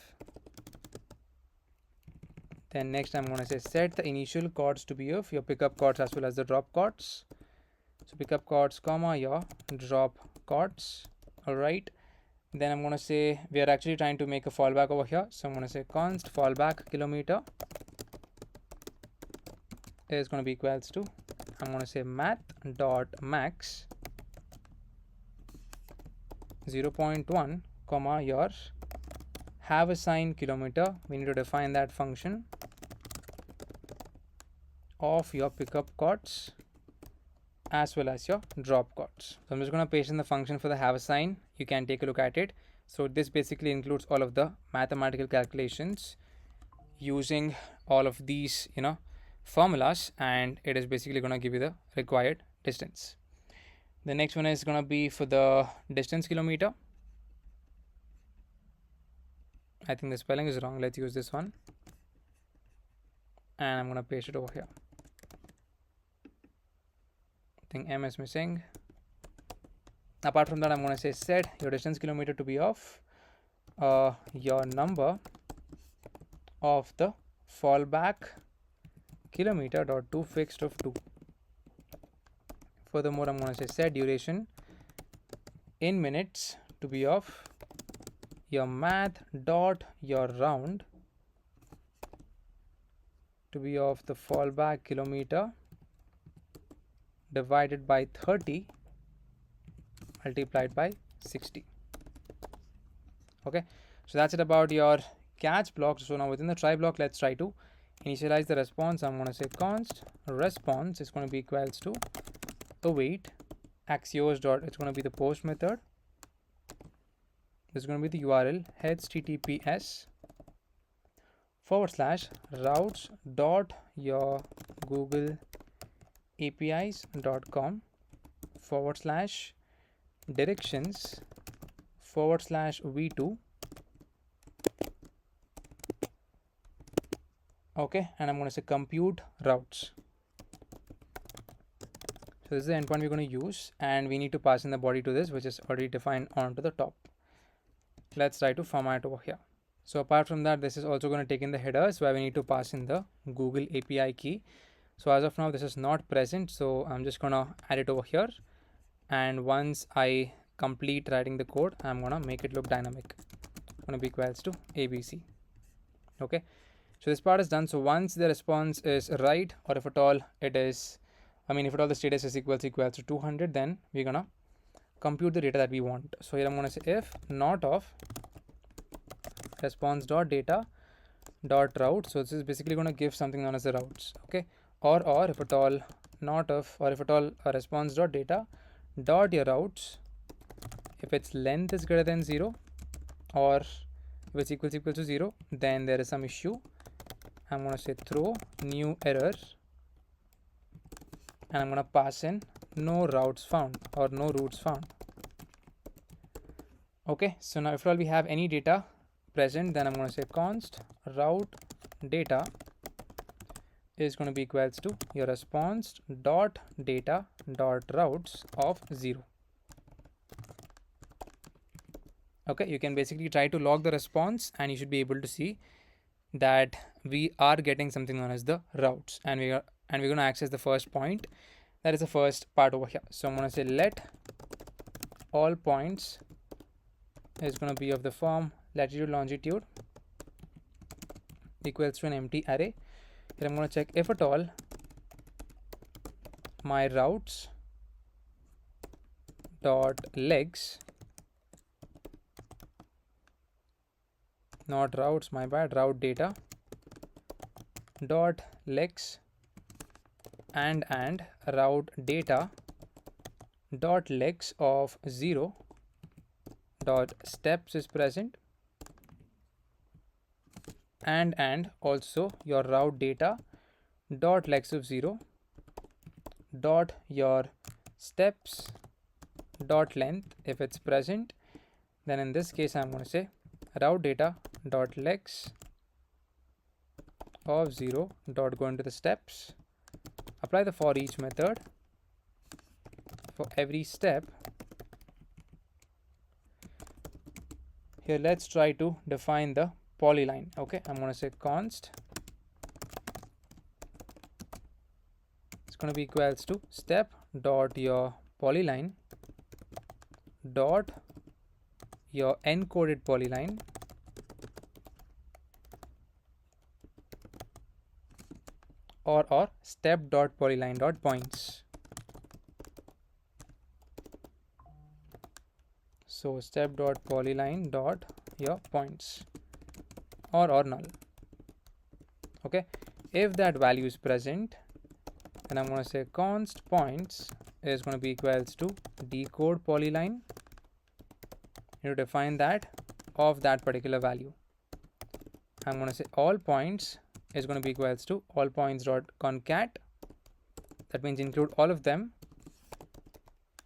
Then next I'm going to say set the initial chords to be of your pickup chords as well as the drop chords. So pickup chords comma your drop chords. All right. Then I'm going to say we are actually trying to make a fallback over here. So I'm going to say const fallback kilometer is going to be equals to, I'm going to say math dot max 0.1 comma your have a sign kilometer. We need to define that function of your pickup chords as well as your drop chords. So I'm just going to paste in the function for the have a sign. You can take a look at it. So this basically includes all of the mathematical calculations using all of these, formulas, and it is basically going to give you the required distance. The next one is going to be for the distance kilometer. I think the spelling is wrong. Let's use this one, and I'm going to paste it over here. I think M is missing. Apart from that, I'm going to say set your distance kilometer to be of your number of the fallback kilometer dot to fixed of 2. Furthermore, I'm going to say set duration in minutes to be of your math dot your round to be of the fallback kilometer divided by 30 multiplied by 60. Okay, so that's it about your catch block. So now within the try block, let's try to initialize the response. I'm going to say const response is going to be equals to await axios dot, it's going to be the post method. This is going to be the URL https / routes dot your Google APIs.com / directions /v2. Okay, and I'm going to say compute routes. So this is the endpoint we're going to use, and we need to pass in the body to this, which is already defined onto the top. Let's try to format over here. So apart from that, this is also going to take in the headers where we need to pass in the Google API key. So as of now, this is not present, so I'm just going to add it over here. And once I complete writing the code, I'm going to make it look dynamic. Going to be equals to ABC. Okay, so this part is done. So once the response is right, or if at all it is, if at all the status is equals to 200, then we're going to compute the data that we want. So here I'm going to say if not of response.data dot route. So this is basically going to give something known as the routes. Okay, or if at all not of, or if at all a response.data dot your routes, if its length is greater than 0, or if it's equal to 0, then there is some issue. I'm going to say throw new error, and I'm going to pass in no routes found or no routes found. Okay, so now if all we have any data present, then I'm going to say const route data is going to be equals to your response dot data dot routes of 0. Okay, you can basically try to log the response, and you should be able to see that we are getting something known as the routes, and we're going to access the first point. That is the first part over here. So I'm going to say let all points is going to be of the form latitude longitude equals to an empty array. Here I'm going to check if at all my routes dot legs, not routes, my bad, route data dot legs and route data dot legs of 0 dot steps is present, and also your route data dot legs of 0 dot your steps dot length if it's present. Then in this case I'm going to say route data dot legs of 0 dot go into the steps, apply the for each method for every step. Here let's try to define the polyline. Okay, I'm going to say const, it's going to be equals to step dot your polyline dot your encoded polyline or step dot polyline dot points. So step dot polyline dot your points or null. Okay, if that value is present, then I'm going to say const points is going to be equals to decode polyline. You need to define that of that particular value. I'm going to say all points is going to be equals to all points dot concat. That means include all of them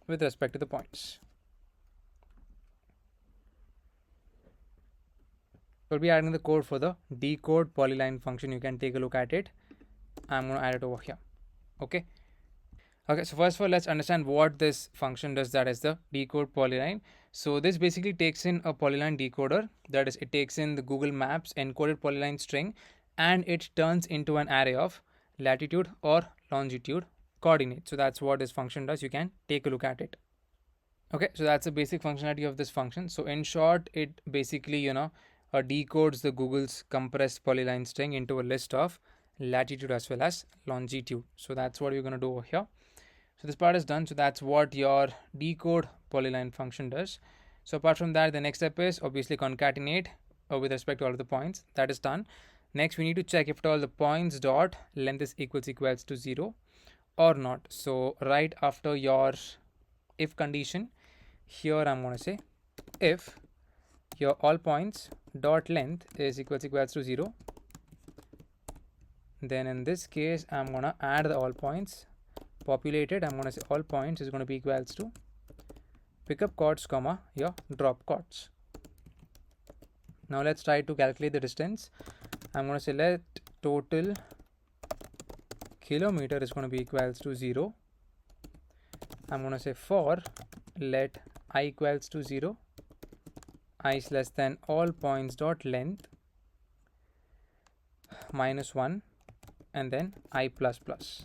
with respect to the points. We'll be adding the code for the decode polyline function. You can take a look at it. I'm going to add it over here. Okay, so first of all, let's understand what this function does, that is the decode polyline. So this basically takes in a polyline decoder, that is it takes in the Google Maps encoded polyline string and it turns into an array of latitude or longitude coordinates. So that's what this function does. You can take a look at it. Okay, so that's the basic functionality of this function. So in short, it basically decodes the Google's compressed polyline string into a list of latitude as well as longitude. So that's what we're going to do over here. So this part is done. So that's what your decode polyline function does. So apart from that, the next step is obviously concatenate with respect to all of the points. That is done. Next, we need to check if at all the points dot length is equals to 0 or not. So right after your if condition, here I'm going to say if your all points dot length is equals to 0, then in this case I'm going to add the all points populated. I'm going to say all points is going to be equals to pickup costs comma your drop costs. Now let's try to calculate the distance. I'm going to say let total kilometer is going to be equals to 0. I'm going to say for let I equals to 0, I is less than all points dot length minus 1, and then I plus plus.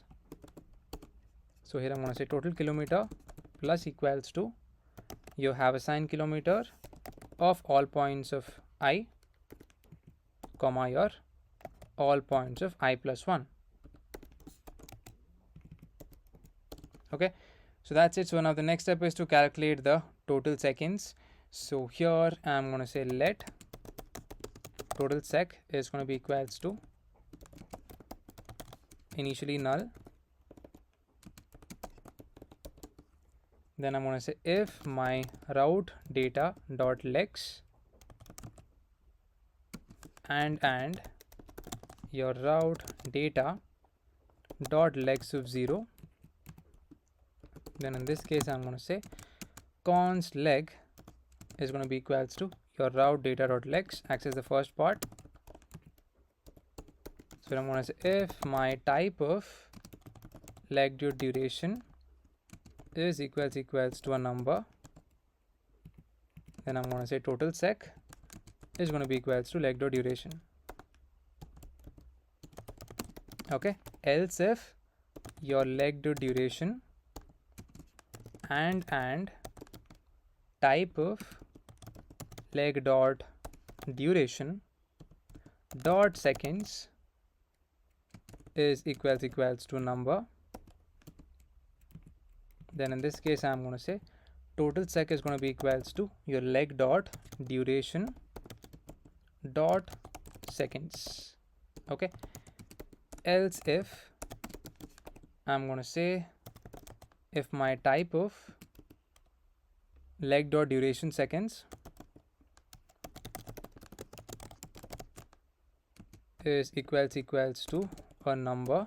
So here I'm going to say total kilometer plus equals to, you have assigned kilometer of all points of I comma your all points of I plus 1. Okay, so that's it. So now the next step is to calculate the total seconds. So here I'm going to say let total sec is going to be equals to initially null, then I'm going to say if my route data dot lex and your route data dot lex of 0, then in this case I'm going to say const leg is going to be equals to your route data dot lex, access the first part. So I'm going to say if my type of leg dot duration is equals to a number, then I'm going to say total sec is going to be equals to leg dot duration. Okay, else if your leg dot duration and type of leg dot duration dot seconds is equals to number, then in this case I'm going to say total sec is going to be equals to your leg dot duration dot seconds. Okay, else if I'm going to say if my type of leg dot duration seconds is equals to a number,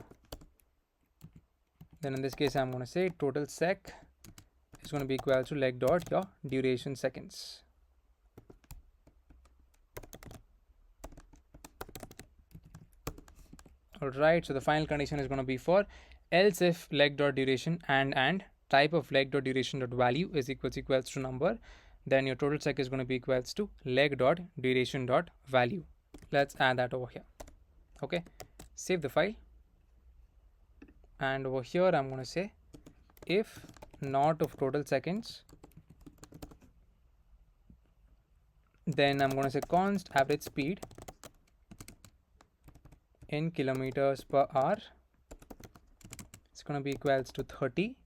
then in this case I'm going to say total sec is going to be equal to leg dot your duration seconds. Alright, so the final condition is going to be for else if leg dot duration and type of leg dot duration dot value is equals to number, then your total sec is going to be equals to leg dot duration dot value. Let's add that over here. Okay, save the file, and over here I'm going to say if not of total seconds, then I'm going to say const average speed in kilometers per hour, it's going to be equals to 30,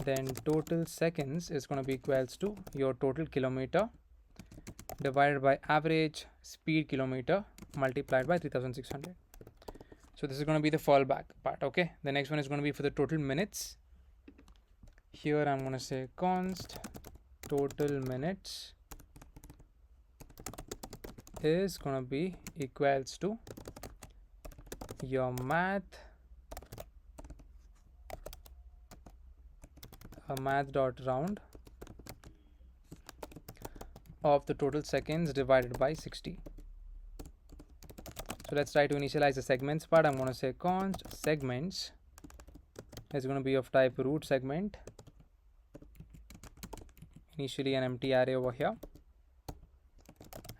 then total seconds is going to be equals to your total kilometer divided by average speed kilometer multiplied by 3600. So this is going to be the fallback part. Okay, the next one is going to be for the total minutes. Here I'm going to say const total minutes is going to be equals to your math dot round of the total seconds divided by 60. So let's try to initialize the segments part. I'm going to say const segments is going to be of type root segment, initially an empty array over here,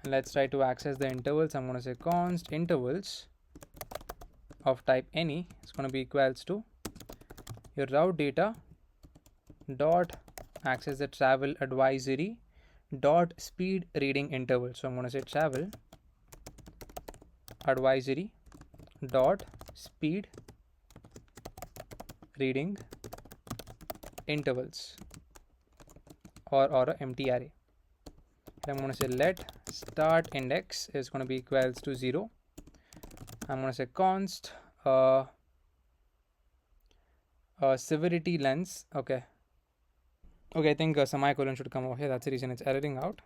and let's try to access the intervals. I'm going to say const intervals of type any is going to be equals to your route data dot access the travel advisory dot speed reading interval. So I'm going to say travel advisory dot speed reading intervals or a empty array. And I'm going to say let start index is going to be equals to 0. I'm going to say const severity lens. Okay, I think a semicolon should come over here. That's the reason it's erroring out.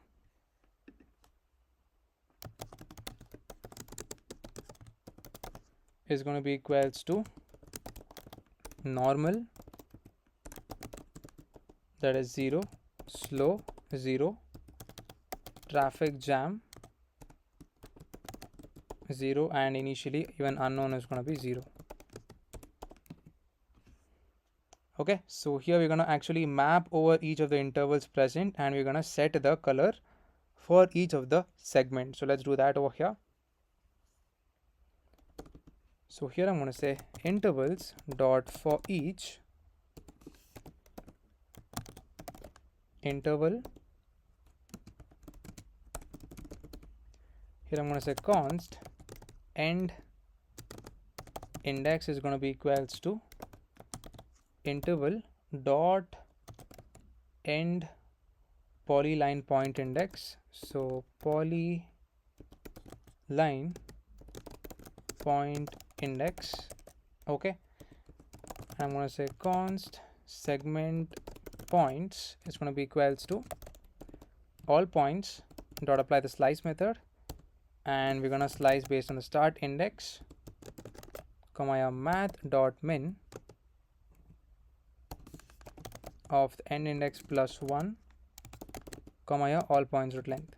Is going to be equals to normal, that is 0, slow 0, traffic jam 0, and initially even unknown is going to be 0. Okay, so here we're going to actually map over each of the intervals present, and we're going to set the color for each of the segments. So let's do that over here. So here I'm going to say intervals dot for each interval. Here I'm going to say const end index is going to be equals to interval dot end polyline point index. So polyline point index. Okay, I'm going to say const segment points is going to be equals to all points dot apply the slice method, and we're going to slice based on the start index, comma your math dot min of the end index plus 1, comma your all points root length.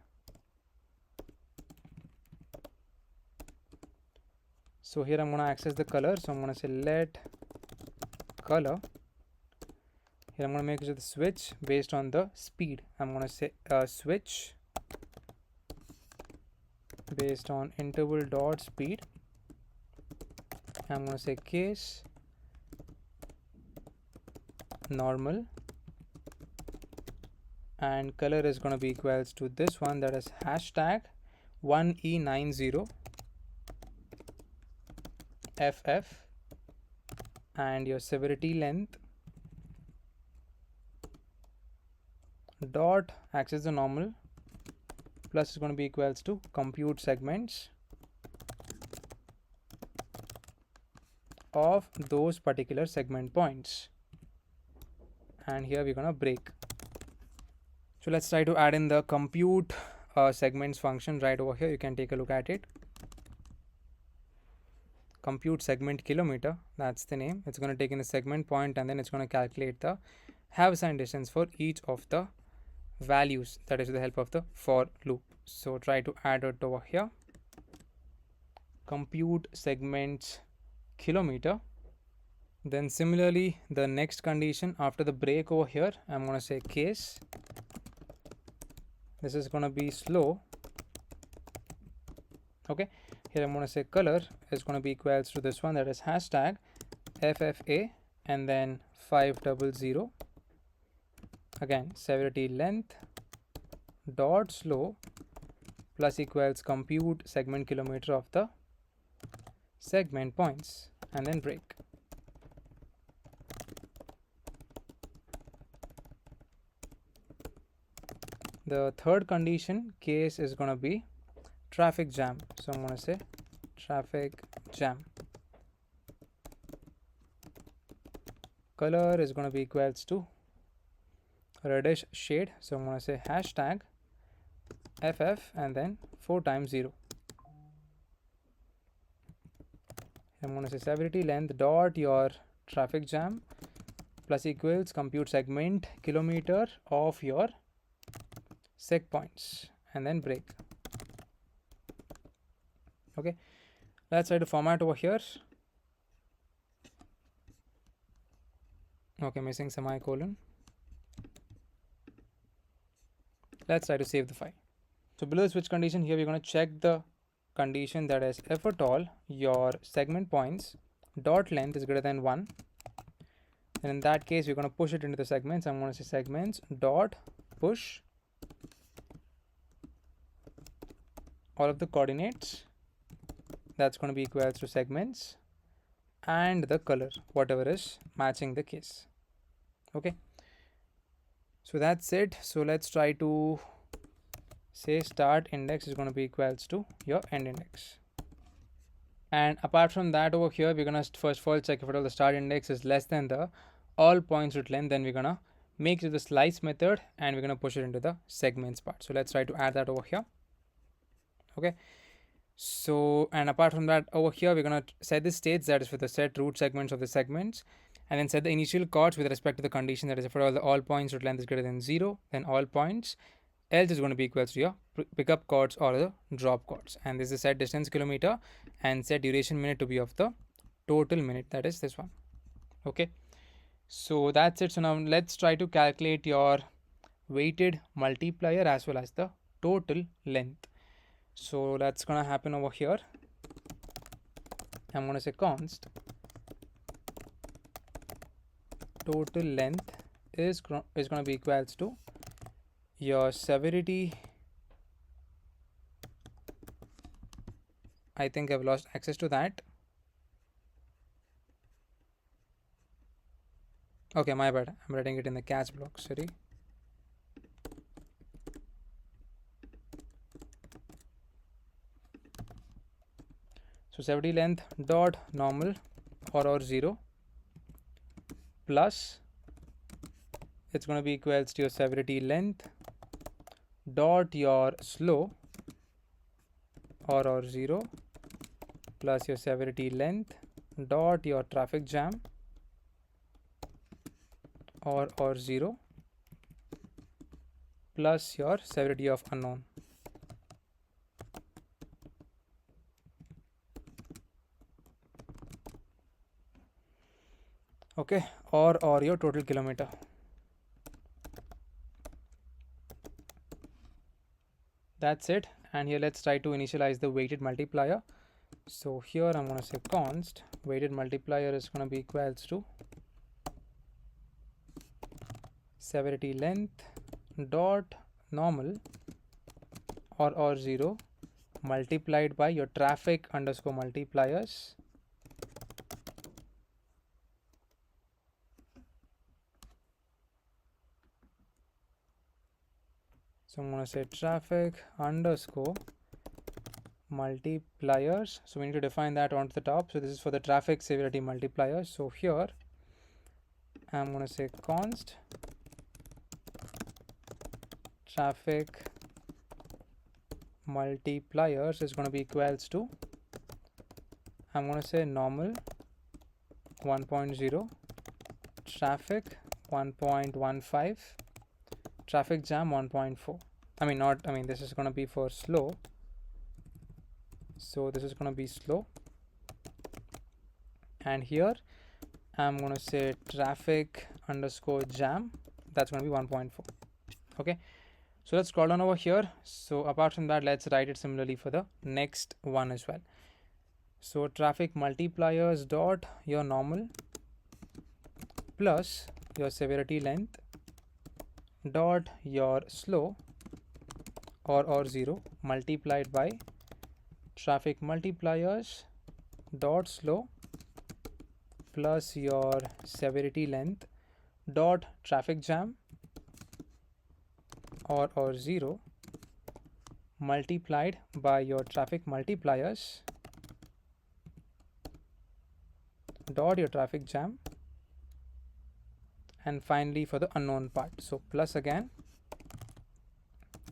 So here I'm going to access the color, so I'm going to say let color. Here I'm going to make the switch based on the speed. I'm going to say switch based on interval dot speed. I'm going to say case normal, and color is going to be equals to this one, that is hashtag 1E90 FF, and your severity length dot access the normal plus is going to be equals to compute segments of those particular segment points, and here we're going to break. So let's try to add in the compute segments function right over here. You can take a look at it. Compute segment kilometer, that's the name. It's going to take in a segment point, and then it's going to calculate the have assigned distance for each of the values, that is with the help of the for loop. So try to add it over here. Compute segments kilometer. Then similarly, the next condition after the break over here, I'm going to say case. This is going to be slow. Okay, here I'm going to say color is going to be equals to this one, that is hashtag FFA, and then 500. Again, severity length dot slow plus equals compute segment kilometer of the segment points, and then break. The third condition case is going to be traffic jam. So I'm going to say traffic jam. Color is going to be equals to reddish shade. So I'm going to say hashtag FF and then 4 times 0. I'm going to say severity length dot your traffic jam plus equals compute segment kilometer of your seg points, and then break. Okay, let's try to format over here. Okay, missing semicolon. Let's try to save the file. So below the switch condition, here we're going to check the condition, that is if at all your segment points dot length is greater than 1, and in that case we're going to push it into the segments. I'm going to say segments dot push all of the coordinates, that's going to be equals to segments and the color, whatever is matching the case. Okay, so that's it. So let's try to say start index is going to be equals to your end index, and apart from that over here we're going to first of all check if at all the start index is less than the all points root length. Then we're going to make it the slice method, and we're going to push it into the segments part. So let's try to add that over here. Okay, so and apart from that over here we're going to set the states, that is for the set root segments of the segments, and then set the initial chords with respect to the condition, that is if all points root length is greater than 0, then all points else is going to be equals to your pickup chords or the drop chords. And this is set distance kilometer and set duration minute to be of the total minute, that is this one. Okay, so that's it. So now let's try to calculate your weighted multiplier as well as the total length. So that's gonna happen over here. I'm gonna say const total length is gonna be equals to your severity. I think I've lost access to that. Okay, my bad. I'm writing it in the catch block. Sorry. So severity length dot normal or 0 plus it's going to be equals to your severity length dot your slow or 0 plus your severity length dot your traffic jam or 0 plus your severity of unknown. Okay, or your total kilometer. That's it. And here let's try to initialize the weighted multiplier. So here I'm going to say const weighted multiplier is going to be equals to severity length dot normal or 0 multiplied by your traffic underscore multipliers so I'm going to say traffic underscore multipliers. So we need to define that onto the top. So this is for the traffic severity multipliers. So here I'm going to say const traffic multipliers is going to be equals to, I'm going to say normal 1.0, traffic 1.15, traffic jam 1.4. This is going to be for slow. So this is going to be slow. And here I'm going to say traffic underscore jam, that's going to be 1.4. Okay. So let's scroll down over here. So apart from that, let's write it similarly for the next one as well. So traffic multipliers dot your normal plus your severity length dot your slow or 0 multiplied by traffic multipliers dot slow plus your severity length dot traffic jam or 0 multiplied by your traffic multipliers dot your traffic jam, and finally for the unknown part, so plus again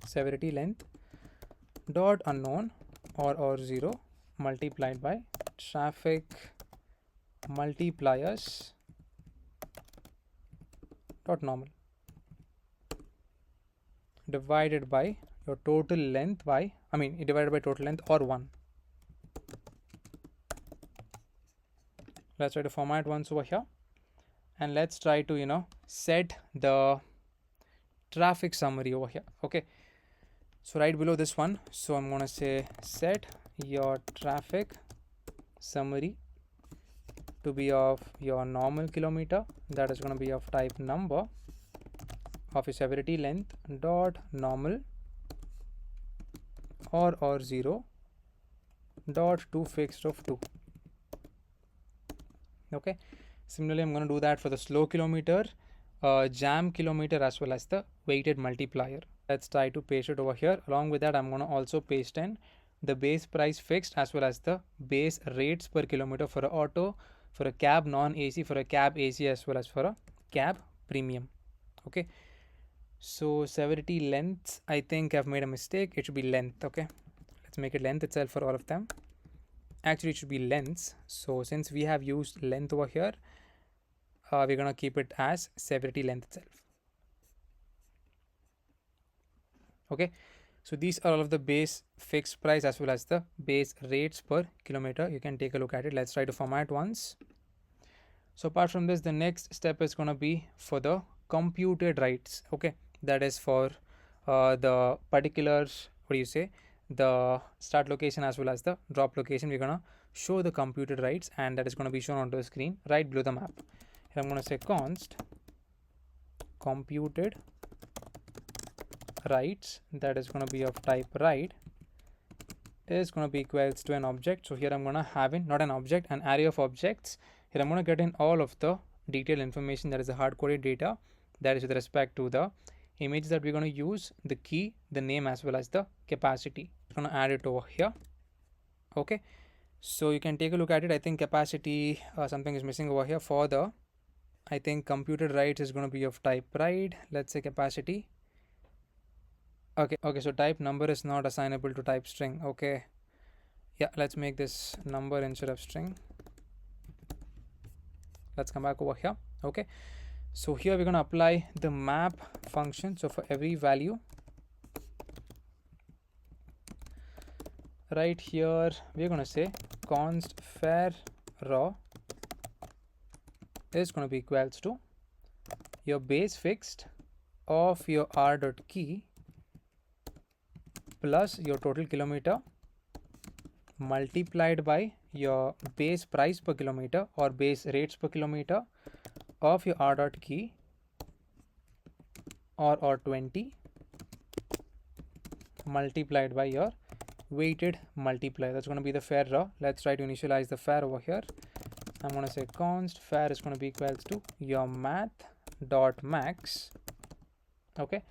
severity length dot unknown or 0 multiplied by traffic multipliers dot normal divided by your total length by, divided by total length or 1. Let's try to format once over here, and let's try to set the traffic summary over here. Okay, so right below this one, so I'm going to say set your traffic summary to be of your normal kilometer, that is going to be of type number of your severity length dot normal or 0 dot to fixed of 2. Okay, similarly I'm going to do that for the slow kilometer, jam kilometer, as well as the weighted multiplier. Let's try to paste it over here. Along with that, I'm going to also paste in the base price fixed as well as the base rates per kilometer for a auto, for a cab non-AC, for a cab AC, as well as for a cab premium. Okay, so severity lengths, I think I've made a mistake. It should be length. Okay, let's make it length itself for all of them. Actually it should be lengths. So since we have used length over here, we're going to keep it as severity length itself. Okay, so these are all of the base fixed price as well as the base rates per kilometer. You can take a look at it. Let's try to format once. So apart from this, the next step is going to be for the computed rights. Okay, that is for the particular, what do you say, the start location as well as the drop location. We're going to show the computed rights, and that is going to be shown onto the screen right below the map. Here I'm going to say const computed rights, that is going to be of type write, is going to be equals to an object. So here I'm going to have in not an object, an array of objects. Here I'm going to get in all of the detailed information, that is the hard-coded data, that is with respect to the image that we're going to use, the key, the name, as well as the capacity. I'm going to add it over here. Okay, so you can take a look at it. I think capacity, something is missing over here. For the, I think computed rights is going to be of type write. Let's say capacity. Okay, so type number is not assignable to type string. Okay, yeah, let's make this number instead of string. Let's come back over here. Okay, so here we're going to apply the map function. So for every value, right here we're going to say const fare raw is going to be equals to your base fixed of your r.key plus your total kilometer multiplied by your base price per kilometer or base rates per kilometer of your r.key or 20 multiplied by your weighted multiplier. That's going to be the fare raw. Let's try to initialize the fare over here. I'm going to say const fare is going to be equals to your math dot max, okay,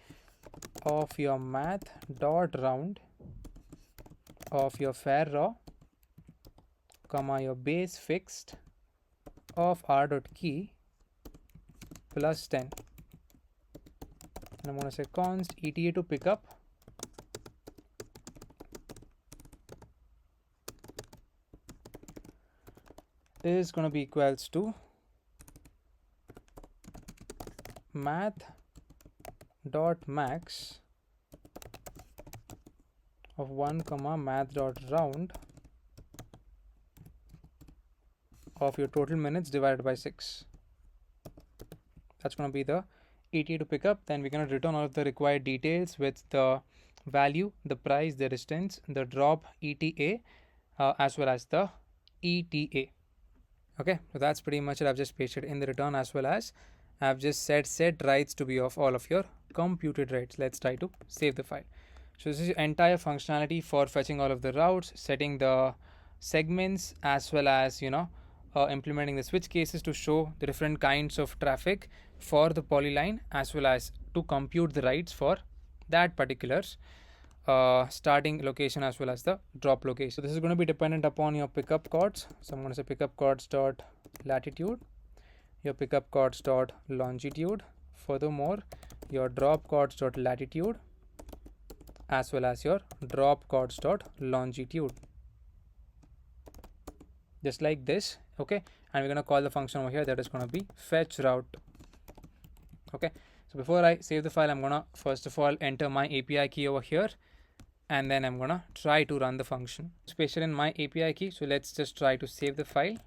of your math dot round of your fare raw comma your base fixed of r.key plus 10. And I'm going to say const eta to pickup is going to be equals to math dot max of 1 comma math dot round of your total minutes divided by 6. That's going to be the ETA to pick up. Then we're going to return all of the required details with the value, the price, the distance, the drop ETA, as well as the ETA. Okay, so that's pretty much it. I've just pasted in the return, as well as I've just set rights to be of all of your computed rights. Let's try to save the file. So this is your entire functionality for fetching all of the routes, setting the segments, as well as implementing the switch cases to show the different kinds of traffic for the polyline, as well as to compute the rights for that particular starting location as well as the drop location. So this is going to be dependent upon your pickup chords. So I'm going to say pickup chords dot latitude, your pickup chords dot longitude, furthermore your drop chords dot latitude, as well as your drop chords dot longitude, just like this. Okay, and we're going to call the function over here that is going to be fetch route. Okay, so before I save the file, I'm going to first of all enter my API key over here, and then I'm going to try to run the function. It's pasted in my API key, so let's just try to save the file.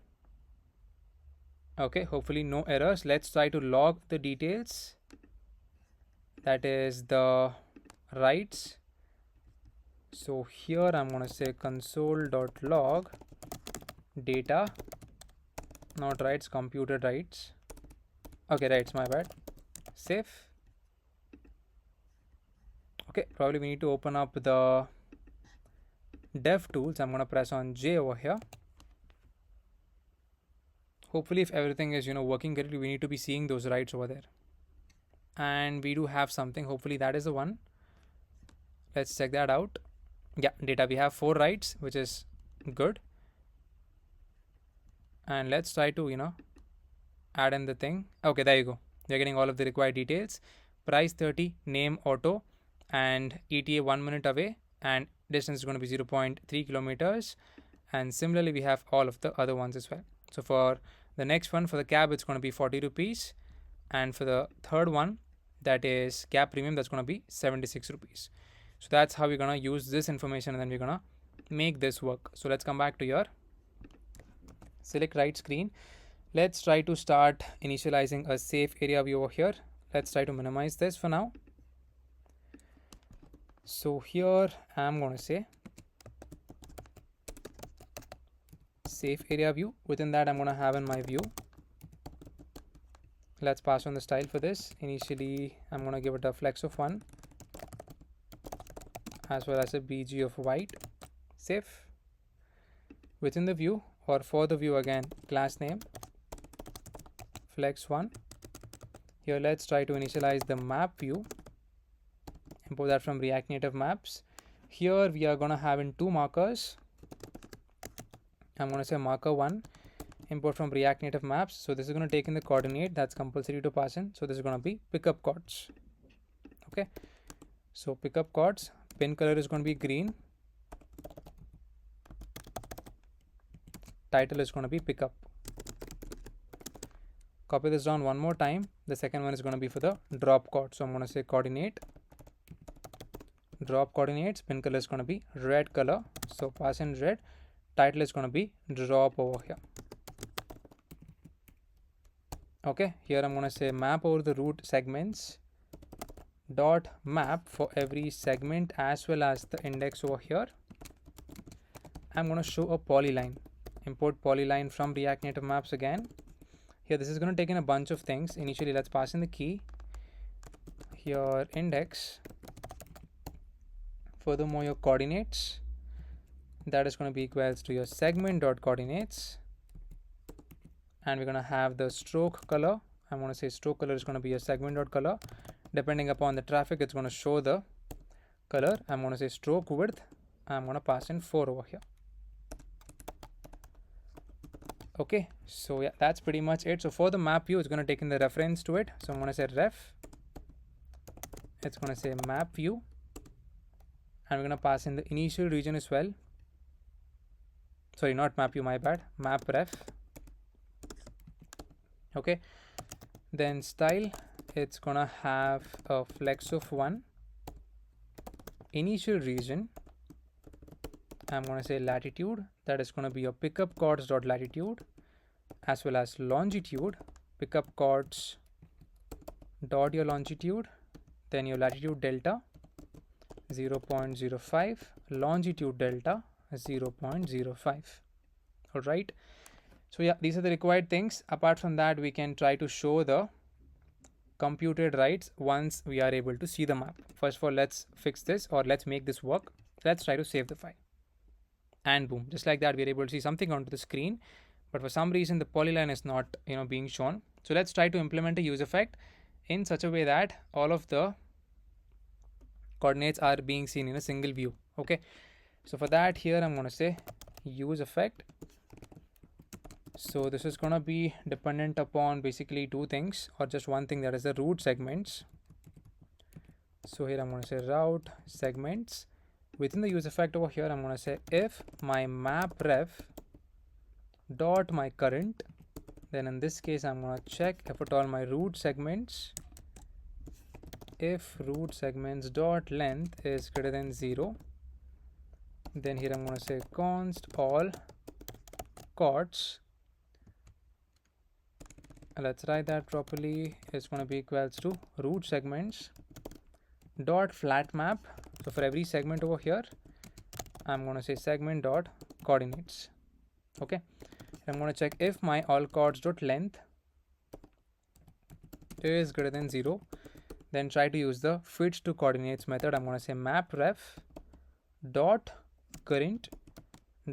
Okay, hopefully no errors. Let's try to log the details, that is the rights. So here I'm going to say console.log data, not rights, computed rights. Okay, rights, my bad. Save. Okay, probably we need to open up the dev tools. I'm going to press on J over here. Hopefully if everything is working correctly, we need to be seeing those rights over there, and we do have something. Hopefully that is the one. Let's check that out. Yeah, data, we have 4 rights, which is good. And let's try to add in the thing. Okay, there you go. You're getting all of the required details. Price 30, name auto, and ETA 1 minute away, and distance is going to be 0.3 kilometers. And similarly we have all of the other ones as well. So for The next one for the cab, it's going to be 40 rupees. And for the third one, that is cab premium, that's going to be 76 rupees. So that's how we're going to use this information, and then we're going to make this work. So let's come back to your select right screen. Let's try to start initializing a safe area view over here. Let's try to minimize this for now. So here I'm going to say safe area view. Within that, I'm going to have in my view. Let's pass on the style for this. Initially, I'm going to give it a flex of 1 as well as a BG of white. Safe. Within the view, or for the view again, class name flex 1. Here let's try to initialize the map view. Import that from React Native Maps. Here we are going to have in 2 markers. I'm going to say marker 1, import from React Native Maps. So this is going to take in the coordinate that's compulsory to pass in. So this is going to be pickup chords. Okay. So pickup chords, pin color is going to be green. Title is going to be pickup. Copy this down one more time. The second one is going to be for the drop chord. So I'm going to say coordinate. Drop coordinates, pin color is going to be red color. So pass in red. Title is going to be drop over here. Okay, here I'm going to say map over the root segments dot map for every segment as well as the index over here. I'm going to show a polyline. Import polyline from React Native Maps again. Here this is going to take in a bunch of things. Initially, let's pass in the key. Here index. Furthermore, your coordinates. That is going to be equals to your segment dot coordinates. And we're going to have the stroke color. I'm going to say stroke color is going to be a segment dot color. Depending upon the traffic, it's going to show the color. I'm going to say stroke width. I'm going to pass in 4 over here. Okay, so yeah, that's pretty much it. So for the map view, it's going to take in the reference to it. So I'm going to say ref. It's going to say map view. And we're going to pass in the initial region as well. Sorry, not map view, my bad. Map ref. Okay. Then style, it's going to have a flex of 1. Initial region. I'm going to say latitude. That is going to be your pickup chords dot latitude, as well as longitude. Pickup chords dot your longitude. Then your latitude delta 0.05, longitude delta 0.05. All right. So yeah, these are the required things. Apart from that, we can try to show the computed writes once we are able to see the map. First of all, let's fix this, or let's make this work. Let's try to save the file. And boom, just like that, we're able to see something onto the screen. But for some reason, the polyline is not being shown. So let's try to implement a use effect in such a way that all of the coordinates are being seen in a single view. Okay. So for that, here I'm going to say use effect. So this is going to be dependent upon basically 2 things, or just one thing, that is the root segments. So here I'm going to say route segments. Within the use effect over here, I'm going to say if my map ref dot my current, then in this case I'm going to check if at all my root segments, if root segments dot length is greater than 0, then here I'm going to say const all chords. Let's write that properly. It's going to be equals to root segments dot flat map. So for every segment over here, I'm going to say segment dot coordinates. Okay. I'm going to check if my all chords dot length is greater than 0, then try to use the fits to coordinates method. I'm going to say map ref dot current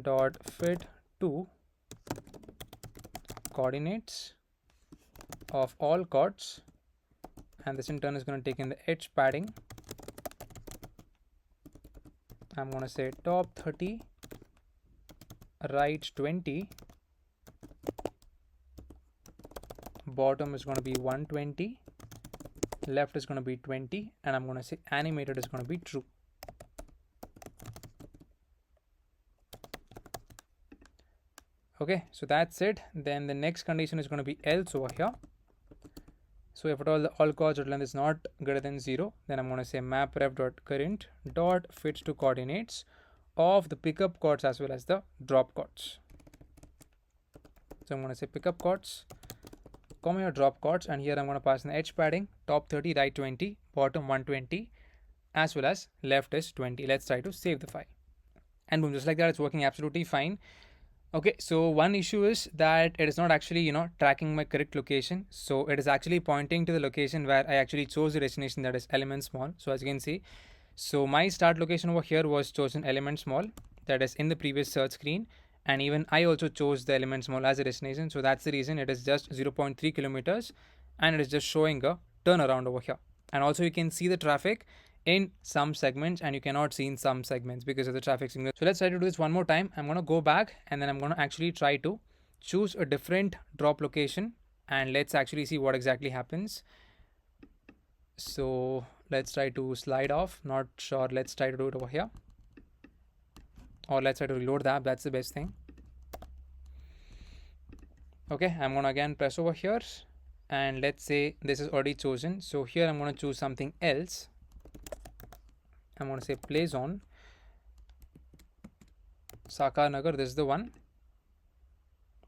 dot fit to coordinates of all chords, and this in turn is going to take in the edge padding. I'm going to say top 30, right 20, bottom is going to be 120, left is going to be 20, and I'm going to say animated is going to be true. Okay. Okay, so that's it. Then the next condition is going to be else over here. So if at all the all chords length is not greater than 0, then I'm going to say mapref.current dot fits to coordinates of the pickup chords as well as the drop chords. So I'm going to say pickup chords, comma your drop chords, and here I'm going to pass in the edge padding, top 30, right 20, bottom 120, as well as left is 20. Let's try to save the file. And boom, just like that, it's working absolutely fine. Okay, so one issue is that it is not actually, tracking my correct location. So it is actually pointing to the location where I actually chose the destination, that is element small. So as you can see, so my start location over here was chosen element small, that is in the previous search screen. And even I also chose the element small as a destination. So that's the reason it is just 0.3 kilometers and it is just showing a turnaround over here. And also you can see the traffic in some segments and you cannot see in some segments because of the traffic signal. So let's try to do this one more time. I'm going to go back and then I'm going to actually try to choose a different drop location and let's actually see what exactly happens. So let's try to slide off. Not sure. Let's try to do it over here. Or let's try to reload the app. That's the best thing. Okay, I'm going to again press over here and let's say this is already chosen. So here I'm going to choose something else. I'm going to say play zone, Sakar Nagar, this is the one,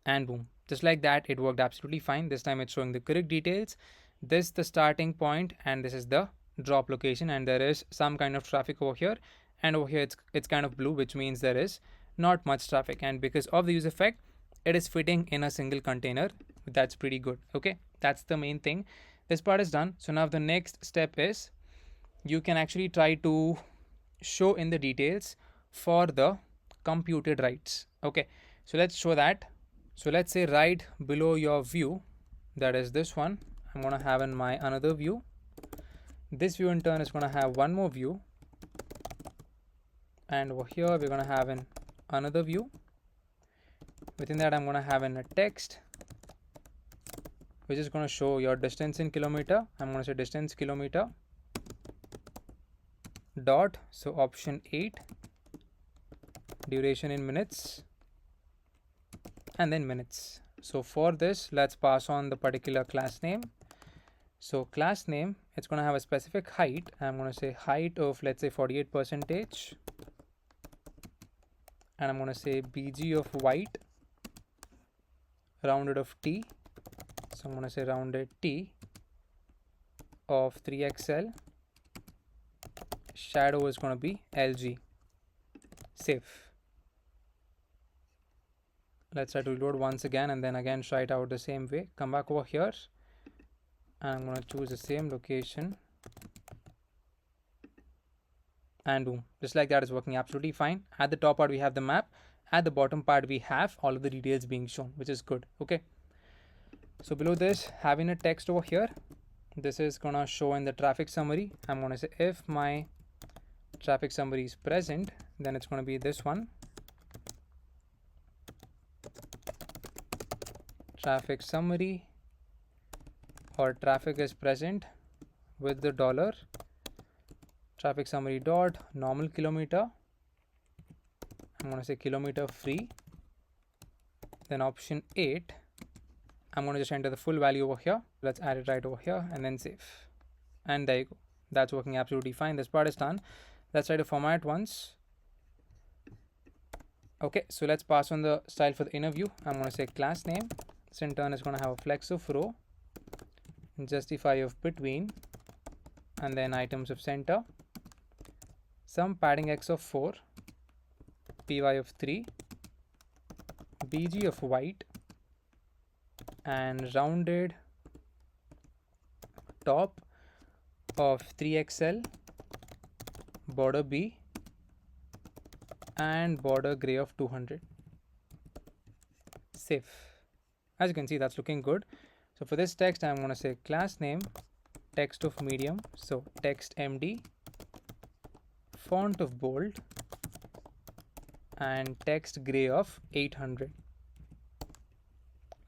and boom, just like that, it worked absolutely fine. This time it's showing the correct details. This is the starting point and this is the drop location, and there is some kind of traffic over here, and over here it's kind of blue, which means there is not much traffic, and because of the use effect, it is fitting in a single container. That's pretty good. Okay, that's the main thing. This part is done. So now the next step is you can actually try to show in the details for the computed writes. Okay, so let's show that. So let's say right below your view, that is this one, I'm going to have in my another view. This view in turn is going to have one more view, and over here we're going to have in another view. Within that I'm going to have in a text which is going to show your distance in kilometer. I'm going to say distance kilometer dot, so option 8, duration in minutes, and then minutes. So for this, let's pass on the particular class name. So class name, it's going to have a specific height. I'm going to say height of, let's say 48%, and I'm going to say bg of white rounded of t. So I'm going to say rounded t of 3xl. Shadow is going to be LG. Save. Let's try to reload once again and then again try it out the same way. Come back over here and I'm going to choose the same location, and boom, just like that, is working absolutely fine. At the top part we have the map, at the bottom part we have all of the details being shown, which is good. Okay, so below this, having a text over here, this is going to show in the traffic summary. I'm going to say if my traffic summary is present, then it's going to be this one, traffic summary, or traffic is present with the dollar traffic summary dot normal kilometer. I'm going to say kilometer free, then option 8, I'm going to just enter the full value over here. Let's add it right over here and then save, and there you go. That's working absolutely fine. This part is done. Let's try to format once. Okay, so let's pass on the style for the inner view. I'm going to say class name. This in turn is going to have a flex of row, justify of between, and then items of center, some padding x of 4, py of 3, bg of white, and rounded top of 3xl, border b, and border gray of 200. Save. As you can see, that's looking good. So for this text, I'm going to say class name, text of medium, so text MD, font of bold, and text gray of 800.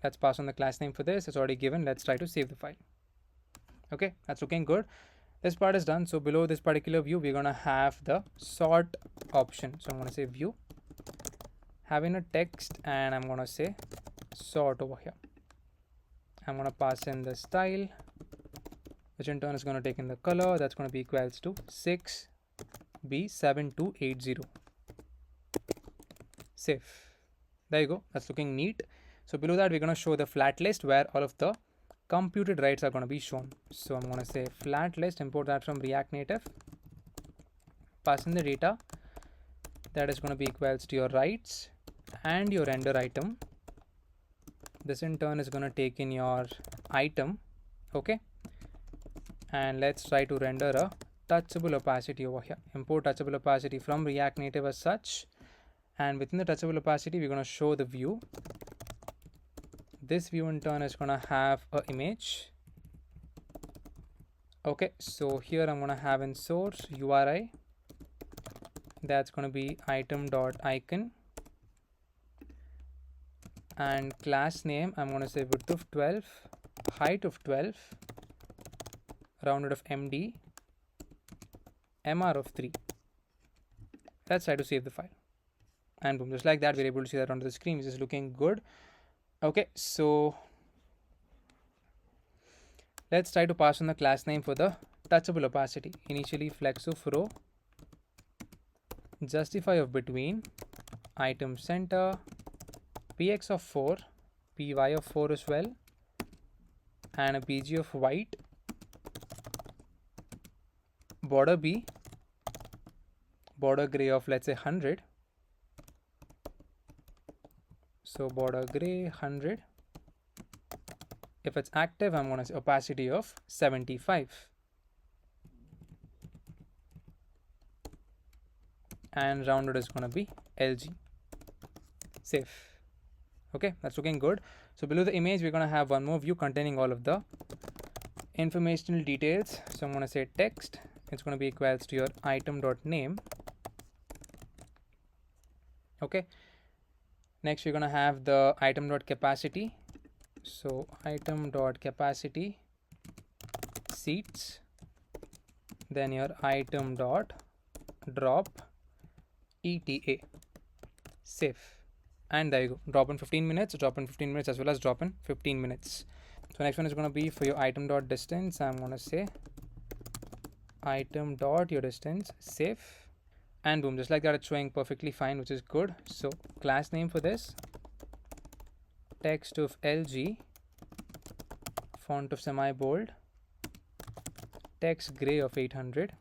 Let's pass on the class name for this. It's already given. Let's try to save the file. Okay, that's looking good. This part is done. So below this particular view, we're going to have the sort option. So I'm going to say view, having a text, and I'm gonna say sort over here. I'm gonna pass in the style, which in turn is gonna take in the color. That's gonna be equals to 6B7280. Save. There you go. That's looking neat. So below that, we're gonna show the flat list where all of the computed writes are gonna be shown. So I'm gonna say flat list, import that from React Native, pass in the data. That is gonna be equals to your writes and your render item. This in turn is gonna take in your item. Okay. And let's try to render a touchable opacity over here. Import touchable opacity from React Native as such. And within the touchable opacity, we're going to show the view. This view in turn is going to have an image. Okay, so here I'm going to have in source URI. That's going to be item.icon. And class name, I'm going to say width of 12, height of 12, rounded of MD, MR of 3. Let's try to save the file. And boom, just like that, we're able to see that onto the screen, which is looking good. Okay, so let's try to pass on the class name for the touchable opacity. Initially flex of row, justify of between, item center, px of 4, py of 4 as well, and a pg of white, border b, border gray of let's say 100. So border gray 100. If it's active, I'm going to say opacity of 75. And rounded is going to be LG. Save. Okay, that's looking good. So below the image, we're going to have one more view containing all of the informational details. So I'm going to say text. It's going to be equals to your item.name. Okay. Next, we're going to have the item.capacity. So item.capacity seats. Then your item.drop ETA. Save. And there you go. Drop in 15 minutes, drop in 15 minutes, as well as drop in 15 minutes. So next one is going to be for your item.distance. I'm going to say item.your distance. Save. And boom, just like that, it's showing perfectly fine, which is good. So class name for this, text of LG, font of semi-bold, text gray of 800.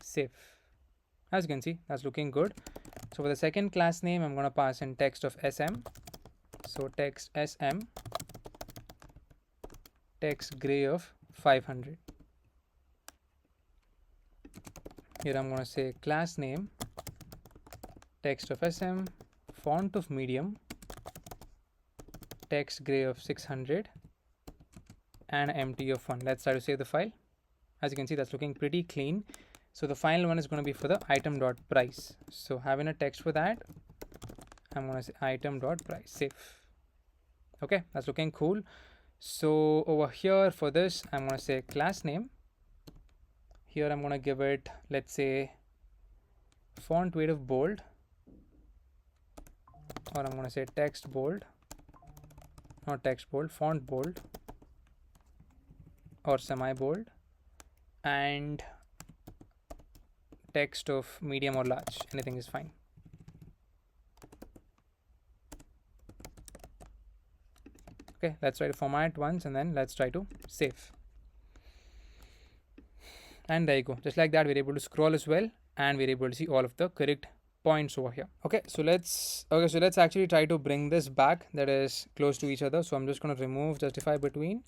Save. As you can see, that's looking good. So for the second class name, I'm going to pass in text of SM. So text SM, text gray of 500. Here I'm going to say class name, text of SM, font of medium, text gray of 600, and empty of 1. Let's try to save the file. As you can see, that's looking pretty clean. So the final one is going to be for the item.price. So having a text for that, I'm going to say item.price. Save. Okay, that's looking cool. So over here for this, I'm going to say class name. Here I'm going to give it, let's say, font weight of bold, or I'm going to say text bold, not text bold, font bold, or semi-bold, and text of medium or large, anything is fine. Okay, let's try to format once and then let's try to save. And there you go. Just like that, we're able to scroll as well, and we're able to see all of the correct points over here. Okay, so let's actually try to bring this back, that is close to each other. So I'm just going to remove justify between,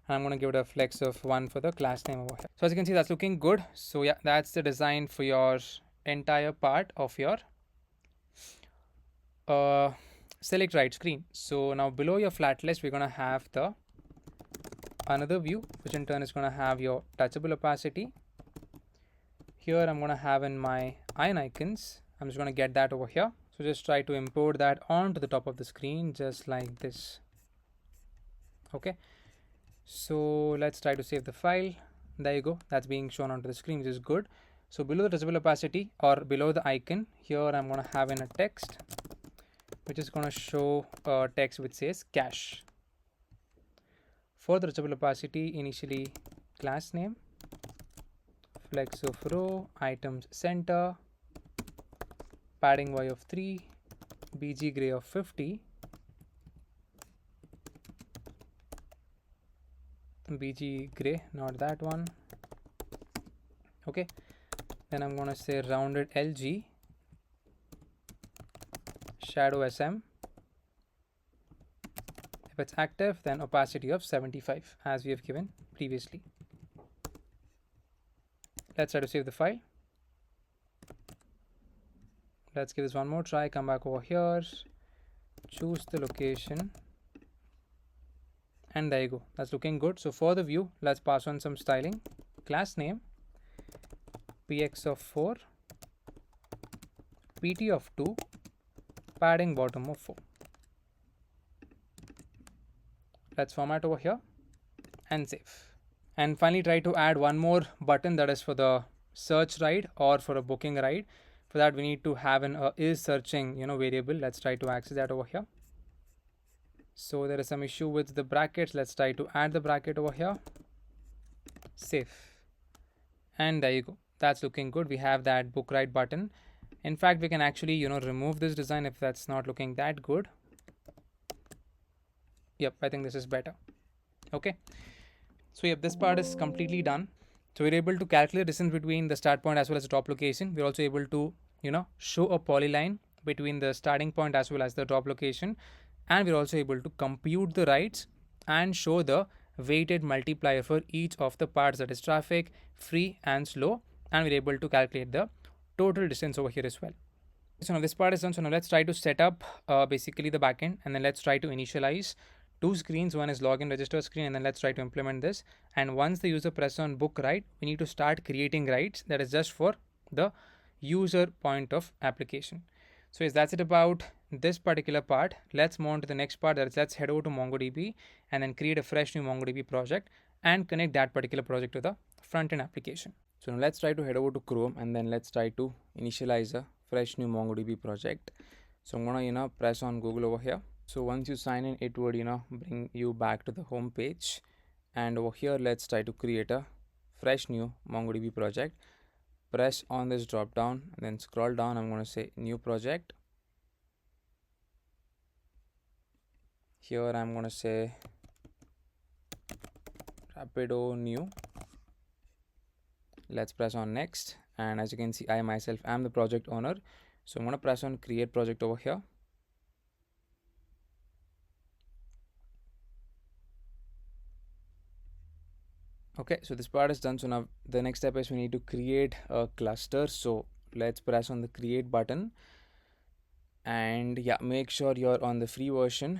and I'm going to give it a flex of 1 for the class name over here. So as you can see, that's looking good. So yeah, that's the design for your entire part of your select write screen. So now below your flat list, we're going to have the another view, which in turn is going to have your touchable opacity. Here I'm going to have in my iron icons. I'm just going to get that over here. So just try to import that onto the top of the screen, just like this. Okay. So let's try to save the file. There you go. That's being shown onto the screen, which is good. So below the visible opacity or below the icon, here I'm going to have in a text which is going to show a text which says cache. For the visible opacity, initially class name, flex of row, items center, padding y of 3, bg gray of 50, bg gray, not that one. Okay, then I'm going to say rounded lg, shadow sm. If it's active, then opacity of 75 as we have given previously. Let's try to save the file. Let's give this one more try. Come back over here, choose the location, and there you go. That's looking good. So for the view, let's pass on some styling. Class name, px of 4, pt of 2, padding bottom of 4. Let's format over here and save. And finally, try to add one more button, that is for the search ride or for a booking ride. For that, we need to have an is searching variable. Let's try to access that over here. So there is some issue with the brackets. Let's try to add the bracket over here. Save. And there you go. That's looking good. We have that book ride button. In fact, we can actually remove this design if that's not looking that good. Yep, I think this is better. Okay. So yep, this part is completely done. So we're able to calculate distance between the start point as well as the drop location. We're also able to show a polyline between the starting point as well as the drop location, and we're also able to compute the rides and show the weighted multiplier for each of the parts, that is traffic, free and slow, and we're able to calculate the total distance over here as well. So now this part is done. So now let's try to set up basically the backend, and then let's try to initialize two screens. One is login register screen, and then let's try to implement this. And once the user presses on book ride, we need to start creating rides. That is just for the user point of application. So yes, that's it about this particular part. Let's move on to the next part. That is, let's head over to MongoDB and then create a fresh new MongoDB project and connect that particular project to the front end application. So now let's try to head over to Chrome and then let's try to initialize a fresh new MongoDB project. So I'm gonna press on Google over here. So once you sign in, it would bring you back to the home page, and over here let's try to create a fresh new MongoDB project. Press on this drop down and then scroll down. I'm going to say new project. Here I'm going to say Rapido new. Let's press on next, and as you can see, I myself am the project owner. So I'm going to press on create project over here. Okay, so this part is done. So now the next step is we need to create a cluster. So let's press on the create button, and yeah, make sure you're on the free version,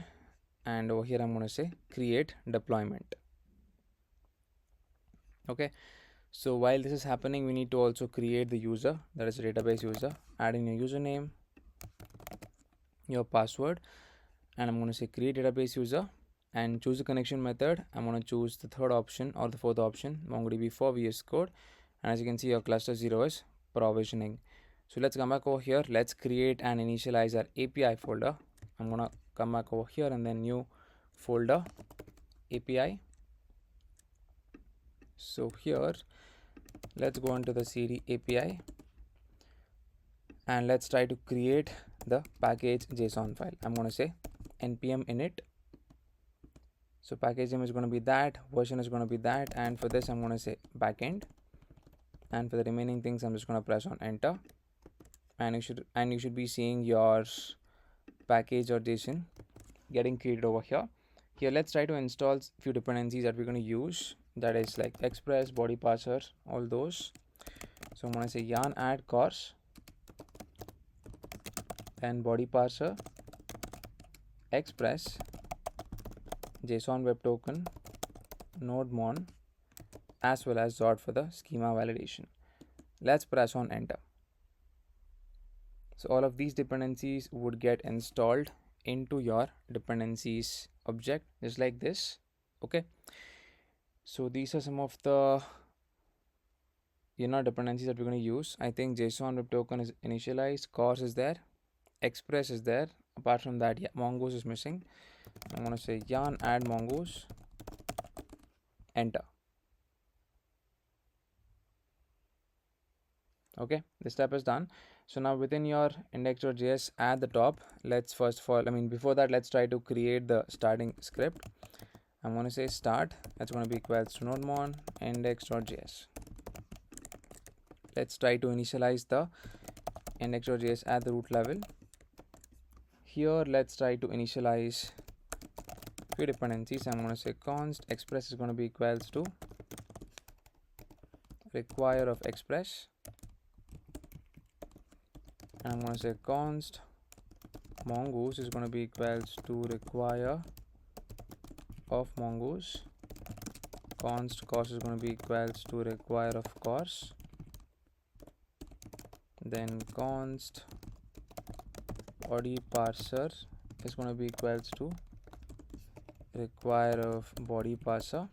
and over here I'm going to say create deployment. Okay, so while this is happening, we need to also create the user, that is a database user. Add in your username, your password, and I'm going to say create database user and choose the connection method. I'm going to choose the third option or the fourth option, MongoDB for VS Code, and as you can see, your cluster 0 is provisioning. So let's come back over here. Let's create and initialize our API folder. I'm going to come back over here and then new folder API. So here let's go into the CD API and let's try to create the package JSON file. I'm going to say npm init. So package name is going to be that, version is going to be that, and for this I'm going to say backend, and for the remaining things I'm just going to press on enter, and you should be seeing your package or JSON getting created over here. Here let's try to install a few dependencies that we're going to use, that is like express, body parser, all those. So I'm going to say yarn add cors, then body parser, express, JSON web token, node mon, as well as Zod for the schema validation. Let's press on enter. So all of these dependencies would get installed into your dependencies object just like this. Okay, so these are some of the dependencies that we're going to use. I think JSON web token is initialized, CORS is there, Express is there. Apart from that, yeah, Mongoose is missing. I'm going to say yarn add Mongoose, enter. Okay, this step is done. So now within your index.js at the top, let's first of all, before that, let's try to create the starting script. I'm going to say start, that's going to be equals to nodemon index.js. Let's try to initialize the index.js at the root level. Here, let's try to initialize few dependencies. I'm going to say const express is going to be equals to require of express. And I'm going to say const mongoose is going to be equals to require of mongoose. Const CORS is going to be equals to require of CORS. Then const body parser is going to be equals to require of body parser.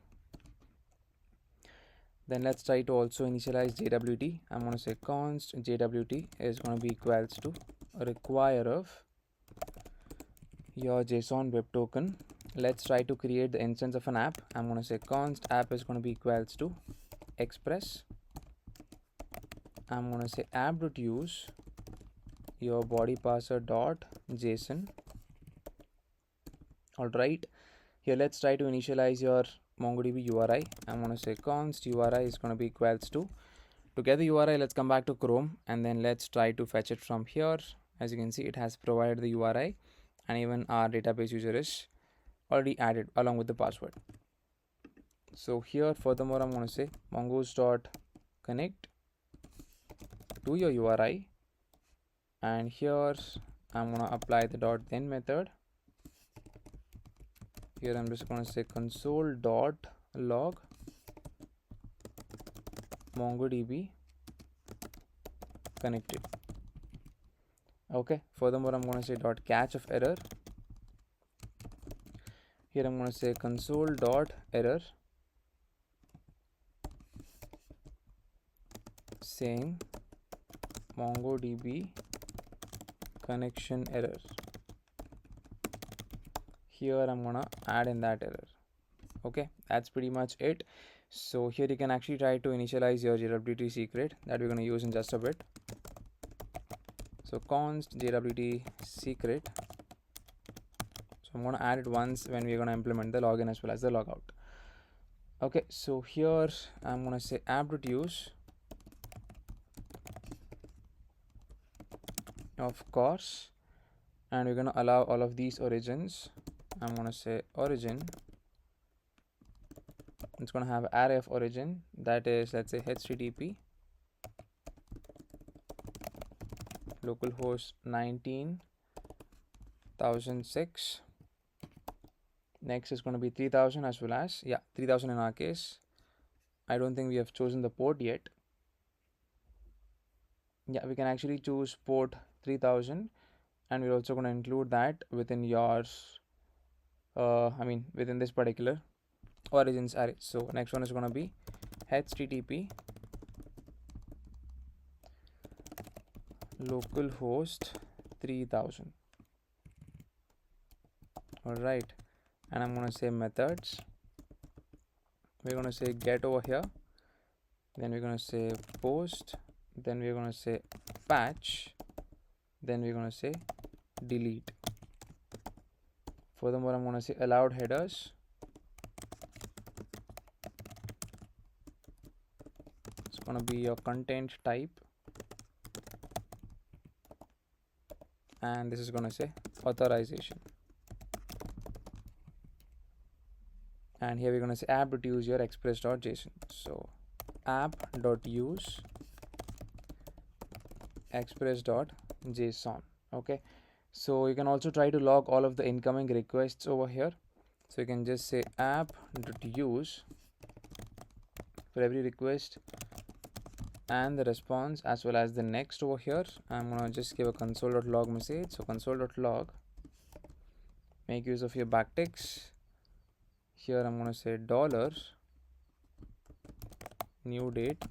Then let's try to also initialize JWT. I'm going to say const JWT is going to be equals to require of your JSON web token. Let's try to create the instance of an app. I'm going to say const app is going to be equals to express. I'm going to say app.use your body parser dot JSON. All right, here let's try to initialize your MongoDB URI. I'm going to say const URI is going to be equals to get the URI. Let's come back to Chrome and then let's try to fetch it from here. As you can see, it has provided the URI and even our database user is already added along with the password. So here furthermore, I'm going to say mongoose dot connect to your URI, and here I'm going to apply the dot then method. Here I'm just going to say console dot log mongodb connected. Okay, furthermore I'm going to say dot catch of error. Here I'm going to say console dot error saying mongodb connection error. Here I'm gonna add in that error. Okay, that's pretty much it. So here you can actually try to initialize your JWT secret that we're gonna use in just a bit. So const JWT secret. So I'm gonna add it once when we're gonna implement the login as well as the logout. Okay, so here I'm gonna say app.use of course, and we're gonna allow all of these origins. I'm gonna say origin. It's gonna have array of origin, that is, let's say HTTP localhost 19,006. Next is going to be 3000 as well as 3000 in our case. I don't think we have chosen the port yet. Yeah, we can actually choose port 3000, and we're also going to include that within yours. Within this particular origins array. So next one is going to be HTTP localhost 3000. All right, and I'm going to say methods. We're going to say get over here, then we're going to say post, then we're going to say patch, then we're going to say delete. Furthermore, I'm going to say allowed headers. It's going to be your content type, and this is going to say authorization. And here we're going to say app.use your express.json. So app.use express.json. Okay, so you can also try to log all of the incoming requests over here. So you can just say app.use for every request and the response as well as the next over here. I'm going to just give a console.log message. So console.log, make use of your backticks. Here I'm going to say $new date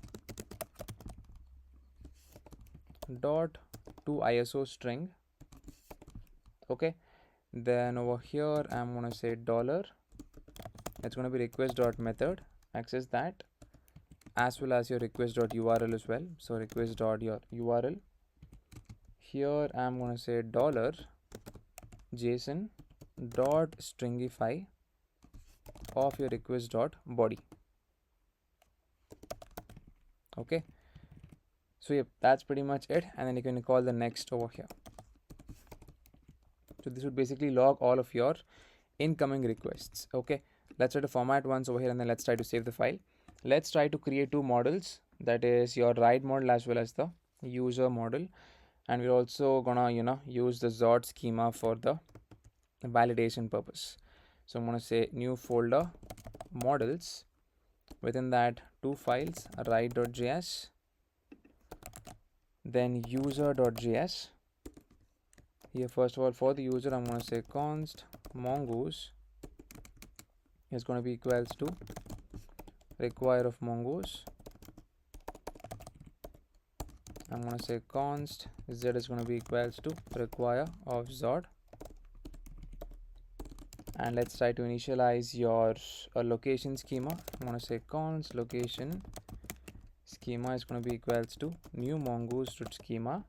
dot to ISO string. Okay, then over here I'm gonna say dollar. It's gonna be request dot method, access that, as well as your request dot URL as well. So request dot your URL. Here I'm gonna say dollar JSON dot stringify of your request dot body. Okay, so yep, that's pretty much it, and then you can call the next over here. So this would basically log all of your incoming requests. Okay, let's try to format once over here, and then let's try to save the file. Let's try to create two models, that is your ride model as well as the user model, and we're also gonna use the Zod schema for the validation purpose. So I'm gonna say new folder models, within that two files, ride.js, then user.js. Here first of all, for the user I'm going to say const mongoose is going to be equals to require of mongoose. I'm going to say const z is going to be equals to require of zod, and let's try to initialize your location schema. I'm going to say const location schema is going to be equals to new mongoose.schema,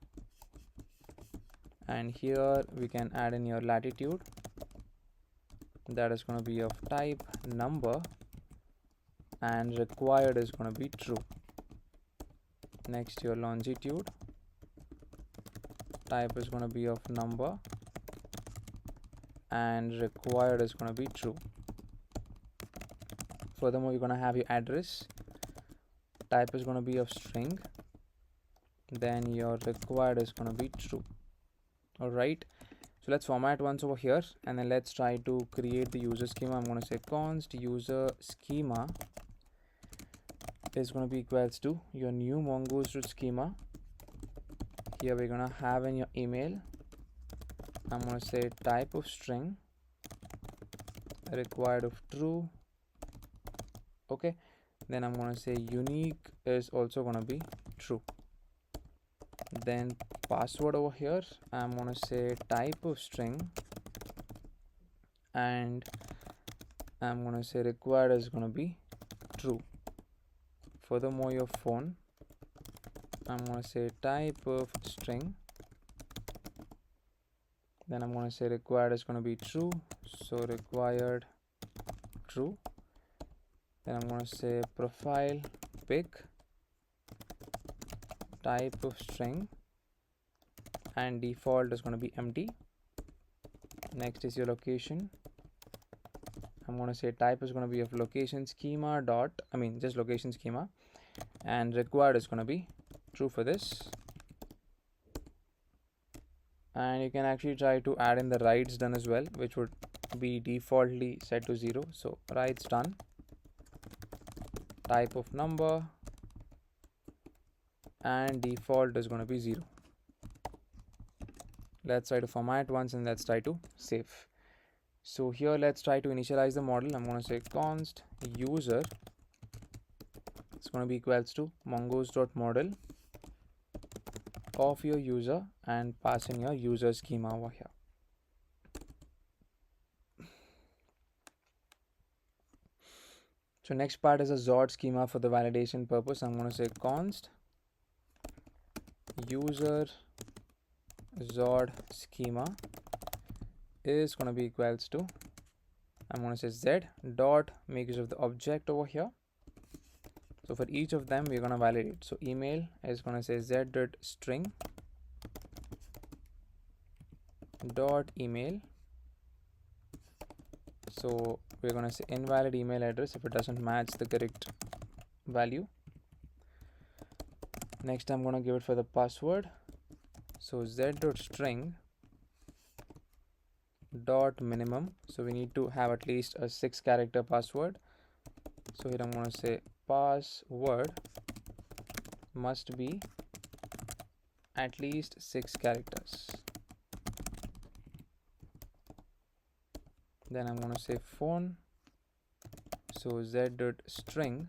and here we can add in your latitude, that is going to be of type number, and required is going to be true. Next, your longitude, type is going to be of number, and required is going to be true. Furthermore, you're going to have your address, type is going to be of string, then your required is going to be true. Alright, so let's format once over here, and then let's try to create the user schema. I'm going to say const user schema is going to be equals to your new mongoose schema. Here we're going to have in your email, I'm going to say type of string, required of true. Okay, then I'm going to say unique is also going to be true. Then password over here, I'm going to say type of string, and I'm going to say required is going to be true. Furthermore, your phone, I'm going to say type of string, then I'm going to say required is going to be true, so required true. Then I'm going to say profile pic, type of string, and default is going to be empty. Next is your location. I'm going to say type is going to be of location schema dot, just location schema, and required is going to be true for this. And you can actually try to add in the rides done as well, which would be defaultly set to 0. So rides done, type of number, and default is going to be 0. Let's try to format once, and let's try to save. So here let's try to initialize the model. I'm going to say const user, it's going to be equals to mongoose.model of your user, and pass in your user schema over here. So next part is a Zod schema for the validation purpose. I'm going to say const user Zod schema is going to be equals to, I'm going to say z dot make use of the object over here. So for each of them we're going to validate. So email is going to say z dot string dot email. So we're going to say invalid email address if it doesn't match the correct value. Next I'm going to give it for the password. So z dot string dot minimum. So we need to have at least a 6-character password. So here I'm going to say password must be at least 6 characters. Then I'm going to say phone. So z dot string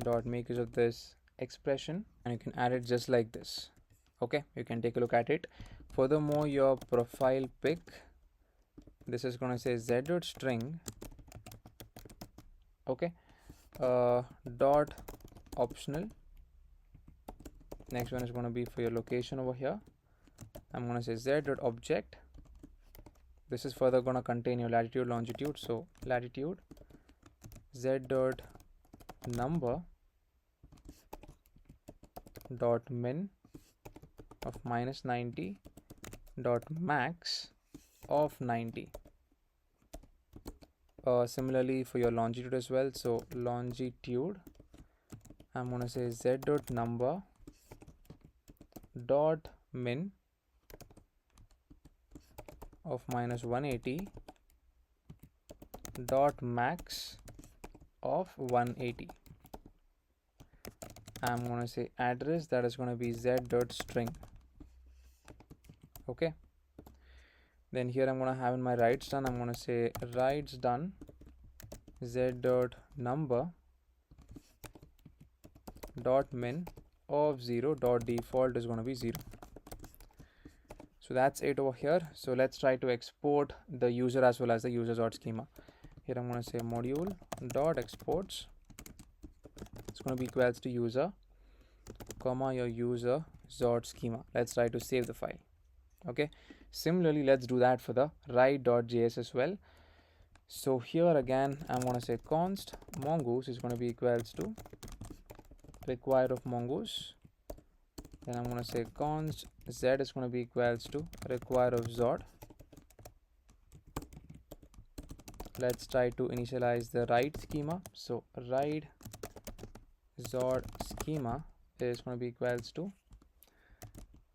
dot make use of this expression and you can add it just like this. Okay, you can take a look at it. Furthermore, your profile pic, this is going to say z.string, okay, dot optional. Next one is going to be for your location over here. I'm going to say z.object. This is further going to contain your latitude, longitude. So latitude, z.number dot min of -90 dot max of 90. Similarly for your longitude as well. So longitude, I'm going to say z.number dot min of -180 dot max of 180. I'm going to say address, that is going to be z.string. okay, then here I'm going to have in my writes done, I'm going to say writes done z.number dot min of 0 dot default is going to be 0. So that's it over here. So let's try to export the user as well as the user.schema. Here I'm going to say module dot exports. It's going to be equals to user, comma your user.schema. Let's try to save the file. Okay. Similarly, let's do that for the write.js as well. So here again, I'm going to say const mongoose is going to be equals to require of mongoose. Then I'm going to say const z is going to be equals to require of zod. Let's try to initialize the write schema. So write zod schema is going to be equals to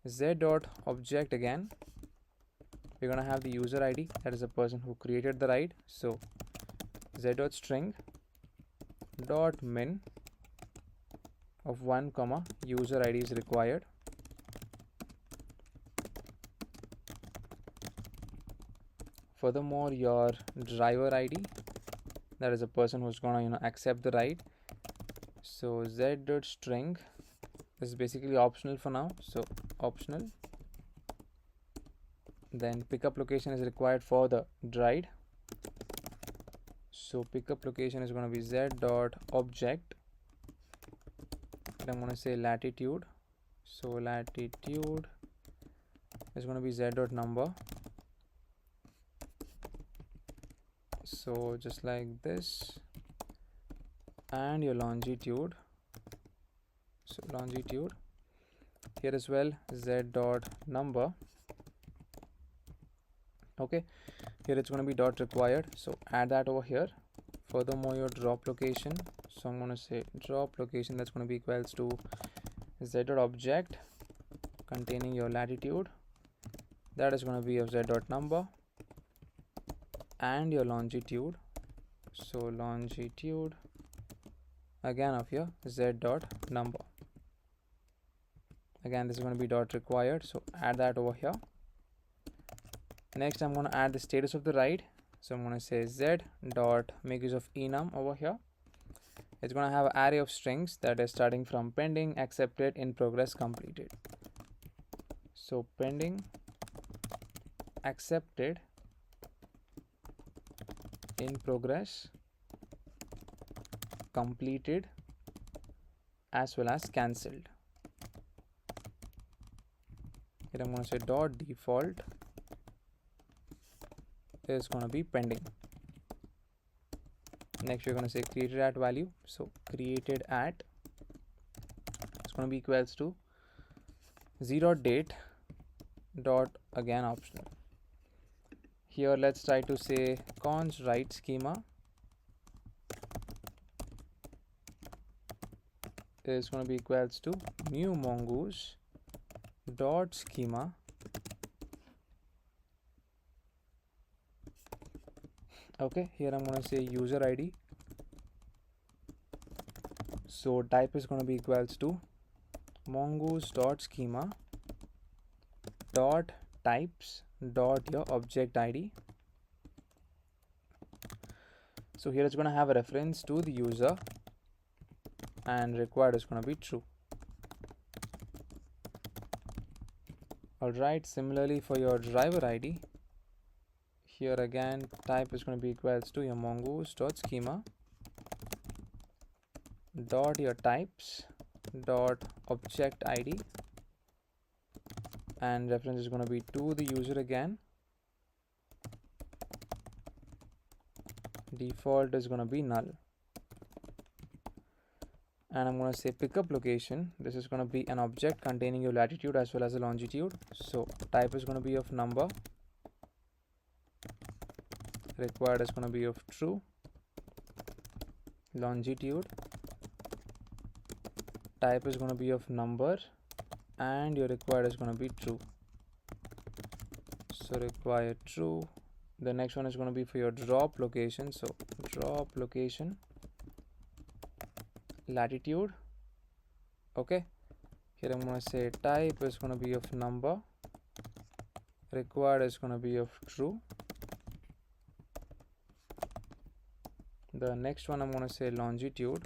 z dot object. Again, we're going to have the user ID, that is the person who created the write. So z dot string dot min of 1 comma user ID is required. Furthermore, your driver ID, that is a person who's gonna accept the write. So z.string is basically optional for now, so optional. Then pickup location is required for the write. So pickup location is going to be z.object. I'm going to say latitude. So latitude is going to be z.number. So just like this. And your longitude. So longitude here as well, z.number. Okay, here it's going to be dot required, so add that over here. Furthermore, your drop location, so I'm going to say drop location, that's going to be equals to z.object containing your latitude, that is going to be of z.number, and your longitude, so longitude again of your z.number. Again, this is going to be dot required, so add that over here. Next, I'm going to add the status of the write. So I'm going to say z dot make use of enum over here. It's going to have an array of strings that is starting from pending, accepted, in progress, completed. So pending, accepted, in progress, completed, as well as cancelled. Here I'm going to say dot default is going to be pending. Next, we're going to say created at value. So created at, it's going to be equals to 0.date dot again optional. Here let's try to say const write schema is going to be equals to new mongoose dot schema Okay, here I'm going to say user ID. So type is going to be equals to mongoose dot schema dot types dot your object ID. So here it's going to have a reference to the user and required is going to be true. Alright, similarly for your driver ID, here again type is going to be equals to your mongoose.schema dot your types dot object ID, and reference is going to be to the user again. Default is going to be null, and I'm going to say pickup location. This is going to be an object containing your latitude as well as the longitude. So type is going to be of number, required is going to be of true, longitude type is going to be of number, and your required is going to be true. So required true. The next one is going to be for your drop location. So drop location, latitude. Okay, here I'm going to say type is going to be of number, required is going to be of true. The next one I'm going to say longitude.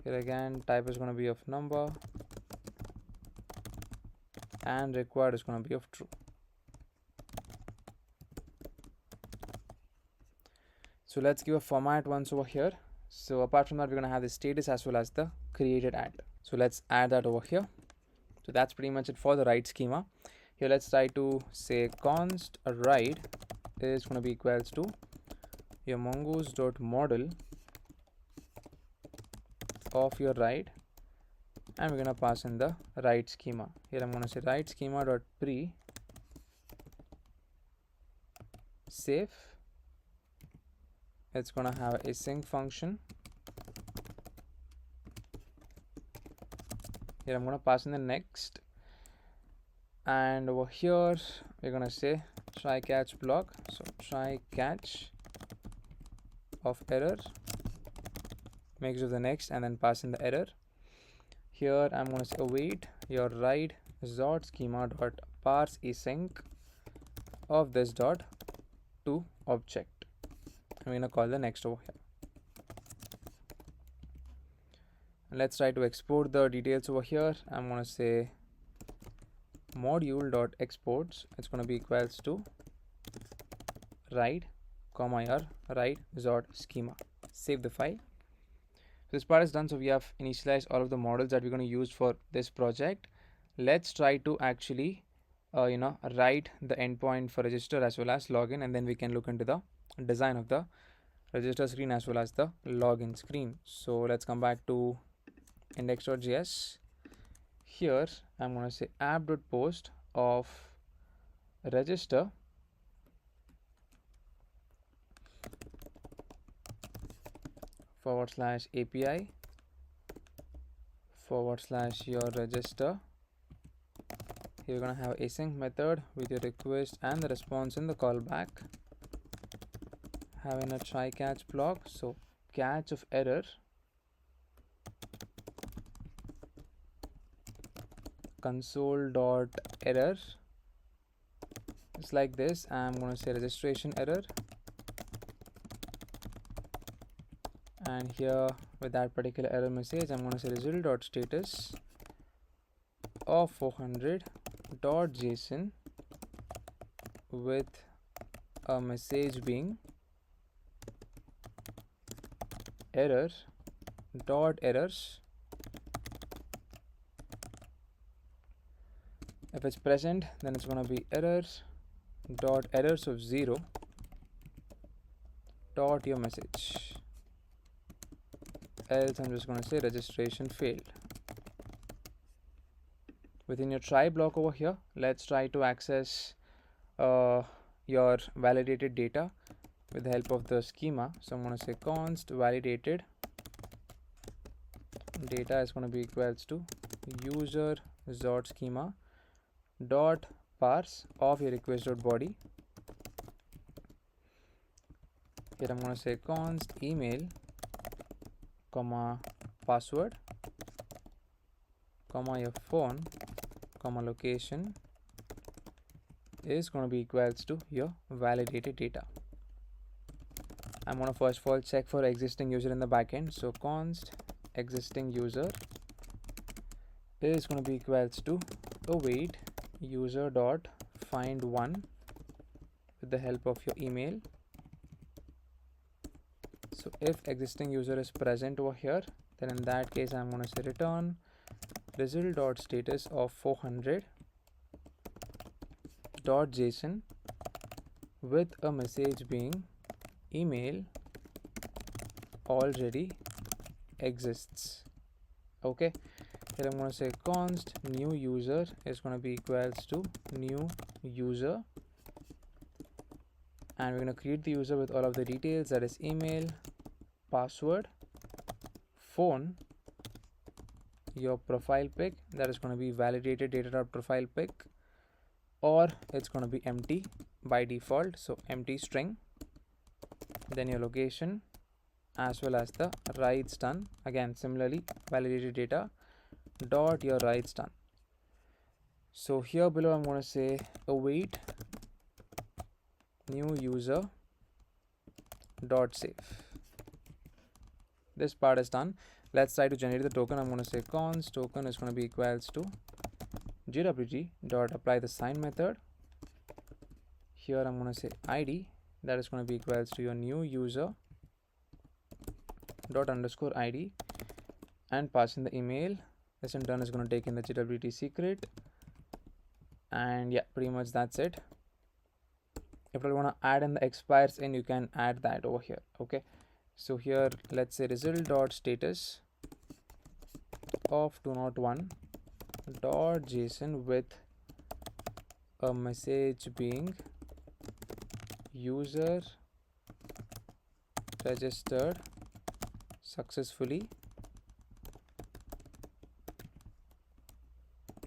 Here again type is going to be of number, and required is going to be of true. So let's give a format once over here. So apart from that, we're going to have the status as well as the created at. So let's add that over here. So that's pretty much it for the write schema. Here let's try to say const write is going to be equals to your mongoose.model of your write, and we're going to pass in the write schema. Here I'm going to say write schema dot pre save. It's going to have a async function. Here I'm going to pass in the next, and over here we're going to say try catch block. So try catch of error, make use of the next, and then pass in the error. Here I'm going to say await your write dot schema dot parse async of this dot to object. I'm going to call the next over here. And let's try to export the details over here. I'm going to say module dot exports. It's going to be equals to write comma your write dot schema. Save the file. This part is done. So we have initialized all of the models that we're going to use for this project. Let's try to actually write the endpoint for register as well as login, and then we can look into the design of the register screen as well as the login screen. So let's come back to index.js. Here I'm going to say app.post of register / API / your register. Here we're going to have async method with your request and the response in the callback. Having a try catch block. So catch of error, console.error. It's like this. I'm going to say registration error, and here with that particular error message, I'm going to say result.status of 400.json with a message being errors. If it's present, then it's going to be errors of 0 dot your message. Else I'm just going to say registration failed. Within your try block over here, let's try to access your validated data with the help of the schema. So I'm going to say const validated data is going to be equals to user dot schema dot parse of your request dot body. Here I'm going to say const email comma password comma your phone comma location is going to be equals to your validated data. I'm going to first of all check for existing user in the backend. So const existing user, is going to be equals to await user dot find one with the help of your email. So if existing user is present over here, then in that case I'm going to say return result dot status of 400 dot JSON with a message being email already exists. Okay, here I'm going to say const new user is going to be equals to new user, and we're going to create the user with all of the details, that is email, password, phone, your profile pic, that is going to be validated data.profile pic, or it's going to be empty by default, so empty string, then your location as well as the writes done, again similarly validated data dot your writes done. So here below I'm going to say await new user dot save. This part is done. Let's try to generate the token. I'm going to say const token is going to be equals to gwt dot apply the sign method. Here I'm going to say id, that is going to be equals to your new user dot underscore id, and pass in the email. This in turn is going to take in the gwt secret, and yeah, pretty much that's it. If you want to add in the expires in, you can add that over here. Okay, so here let's say result dot status of 201 dot JSON with a message being user registered successfully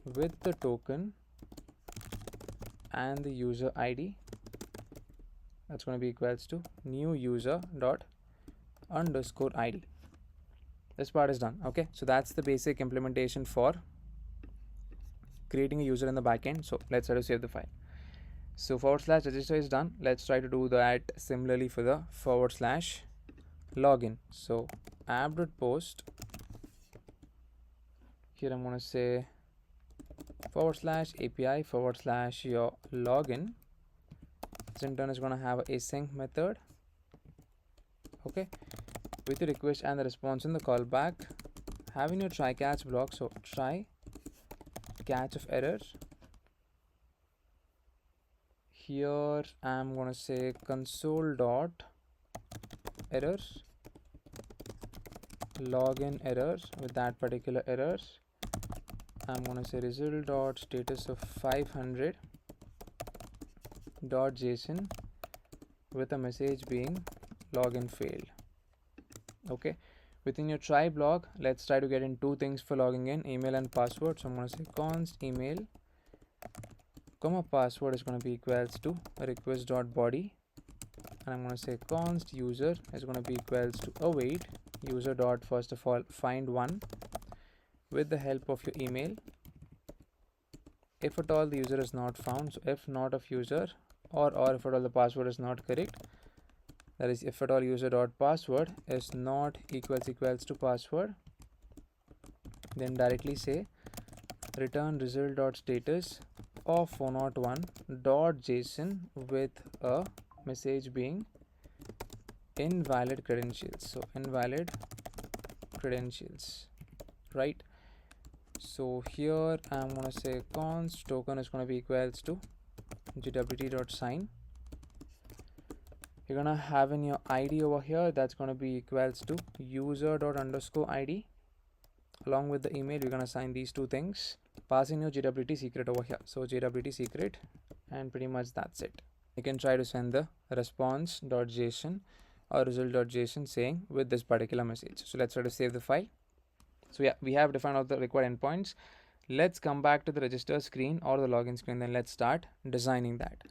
with the token and the user ID. That's going to be equals to new user dot underscore ID. This part is done. Okay, so that's the basic implementation for creating a user in the backend. So let's try to save the file. So / register is done. Let's try to do that similarly for the / login. So app.post, here I'm going to say / API / your login. This in turn is going to have a async method, okay, with the request and the response in the callback, having your try catch block. So try catch of errors. Here I'm going to say console dot errors, login errors. With that particular errors, I'm going to say result dot status of 500 dot JSON with a message being login failed. Okay, within your try block, let's try to get in two things for logging in, email and password. So I'm going to say const email comma password is going to be equals to request dot body, and I'm going to say const user is going to be equals to await user dot first of all find one with the help of your email. If at all the user is not found, so if not of user, or if at all the password is not correct, that is if at all user dot password is not equals to password, then directly say return result dot status of 401 dot JSON with a message being invalid credentials. So invalid credentials, right? So here I'm going to say const token is going to be equals to gwt.sign. You're going to have in your ID over here, that's going to be equals to user.underscore ID. Along with the email, you're going to assign these two things. Pass in your gwt secret over here. So gwt secret, and pretty much that's it. You can try to send the response.json or result.json saying with this particular message. So let's try to save the file. So yeah, we have defined all the required endpoints. Let's come back to the register screen or the login screen, then let's start designing that.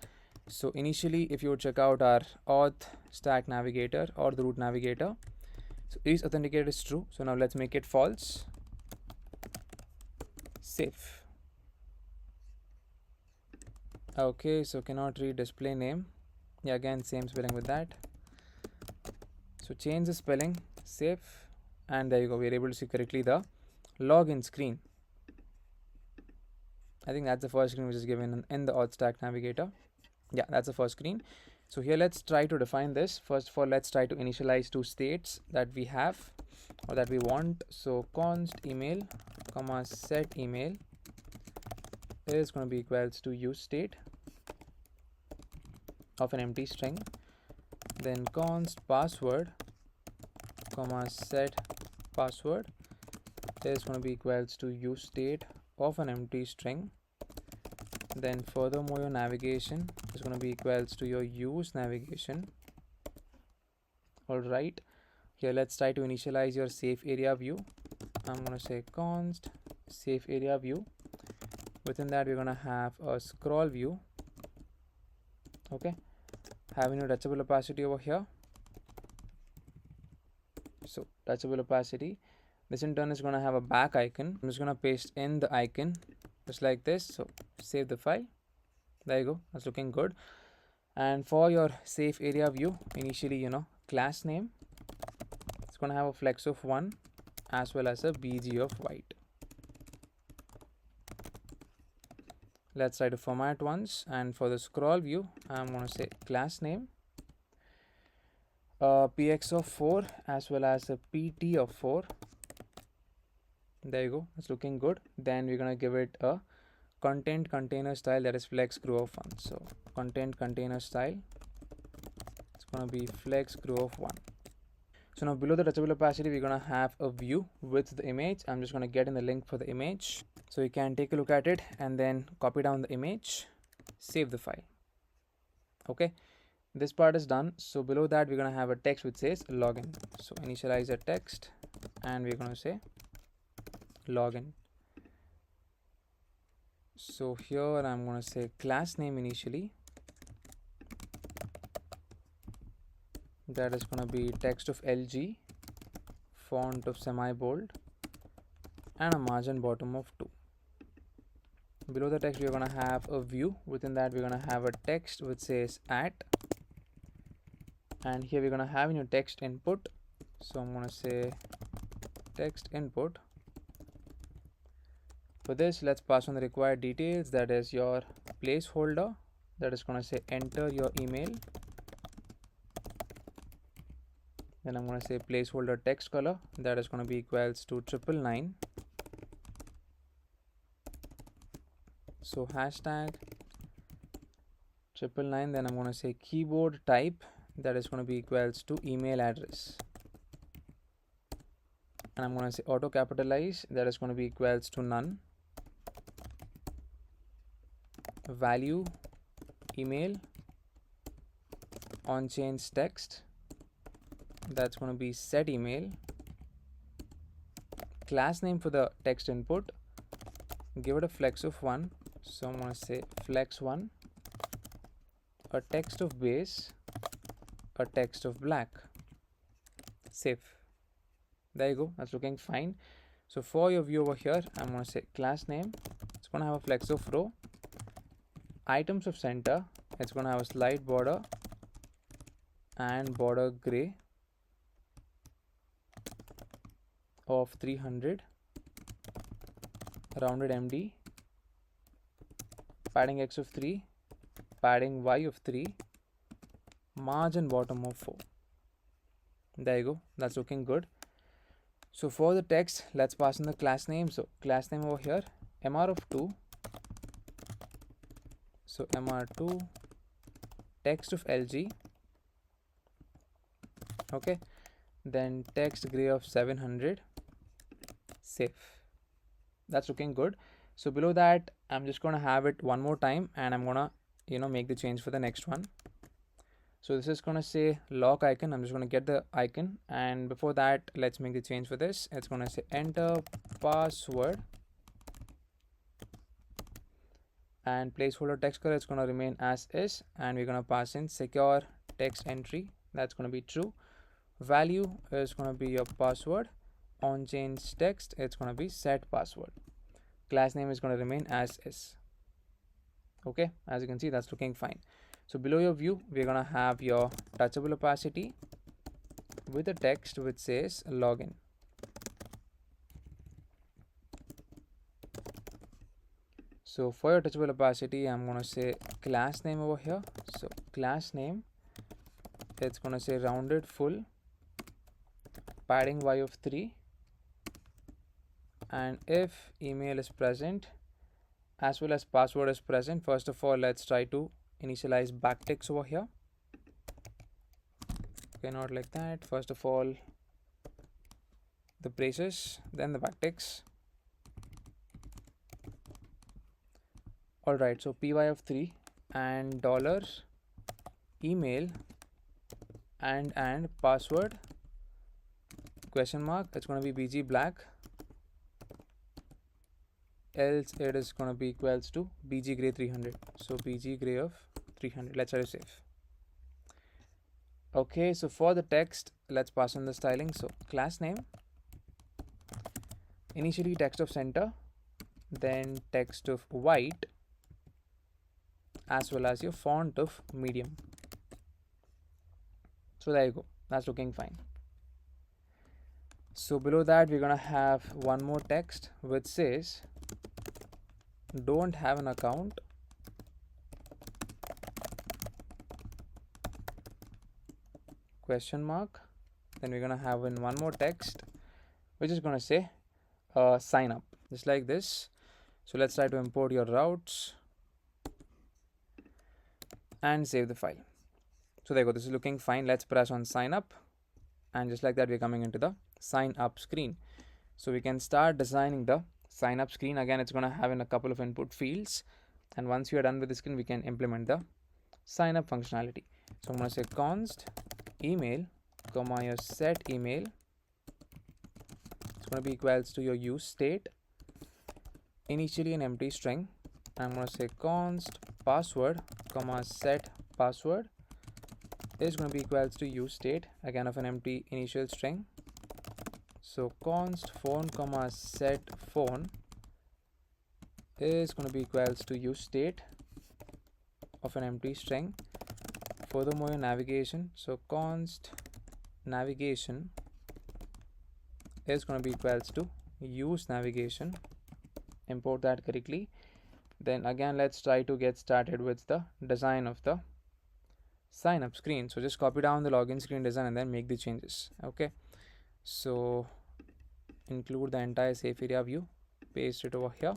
So initially, if you would check out our auth stack navigator or the root navigator, so is authenticated is true. So now let's make it false. Save. Okay, so cannot read display name. Yeah, again same spelling with that. So change the spelling, save, and there you go. We are able to see correctly the login screen. I think that's the first screen which is given in the auth stack navigator. Yeah, that's the first screen. So here let's try to define this. First of all, let's try to initialize two states that we have or that we want. So const email comma set email is going to be equals to use state of an empty string. Then const password comma set password is going to be equals to use state of an empty string. Then furthermore, your navigation is going to be equals to your use navigation. All right, here let's try to initialize your safe area view. I'm going to say const safe area view. Within that, we're going to have a scroll view. Okay, having a touchable opacity over here. So touchable opacity, this in turn is going to have a back icon. I'm just going to paste in the icon just like this. So save the file. There you go, that's looking good. And for your safe area view, initially, class name, it's going to have a flex of 1 as well as a bg of white. Let's try to format once. And for the scroll view, I'm going to say class name, px of 4 as well as a pt of 4. There you go, that's looking good. Then we're going to give it a content container style, that is flex grow of 1. So content container style, it's going to be flex grow of 1. So now below the touchable opacity, we're going to have a view with the image. I'm just going to get in the link for the image, so you can take a look at it and then copy down the image, save the file. Okay, this part is done. So below that, we're going to have a text which says login. So initialize a text and we're going to say login. So here I'm going to say class name initially, that is going to be text of LG, font of semi bold, and a margin bottom of 2. Below the text, we're going to have a view. Within that, we're going to have a text which says at, and here we're going to have in your text input. So I'm going to say text input. For this, let's pass on the required details, that is your placeholder, that is going to say enter your email. Then I'm going to say placeholder text color, that is going to be equals to 999. So hashtag 999. Then I'm going to say keyboard type, that is going to be equals to email address. And I'm going to say auto capitalize, that is going to be equals to none. Value email on change text, that's going to be set email. Class name for the text input, give it a flex of 1. So I'm going to say flex 1, a text of base, a text of black. Save. There you go, that's looking fine. So for your view over here, I'm going to say class name, it's going to have a flex of row. Items of center, it's going to have a slide border and border gray of 300, rounded MD, padding X of 3, padding Y of 3, margin bottom of 4. There you go, that's looking good. So for the text, let's pass in the class name. So class name over here, MR of 2. So MR2, text of LG. Okay, then text gray of 700. Save. That's looking good. So below that, I'm just going to have it one more time and I'm going to make the change for the next one. So this is going to say lock icon. I'm just going to get the icon, and before that, let's make the change for this. It's going to say enter password, and placeholder text color is going to remain as is, and we're going to pass in secure text entry. That's going to be true. Value is going to be your password. On change text, it's going to be set password. Class name is going to remain as is. Okay, as you can see, that's looking fine. So below your view, we're going to have your touchable opacity with a text which says login. So for your touchable opacity, I'm going to say class name over here. So class name, it's going to say rounded full, padding y of 3, and if email is present as well as password is present, first of all, let's try to initialize backticks over here. Okay, not like that. First of all, the braces, then the backticks. All right, so py of 3 and dollar email and password question mark, it's going to be bg black, else it is going to be equals to bg gray 300. So bg gray of 300. Let's try to save. Okay, so for the text, let's pass on the styling. So class name, initially text of center, then text of white, as well as your font of medium. So there you go, that's looking fine. So below that, we're gonna have one more text which says don't have an account, question mark. Then we're gonna have in one more text which is gonna say sign up, just like this. So let's try to import your routes and save the file. So there you go, this is looking fine. Let's press on sign up, and just like that, we're coming into the sign up screen. So we can start designing the sign up screen. Again, it's going to have in a couple of input fields, and once you are done with the screen, we can implement the sign up functionality. So I'm going to say const email comma your set email, it's going to be equals to your use state, initially an empty string. I'm going to say const password comma set password is going to be equals to use state, again of an empty initial string. So const phone comma set phone is going to be equals to use state of an empty string. Furthermore, your navigation, so const navigation is going to be equals to use navigation. Import that correctly. Then again, let's try to get started with the design of the sign up screen. So just copy down the login screen design and then make the changes. Okay, so include the entire safe area view, paste it over here,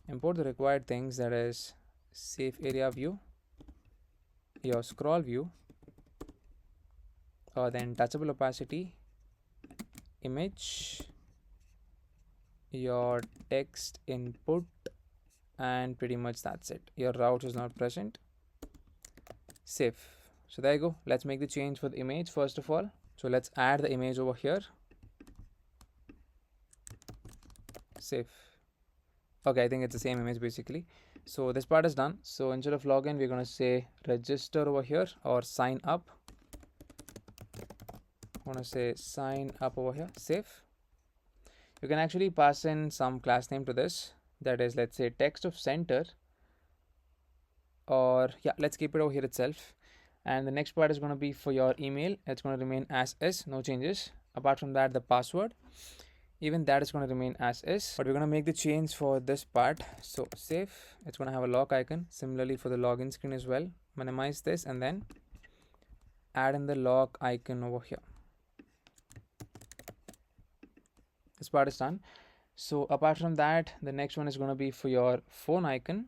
import the required things, that is safe area view, your scroll view, then touchable opacity, image, your text input, and pretty much that's it. Your route is not present. Save. So there you go. Let's make the change for the image first of all. So let's add the image over here. Save. Okay, I think it's the same image basically. So this part is done. So instead of login, we're going to say register over here, or sign up. I'm going to say sign up over here. Save. You can actually pass in some class name to this, that is, let's say text of center, or yeah, let's keep it over here itself. And the next part is going to be for your email. It's going to remain as is, no changes. Apart from that, the password, even that is going to remain as is, but we're going to make the change for this part. So save. It's going to have a lock icon, similarly for the login screen as well. Minimize this and then add in the lock icon over here. This part is done. So apart from that, the next one is going to be for your phone icon,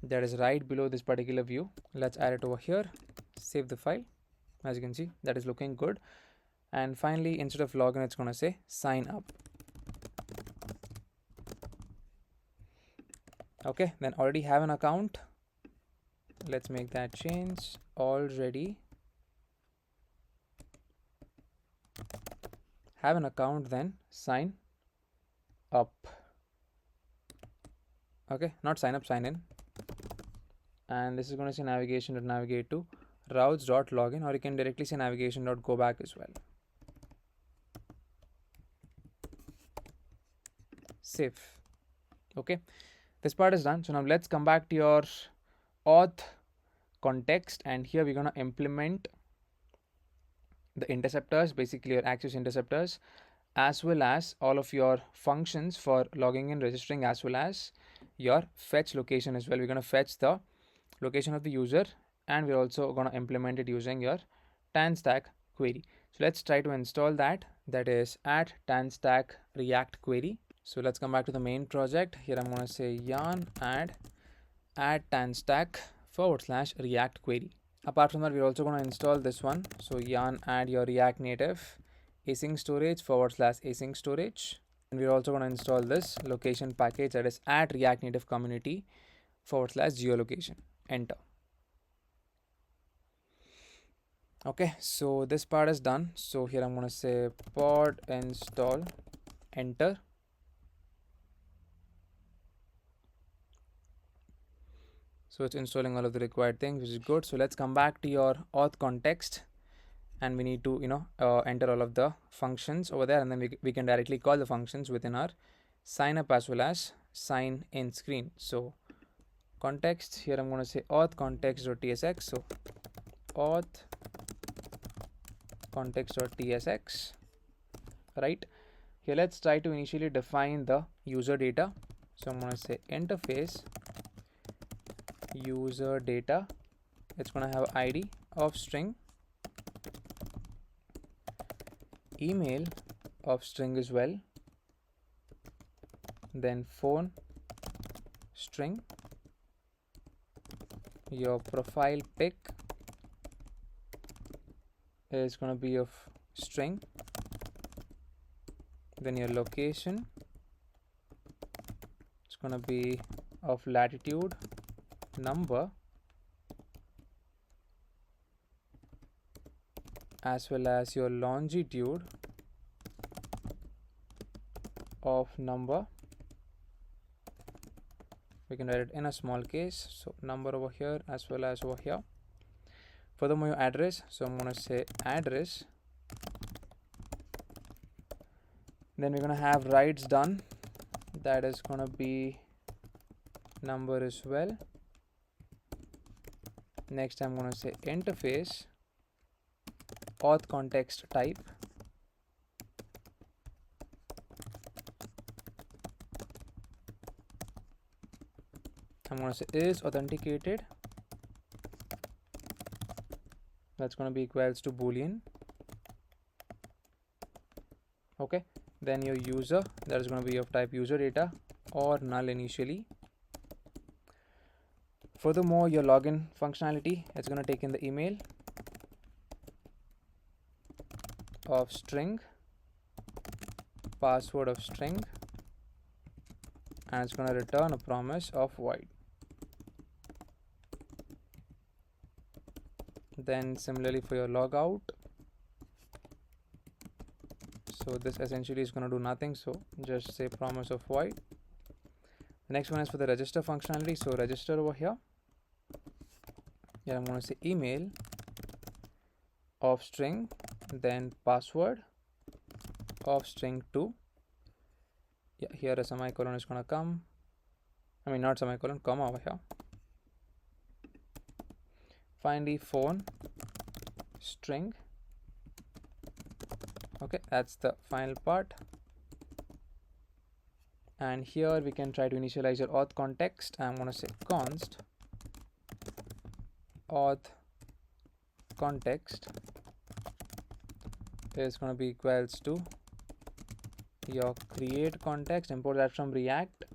that is right below this particular view. Let's add it over here, save the file. As you can see, that is looking good. And finally, instead of login, it's going to say sign up. Okay, then already have an account. Let's make that change. Already have an account, then sign up. Okay, not sign up, sign in. And this is going to say navigation.navigate to routes.login, or you can directly say navigation.go back as well. Save. Okay, this part is done. So now let's come back to your auth context, and here we're going to implement the interceptors, basically your access interceptors. as well as all of your functions for logging in, registering, as well as your fetch location as well. We're going to fetch the location of the user, and we're also going to implement it using your tanstack query. So let's try to install that. That is at tanstack react query. So let's come back to the main project. Here I'm going to say yarn add tanstack / react query. Apart from that, we're also going to install this one. So yarn add your React Native async storage / async storage. And we're also going to install this location package, that is at React Native community / geolocation. Enter. Okay, so this part is done. So here I'm going to say pod install, enter. So it's installing all of the required things, which is good. So let's come back to your auth context, and we need to enter all of the functions over there, and then we can directly call the functions within our sign up as well as sign in screen. So context, here I'm going to say auth context.tsx. So auth context.tsx, right? Here let's try to initially define the user data. So I'm going to say interface user data. It's going to have ID of string, email of string as well, then phone string, your profile pic is going to be of string, then your location, it's going to be of latitude, number, as well as your longitude of number. We can write it in a small case, so number over here as well as over here. Furthermore, your address, so I'm going to say address. Then we're going to have writes done, that is going to be number as well. Next I'm going to say interface auth context type, I'm going to say is authenticated, that's going to be equals to boolean. Okay, then your user, that is going to be of type user data or null initially. Furthermore, your login functionality, it's going to take in the email of string, password of string, and it's going to return a promise of void. Then similarly for your logout, so this essentially is going to do nothing, so just say promise of void. The next one is for the register functionality. So register over here, I'm going to say email of string, then password of string 2. Here a semicolon is going to come, not semicolon, comma over here. Finally phone string. Okay, that's the final part. And here we can try to initialize your auth context. I'm going to say const auth context is going to be equals to your create context, import that from React,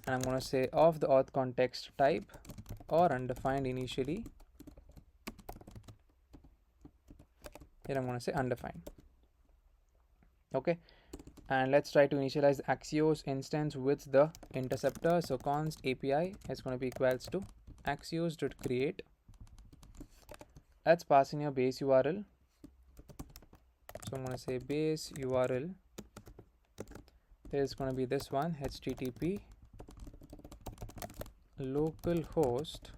and I'm going to say of the auth context type or undefined initially. Here I'm going to say undefined. Okay, and let's try to initialize the Axios instance with the interceptor. So const API is going to be equals to axios.create. Let's pass in your base URL. So I'm going to say base URL is going to be this one, http localhost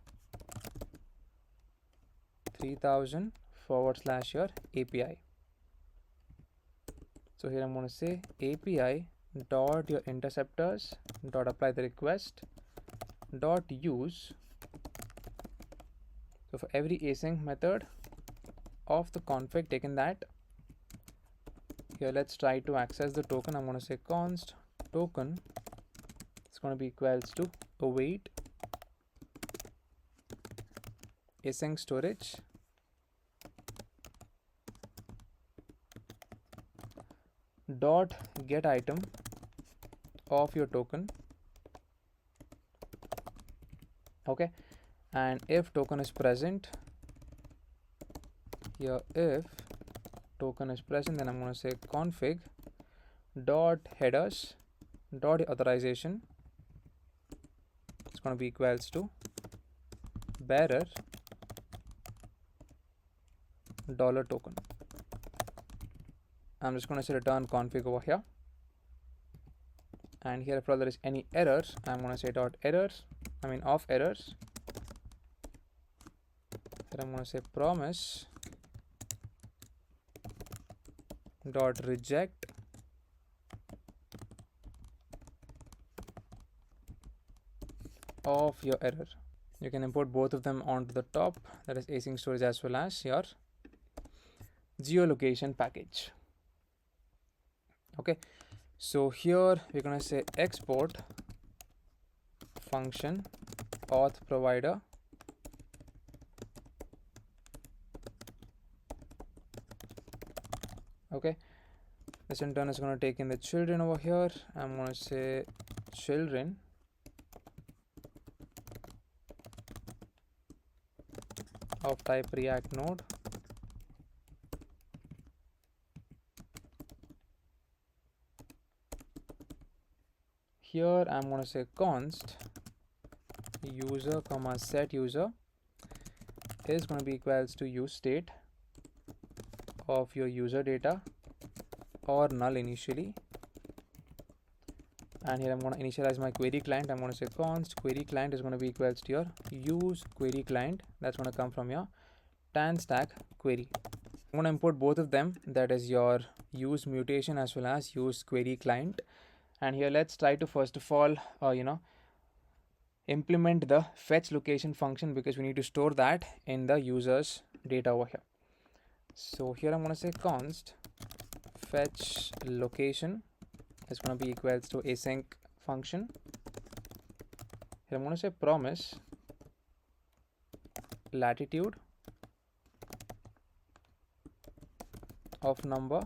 3000 / your API. So here I'm going to say API dot your interceptors dot apply the request dot use. So for every async method of the config, taken that here let's try to access the token. I'm going to say const token, it's going to be equals to await async storage dot get item of your token. Okay, and if token is present, here if token is present, then I'm going to say config dot headers dot authorization, it's going to be equals to bearer dollar token. I'm just going to say return config over here, and here if there is any errors, I'm going to say dot errors, of errors. Here I'm going to say promise dot reject of your error. You can import both of them onto the top, that is async storage as well as your geolocation package. Okay, so here we're going to say export function auth provider okay. This in turn is going to take in the children over here. I'm going to say children of type React node. Here I'm going to say const user comma set user is going to be equals to use state of your user data or null initially, and here I'm going to initialize my query client. I'm going to say const query client is going to be equals to your use query client, that's going to come from your tan stack query. I'm going to import both of them, that is your use mutation as well as use query client. And here let's try to first of all implement the fetch location function, because we need to store that in the user's data over here. So here I'm going to say const fetch location is going to be equals to async function. Here I'm going to say promise latitude of number,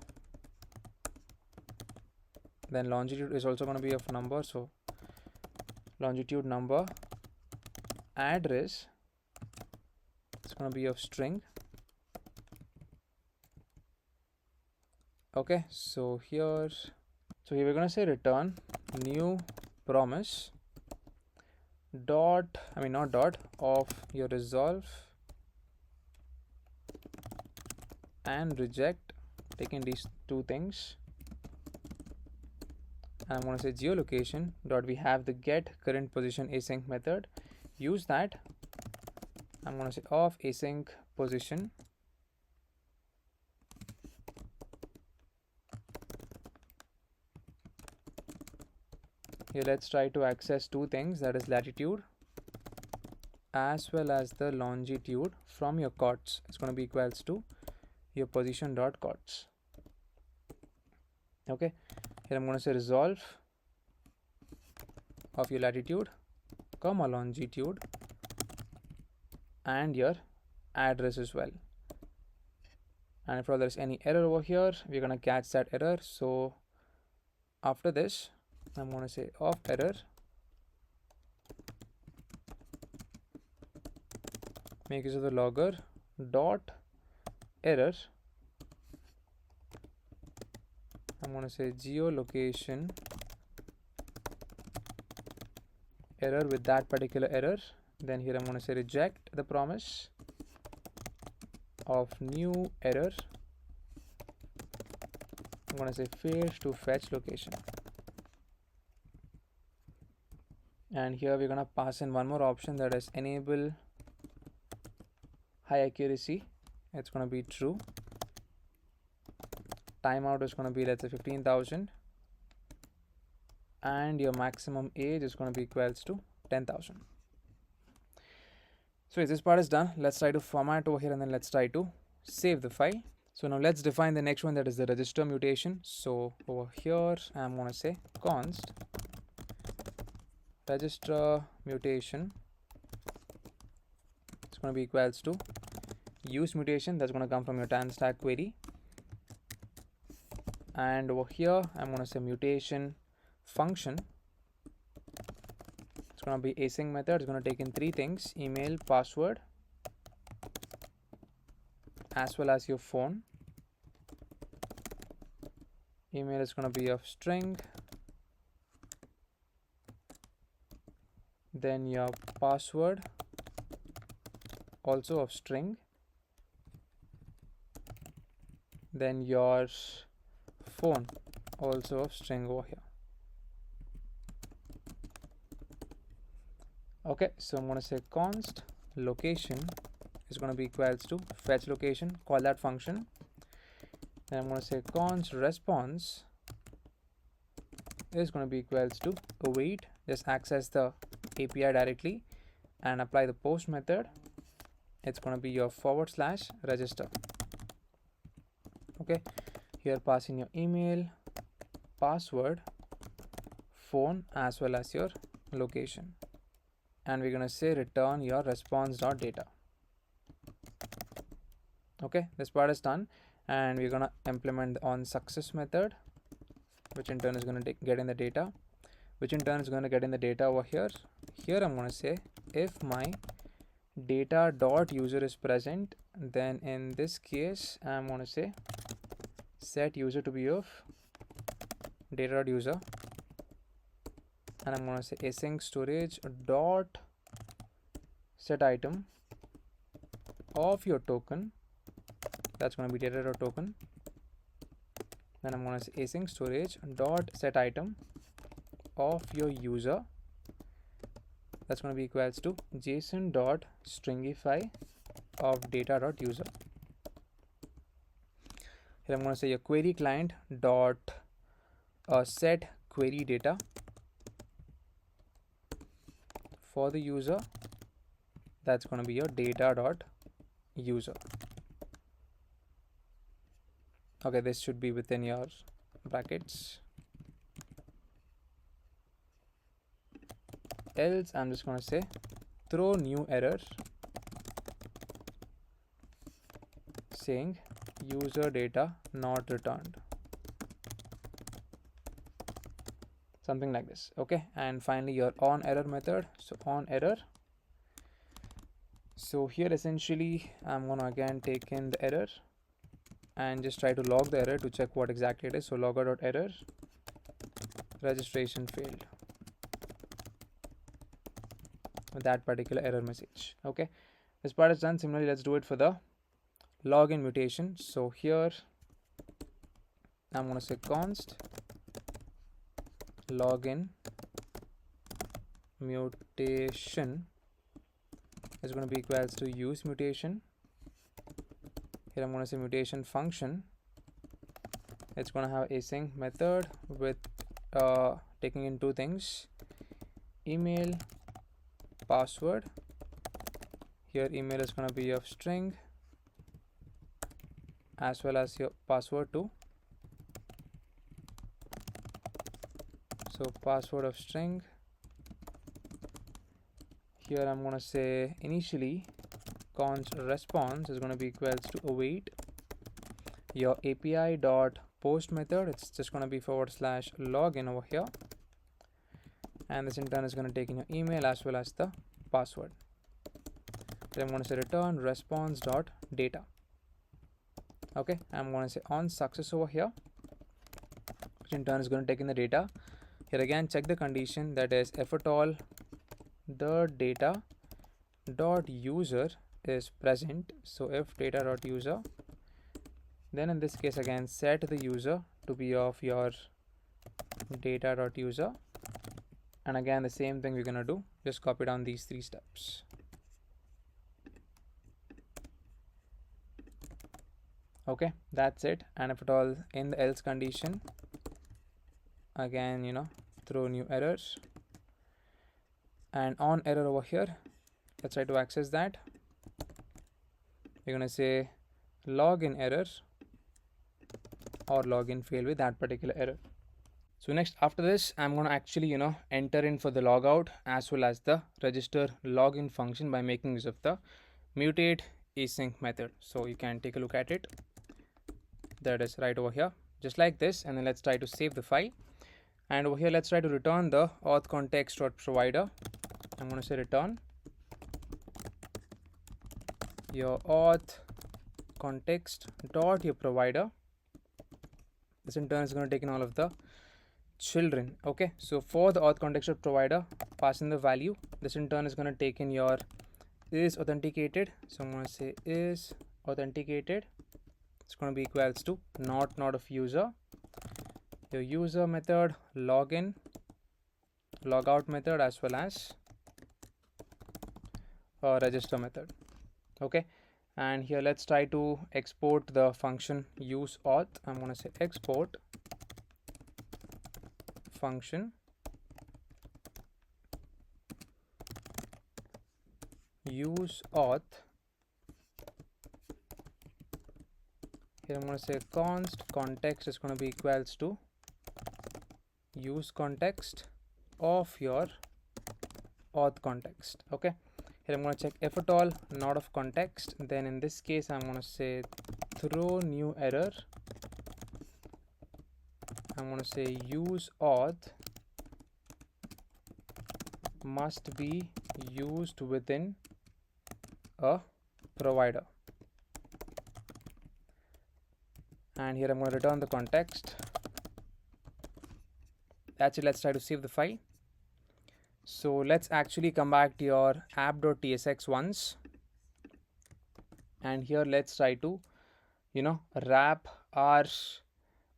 then longitude is also going to be of number, so longitude number, address it's going to be of string. Okay, so here we're going to say return new promise dot not dot of your resolve and reject, taking these two things. I'm going to say geolocation dot, we have the get current position async method, use that. I'm going to say of async position here. Let's try to access two things, that is latitude as well as the longitude from your coords. It's going to be equals to your position dot coords. Okay, here I'm going to say resolve of your latitude comma longitude and your address as well. And if there's any error over here, we're going to catch that error. So after this I'm going to say of error, make use of the logger dot error. I'm going to say geolocation error with that particular error. Then here I'm going to say reject the promise of new error. I'm going to say fail to fetch location. And here we're going to pass in one more option, that is enable high accuracy. It's going to be true. Timeout is going to be, let's say, 15,000, and your maximum age is going to be equals to 10,000. So this part is done. Let's try to format over here and then let's try to save the file. So now let's define the next one, that is the register mutation. So over here I'm going to say const register mutation is going to be equals to use mutation, that's going to come from your tan stack query. And over here I'm going to say mutation function. It's going to be async method. It's going to take in three things: email, password, as well as your phone. Email is going to be of string, then your password also of string, then your phone also of string over here. Okay, so I'm going to say const location is going to be equals to fetch location, call that function. Then I'm going to say const response is going to be equals to await, just access the API directly and apply the post method. It's going to be your / register. Okay, here pass in your email, password, phone, as well as your location, and we're going to say return your response.data. Okay, this part is done, and we're going to implement the on success method, which in turn is going to get in the data, which in turn is going to get in the data over here. Here I'm going to say if my data.user is present, then in this case I'm going to say set user to be of data.user, and I'm going to say async storage dot set item of your token, that's going to be data.token. Then I'm going to say async storage dot set item of your user, that's going to be equals to json dot stringify of data.user. Here I'm going to say your query client dot set query data for the user, that's going to be your data.user. Okay, this should be within your brackets. Else I'm just going to say throw new error saying user data not returned, something like this. Okay, and finally your on error method. So on error, so here essentially I'm going to again take in the error and just try to log the error to check what exactly it is. So logger.error registration failed with that particular error message. Okay, this part is done. Similarly, let's do it for the login mutation. So here I'm going to say const login mutation is going to be equals to use mutation. Here I'm going to say mutation function. It's going to have async method with taking in two things: email, password. Here email is going to be of string as well as your password too. So password of string. Here I'm going to say initially const response is going to be equals to await your API dot post method. It's just going to be / login over here, and this in turn is going to take in your email as well as the password. Then I'm going to say return response dot data. Okay, I'm going to say on success over here, which in turn is going to take in the data. Here again check the condition, that is if at all the data dot user is present. So if data dot user, then in this case again set the user to be of your data dot user, and again the same thing we're going to do, just copy down these three steps. Okay, that's it. And if at all in the else condition, again throw new errors, and on error over here, let's try to access that. We're going to say login error or login failed with that particular error. So next, after this, I'm going to actually, enter in for the logout as well as the register login function by making use of the mutate async method. So you can take a look at it. That is right over here, just like this. And then let's try to save the file. And over here, let's try to return the auth context.provider. I'm going to say return your auth context dot your provider. This in turn is going to take in all of the children. Okay, so for the auth context dot provider, pass in the value. This in turn is going to take in your is authenticated. So I'm going to say is authenticated. It's going to be equals to not of user, your user method, login, logout method, as well as register method. Okay, and here let's try to export the function use auth. I'm going to say export function use auth. Here I'm going to say const context is going to be equals to use context of your auth context. Okay, here I'm going to check if at all not of context. Then in this case, I'm going to say throw new error. I'm going to say use auth must be used within a provider. And here I'm going to return the context. That's it. Let's try to save the file. So let's actually come back to your app.tsx once. And here let's try to, wrap our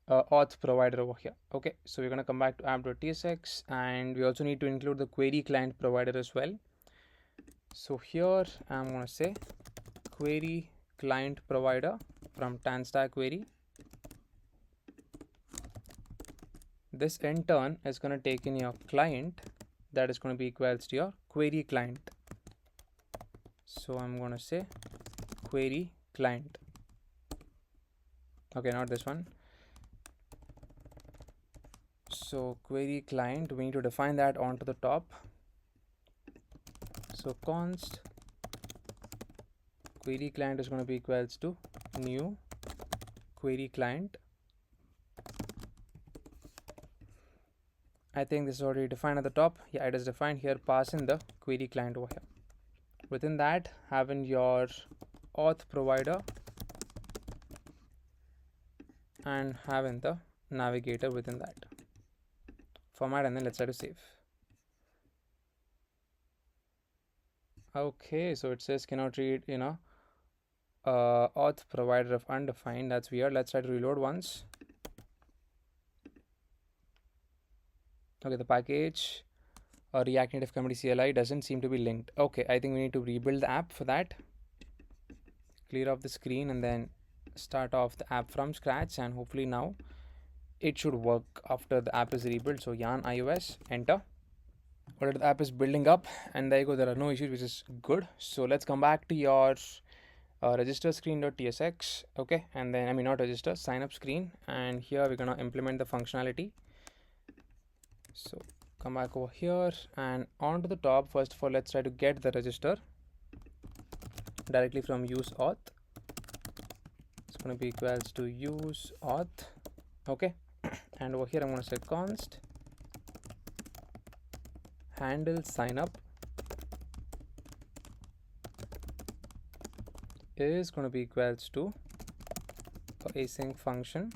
auth provider over here. Okay, so we're going to come back to app.tsx, and we also need to include the query client provider as well. So here I'm going to say query client provider from Stack query. This in turn is going to take in your client, that is going to be equals to your query client. So I'm going to say query client. Okay, not this one. So query client, we need to define that onto the top. So const query client is going to be equals to new query client. I think this is already defined at the top. Yeah, it is defined here. Pass in the query client over here. Within that, having your auth provider and having the navigator within that format, and then let's try to save. Okay, so it says cannot read, auth provider of undefined. That's weird. Let's try to reload once. Okay, the package React Native Community CLI doesn't seem to be linked. Okay, I think we need to rebuild the app for that. Clear off the screen and then start off the app from scratch, and hopefully now it should work after the app is rebuilt. So yarn iOS, enter. Already the app is building up, and there you go. There are no issues, which is good. So let's come back to your register screen.tsx. Okay, and then not register, sign up screen, and here we're gonna implement the functionality. So come back over here and onto the top. First of all, let's try to get the register directly from use auth. It's going to be equals to use auth. Okay, and over here I'm going to say const handle sign up is going to be equals to async function.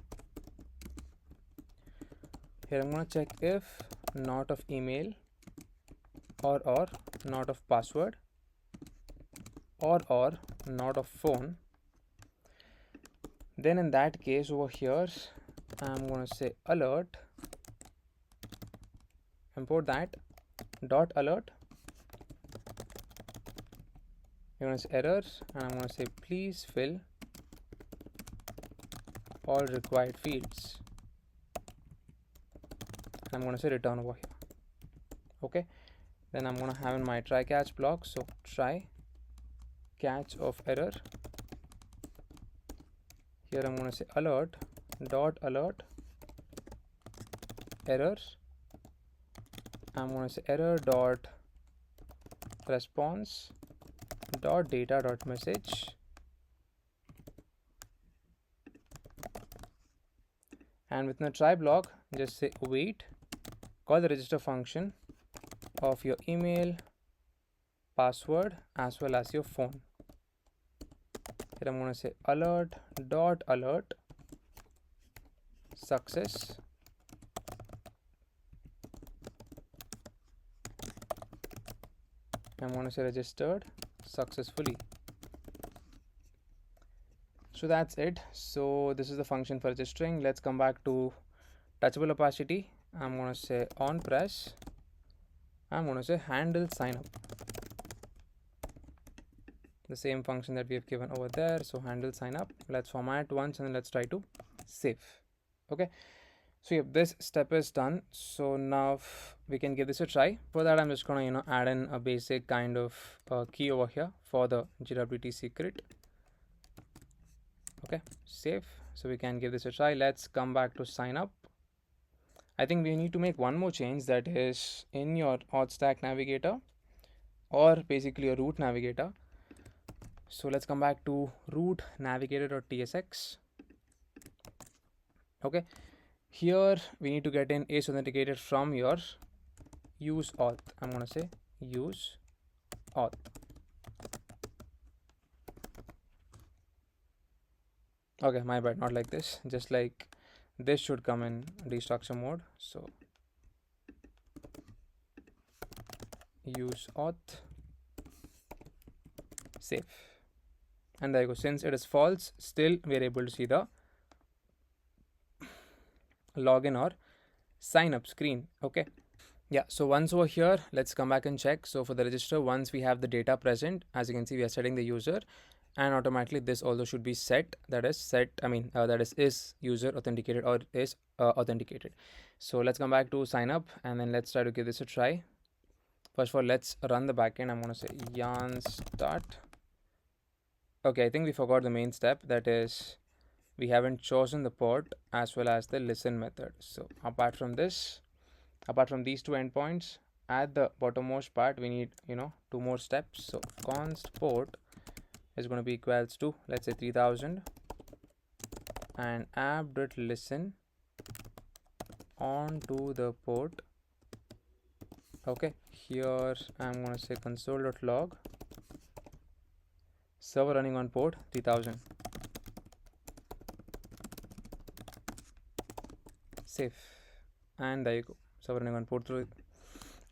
Here I'm going to check if not of email or not of password or not of phone. Then in that case over here I'm going to say alert, import that dot alert. You're going to say error, and I'm going to say please fill all required fields. I'm going to say return over here. Okay, then I'm going to have in my try catch block. So try catch of error. Here I'm going to say alert dot alert error. I'm going to say error dot response dot data dot message, and within the try block just say await, call the register function of your email, password as well as your phone. Here I'm going to say alert dot alert success. I'm going to say registered successfully. So that's it. So this is the function for registering. Let's come back to touchable opacity. I'm going to say on press. I'm going to say handle sign up. The same function that we have given over there. So handle sign up. Let's format once and then let's try to save. Okay. So yep, this step is done. So now we can give this a try. For that, I'm just gonna add in a basic kind of key over here for the GWT secret. Okay, save. So we can give this a try. Let's come back to sign up. I think we need to make one more change, that is in your auth stack navigator or basically a root navigator. So let's come back to root navigator.tsx. Okay. Here we need to get in is authenticated from your use auth. I'm going to say use auth. Okay, my bad, not like this. Just like this should come in destructure mode. So use auth, save. And there you go. Since it is false, still we are able to see the login or sign up screen. Okay. Yeah, so once over here, let's come back and check. So for the register, once we have the data present, as you can see, we are setting the user, and automatically this also should be set. That is set. That is user authenticated or is authenticated. So let's come back to sign up and then let's try to give this a try. First of all, let's run the backend. I'm going to say yarn start. Okay, I think we forgot the main step. That is, we haven't chosen the port as well as the listen method. So apart from this, apart from these two endpoints, at the bottommost part, we need, two more steps. So const port is going to be equals to, let's say 3000, and app.listen onto the port. Okay, here I'm going to say console.log server running on port 3000. Save, and there you go. Server running on port 3,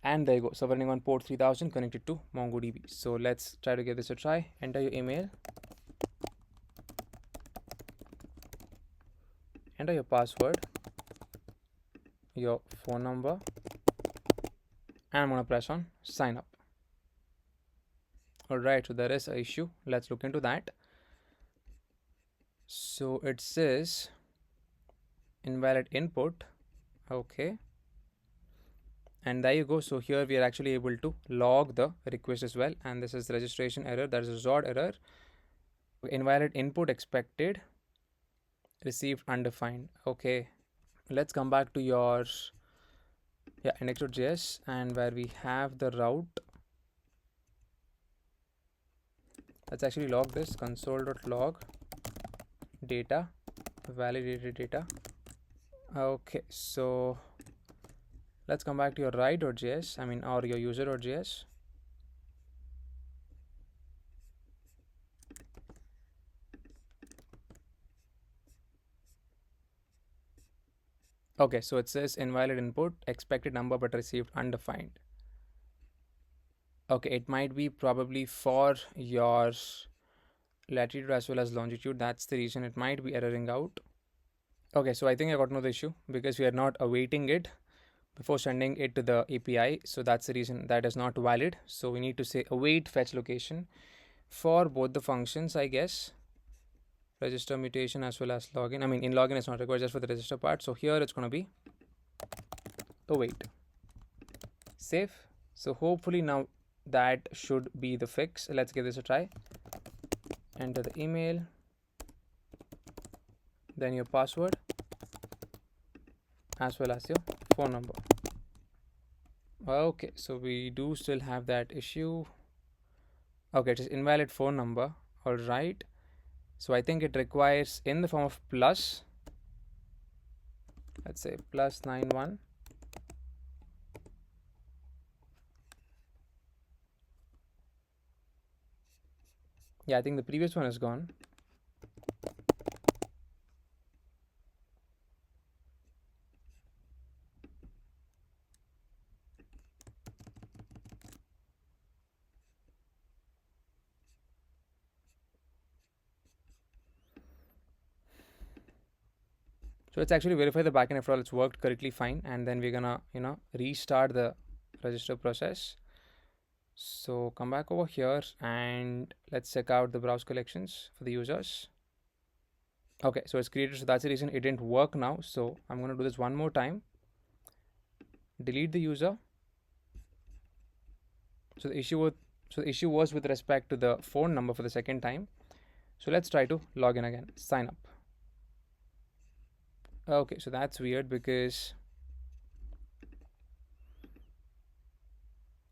and there you go. Server running on port 3000 connected to Mongo Db. So let's try to give this a try. Enter your email, enter your password, your phone number, and I'm going to press on sign up. Alright, so there is an issue. Let's look into that. So it says invalid input. Okay, and there you go. So here we are actually able to log the request as well, and this is the registration error. That is a ZOD error. Invalid input expected, received undefined. Okay, let's come back to your index.js, and where we have the route. Let's actually log this console.log data, validated data. Okay, so let's come back to your write.js, or your user.js. Okay, so it says invalid input, expected number but received undefined. Okay, it might be probably for your latitude as well as longitude. That's the reason it might be erroring out. Okay, so I think I got to know the issue because we are not awaiting it before sending it to the API. So that's the reason that is not valid. So we need to say await fetch location for both the functions, I guess. Register mutation as well as login. In login it's not required, just for the register part. So here it's going to be await. Save. So hopefully now that should be the fix. Let's give this a try. Enter the email, then your password. as well as your phone number. Okay, so we do still have that issue. Okay, it is invalid phone number. All right, so I think it requires in the form of plus, let's say +91. Yeah, I think the previous one is gone. So let's actually verify the backend. After all, it's worked correctly fine, and then we're gonna restart the register process. So come back over here and let's check out the browse collections for the users. Okay, so it's created, so that's the reason it didn't work now. So I'm going to do this one more time. Delete the user. So the issue was with respect to the phone number for the second time. So let's try to log in again. Sign up. Okay, so that's weird because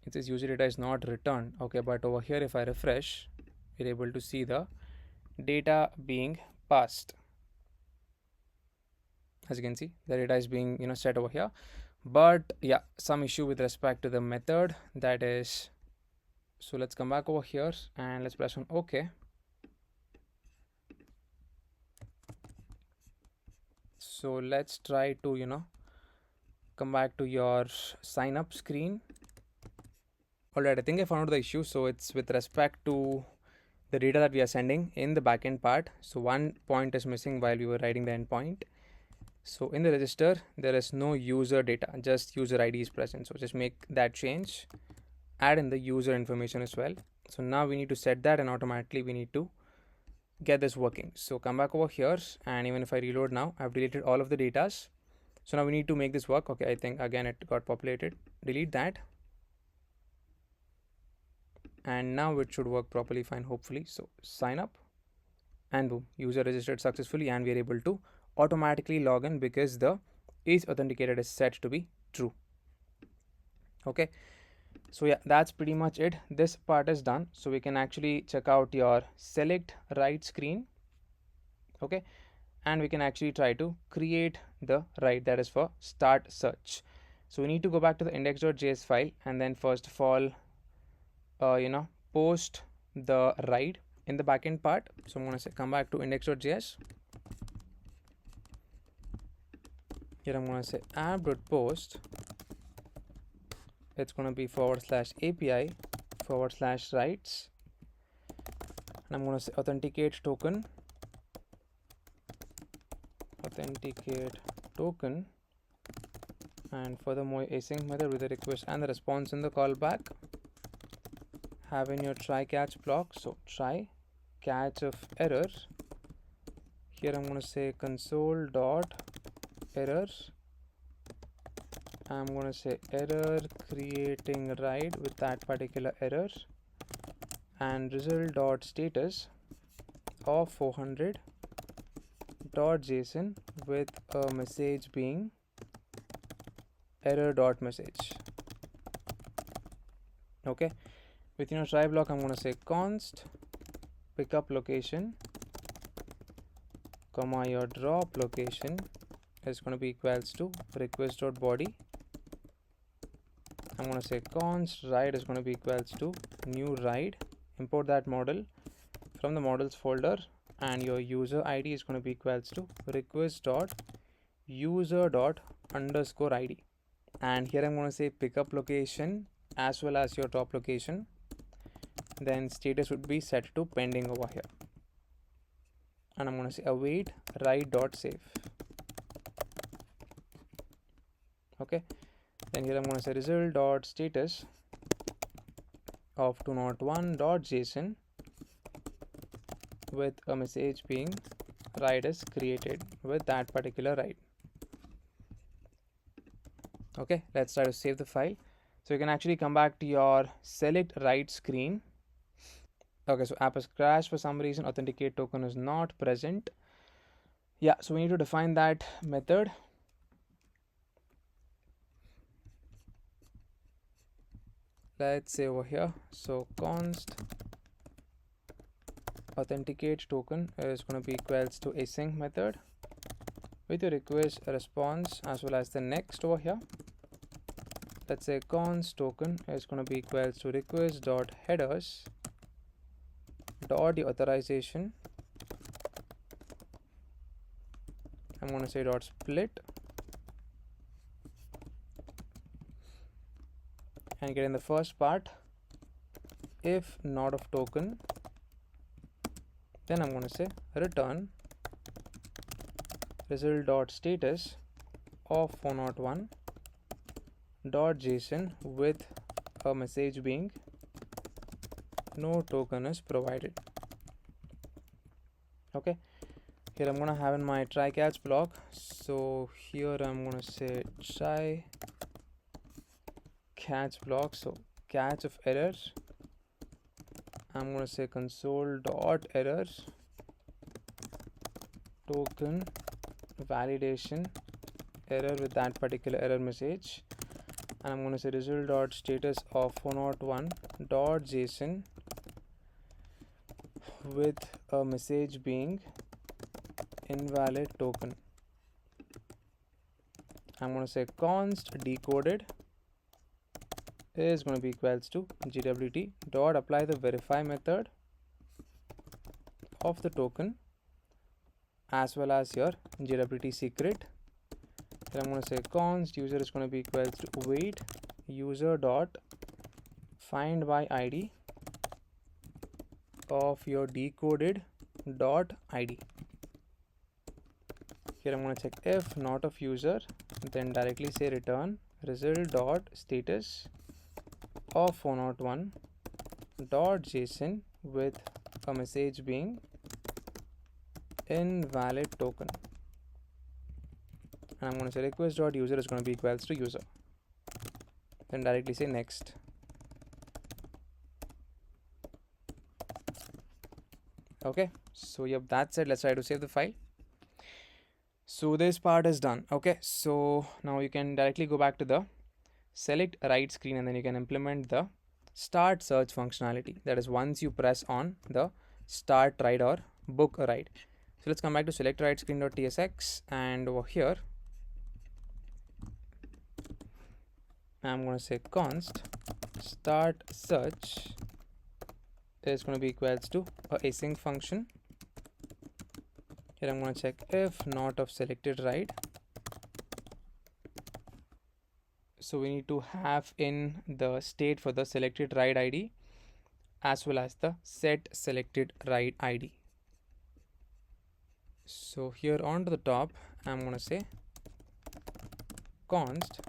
it says user data is not returned. Okay, but over here if I refresh, we're able to see the data being passed. As you can see, the data is being set over here. But yeah, some issue with respect to the method, that is. So let's come back over here and let's press on OK. So let's try to come back to your sign up screen. Alright, I think I found out the issue. So it's with respect to the data that we are sending in the backend part. So one point is missing while we were writing the endpoint. So in the register there is no user data, just user ID is present. So just make that change, add in the user information as well. So now we need to set that, and automatically we need to get this working. So come back over here, and even if I reload now, I've deleted all of the data. So now we need to make this work. Okay, I think again it got populated. Delete that, and now it should work properly fine, hopefully. So sign up, and boom, user registered successfully, and we are able to automatically log in because the is authenticated is set to be true. Okay, so yeah, that's pretty much it. This part is done. So we can actually check out your select write screen. Okay, and we can actually try to create the write, that is for start search. So we need to go back to the index.js file, and then first of all post the write in the backend part. So I'm going to say come back to index.js. Here I'm going to say app.post. It's going to be /API /writes, and I'm going to say authenticate token, and furthermore async method with the request and the response in the callback. Have in your try catch block, so try catch of error. Here I'm going to say console dot error. I'm going to say error creating write with that particular error, and result dot status of 400 dot json with a message being error dot message. Okay, within your try block I'm going to say const pickup location comma your drop location is going to be equals to request dot body. I'm going to say const write is going to be equals to new write. Import that model from the models folder, and your user ID is going to be equals to request dot user dot underscore ID. And here I'm going to say pickup location as well as your drop location. Then status would be set to pending over here, and I'm going to say await write dot save. Okay, then here I'm going to say result dot status of 201 dot json with a message being write is created with that particular write. Okay, let's try to save the file. So you can actually come back to your select write screen. Okay, so app has crashed for some reason, authenticate token is not present. Yeah, so we need to define that method. let's say over here, so const authenticate token is going to be equals to async method with your request response as well as the next over here. Let's say const token is going to be equals to request dot headers dot the authorization. I'm going to say dot split and get in the first part if not of token, then I'm going to say return result dot status of 401 dot JSON with a message being no token is provided. Okay, here I'm gonna have in my try catch block, so here I'm gonna say try catch block, so catch of errors. I'm gonna say console dot errors token validation error with that particular error message, and I'm going to say result dot status of 401 dot JSON with a message being invalid token. I'm going to say const decoded is going to be equals to gwt dot apply the verify method of the token as well as your gwt secret. Then I'm going to say const user is going to be equals to wait user dot find by id of your decoded dot id. Here I'm going to check if not of user, then directly say return result dot status of 401 dot JSON with a message being invalid token. And I'm going to say request dot user is going to be equals to user, then directly say next. Okay, so yep, that's it. Let's try to save the file. So this part is done. Okay, so now you can directly go back to the select write screen and then you can implement the start search functionality. That is once you press on the start write or book a write. So let's come back to select write screen.tsx, and over here I'm going to say const start search is going to be equals to a async function. Here I'm going to check if not of selected write. So we need to have in the state for the selected write ID as well as the set selected write ID. So here on to the top I'm going to say const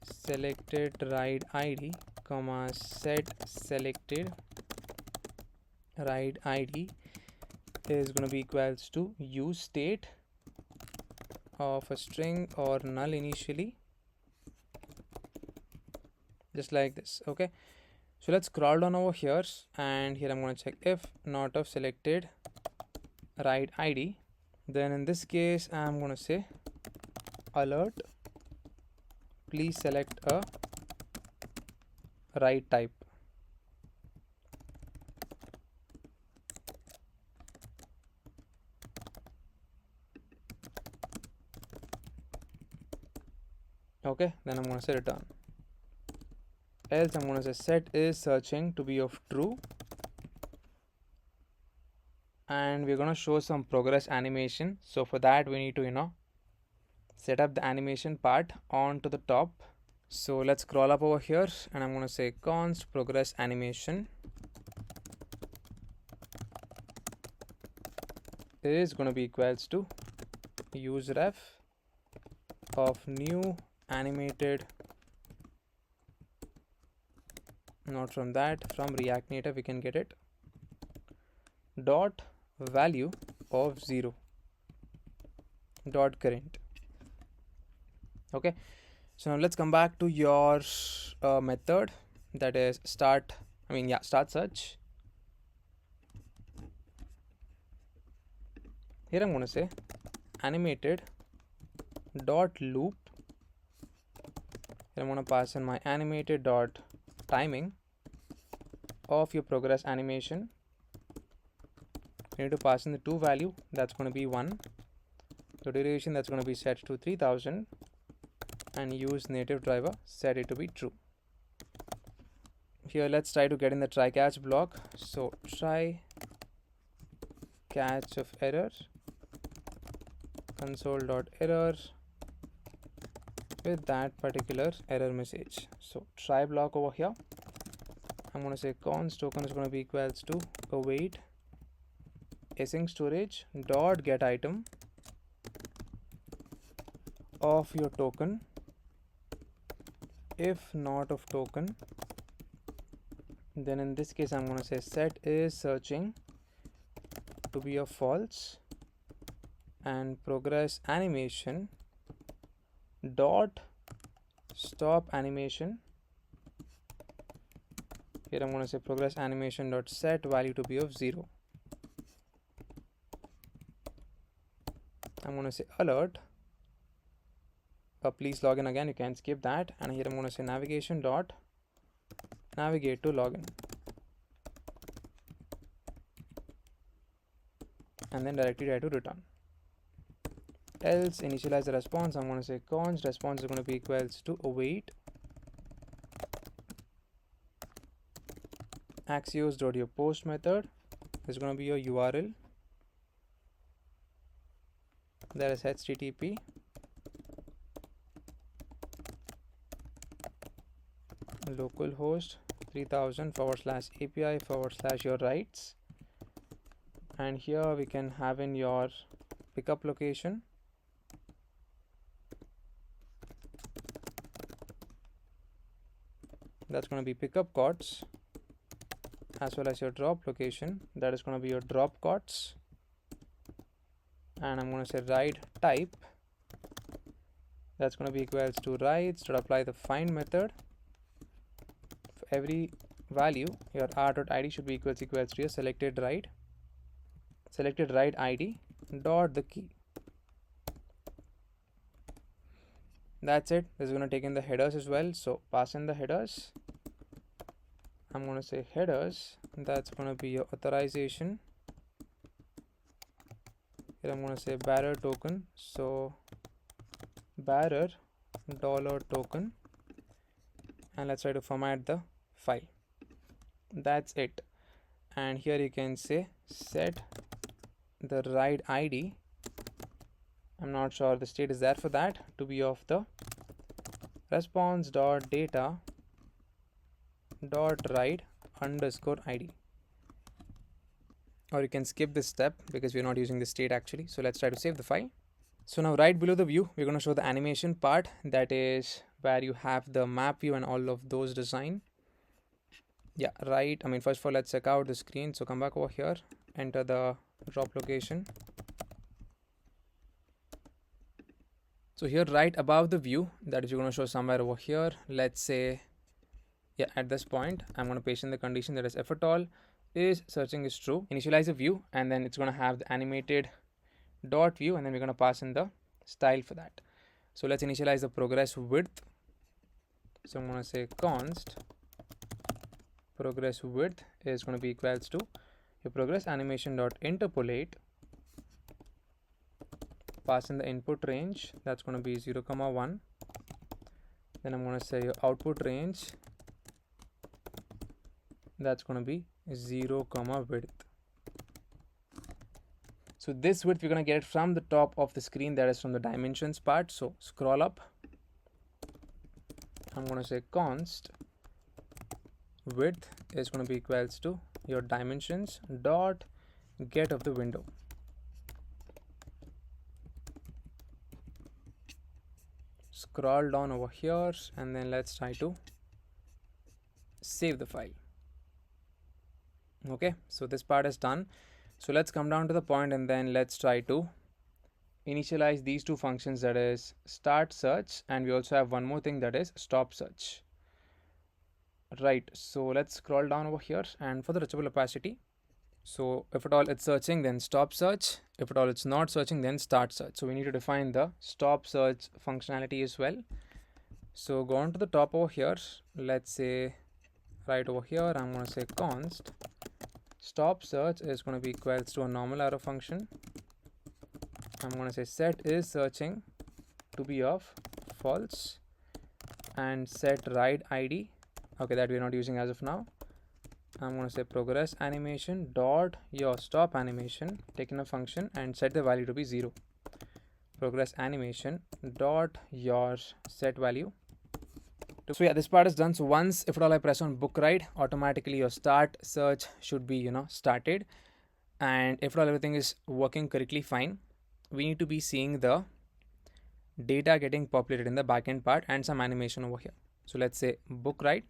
selected write ID comma set selected write ID is going to be equals to use state of a string or null initially, just like this. Okay, so let's scroll down over here, and here I'm going to check if not of selected write ID. Then in this case I'm going to say alert please select a write type. Okay, then I'm going to say return. Else I'm going to say set is searching to be of true, and we're going to show some progress animation. So for that we need to set up the animation part onto the top. So let's scroll up over here, and I'm going to say const progress animation is going to be equals to use ref of new animated, not from that, from React Native we can get it, dot value of 0 dot current. Okay, so now let's come back to your method, that is start search. Here I'm going to say animated dot loop. Here I'm going to pass in my animated dot timing of your progress animation. You need to pass in the to value, that's going to be 1. The duration, that's going to be set to 3000, and use native driver, set it to be true. Here let's try to get in the try catch block. So try catch of error, console.error with that particular error message. So try block over here, I'm going to say const token is going to be equals to await async storage dot get item of your token, if not of token, then in this case I'm going to say set is searching to be a false, and progress animation dot stop animation. Here I'm going to say progress animation dot set value to be of 0. I'm going to say alert, please log in again, you can skip that, and here I'm going to say navigation dot navigate to login, and then directly try to return. Else initialize the response, I'm going to say const response is going to be equals to await axios.yourPost method is going to be your URL, that is http localhost 3000 /API/ your rights, and here we can have in your pickup location, that's going to be pickup cots, as well as your drop location, that is going to be your drop cots, and I'm going to say write type, that's going to be equals to writes to apply the find method. For every value, your r.id should be equals to your selected write id dot the key. That's it. This is going to take in the headers as well, so pass in the headers. I'm going to say headers, that's going to be your authorization. Here I'm going to say bearer token, so bearer $token, and let's try to format the file. That's it. And here you can say set the write id, I'm not sure the state is there for that, to be of the response.data.write_id, or you can skip this step because we're not using the state actually. So let's try to save the file. So now right below the view, we're going to show the animation part, that is where you have the map view and all of those design. Yeah, right. First of all, let's check out the screen. So come back over here, enter the drop location. So here right above the view, that is you're going to show somewhere over here. Let's say, yeah, at this point, I'm going to paste in the condition, that is if at all is searching is true, initialize a view, and then it's going to have the animated dot view, and then we're going to pass in the style for that. So let's initialize the progress width. So I'm going to say const progress width is going to be equals to your progress animation dot interpolate, pass in the input range, that's going to be 0,1. Then I'm going to say your output range, that's going to be 0, width. So this width we're going to get it from the top of the screen, that is from the dimensions part. So scroll up, I'm going to say const width is going to be equals to your dimensions dot get of the window. Scroll down over here, and then let's try to save the file. Okay, so this part is done. So let's come down to the point, and then let's try to initialize these two functions, that is start search, and we also have one more thing, that is stop search. Right, so let's scroll down over here, and for the reachable opacity, so if at all it's searching, then stop search. If at all it's not searching, then start search. So we need to define the stop search functionality as well. So go on to the top over here, let's say right over here, I'm going to say const stop search is going to be equals to a normal arrow function. I'm going to say set is searching to be of false, and set write id, okay, that we're not using as of now. I'm going to say progress animation dot your stop animation, taking a function and set the value to be 0. Progress animation dot your set value. So yeah, this part is done. So once, if at all, I press on book write, automatically your start search should be started. And if at all everything is working correctly fine, we need to be seeing the data getting populated in the backend part and some animation over here. So let's say book write.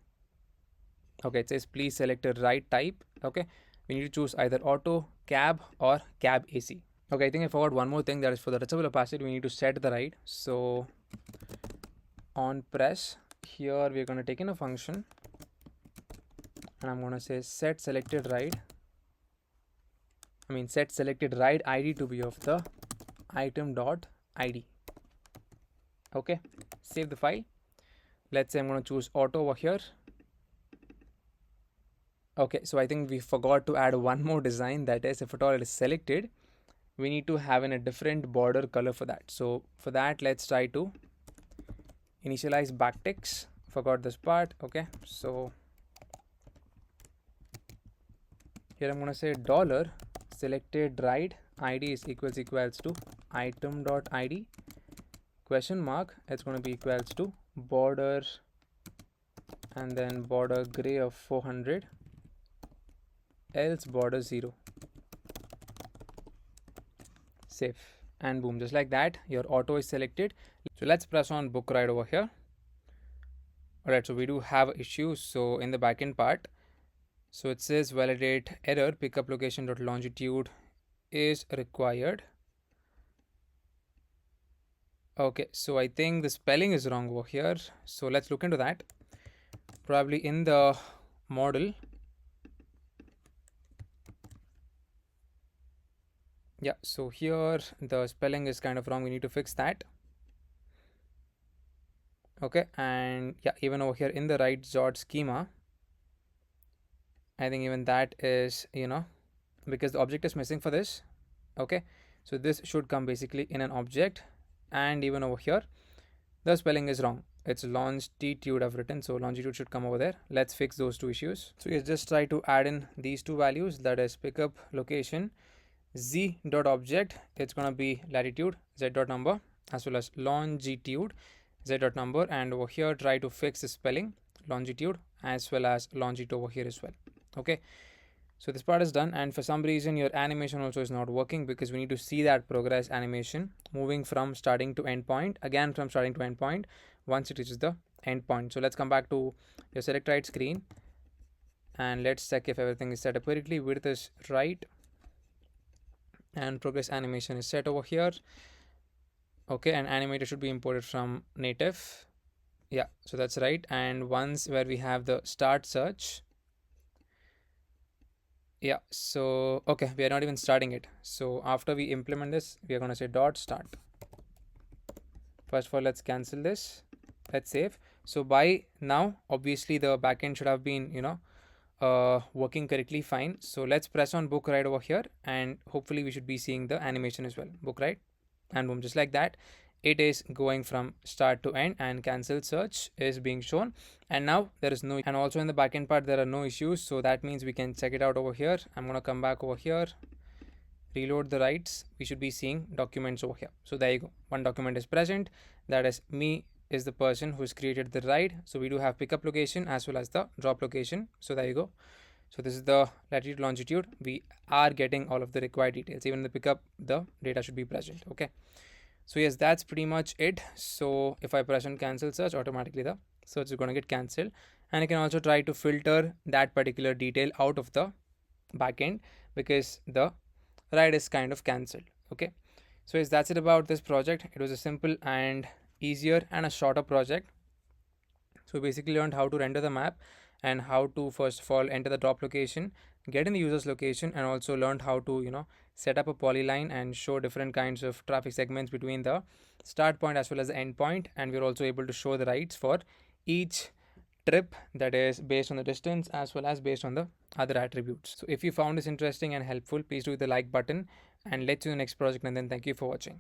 Okay, it says please select a write type. Okay, we need to choose either auto, cab, or cab AC. Okay, I think I forgot one more thing, that is for the reachable opacity we need to set the write. So on press here, we're going to take in a function and I'm going to say set selected write, set selected write id to be of the item dot id. Okay, save the file. Let's say I'm going to choose auto over here. Okay, so I think we forgot to add one more design, that is, if at all it is selected, we need to have in a different border color for that. So for that, let's try to initialize backticks. Forgot this part. Okay, so here I'm going to say dollar selected write id is equals to item dot id question mark, it's going to be equals to border and then border gray of 400 else border 0. Save, and boom, just like that your auto is selected. So let's press on book write over here. Alright, so we do have issues. So in the backend part, so it says validate error pickup location dot longitude is required. Okay, so I think the spelling is wrong over here, so let's look into that. Probably in the model, yeah, so here the spelling is kind of wrong, we need to fix that. Okay, and yeah, even over here in the write dot schema, I think even that is because the object is missing for this. Okay, so this should come basically in an object, and even over here the spelling is wrong, it's longitude I've written, so longitude should come over there. Let's fix those two issues. So you just try to add in these two values, that is pickup location z dot object, it's going to be latitude z dot number as well as longitude z dot number, and over here try to fix the spelling longitude as well as longitude over here as well. Okay, so this part is done, and for some reason your animation also is not working, because we need to see that progress animation moving from starting to end point, again from starting to end point once it reaches the end point. So let's come back to your select write screen and let's check if everything is set up correctly. Width is right and progress animation is set over here. Okay, and animator should be imported from native. Yeah, so that's right. And once where we have the start search, yeah, so okay, we are not even starting it. So after we implement this, we are going to say dot start. First of all, let's cancel this, let's save. So by now obviously the backend should have been working correctly fine. So let's press on book write over here, and hopefully we should be seeing the animation as well. Book write, and boom, just like that it is going from start to end, and cancel search is being shown, and now there is no, and also in the backend part there are no issues, so that means we can check it out over here. I'm going to come back over here, reload the writes, we should be seeing documents over here. So there you go, one document is present, that is me is the person who's created the write. So we do have pickup location as well as the drop location. So there you go. So this is the latitude longitude, we are getting all of the required details, even the pickup the data should be present. Okay, so yes, that's pretty much it. So if I press on cancel search, automatically the search is going to get cancelled, and I can also try to filter that particular detail out of the backend because the write is kind of cancelled. Okay, so yes, that's it about this project. It was a simple and easier and a shorter project. So basically learned how to render the map and how to first of all enter the drop location, get in the user's location, and also learned how to set up a polyline and show different kinds of traffic segments between the start point as well as the end point. And we're also able to show the writes for each trip, that is based on the distance as well as based on the other attributes. So if you found this interesting and helpful, please do the like button, and let's see you in the next project, and then thank you for watching.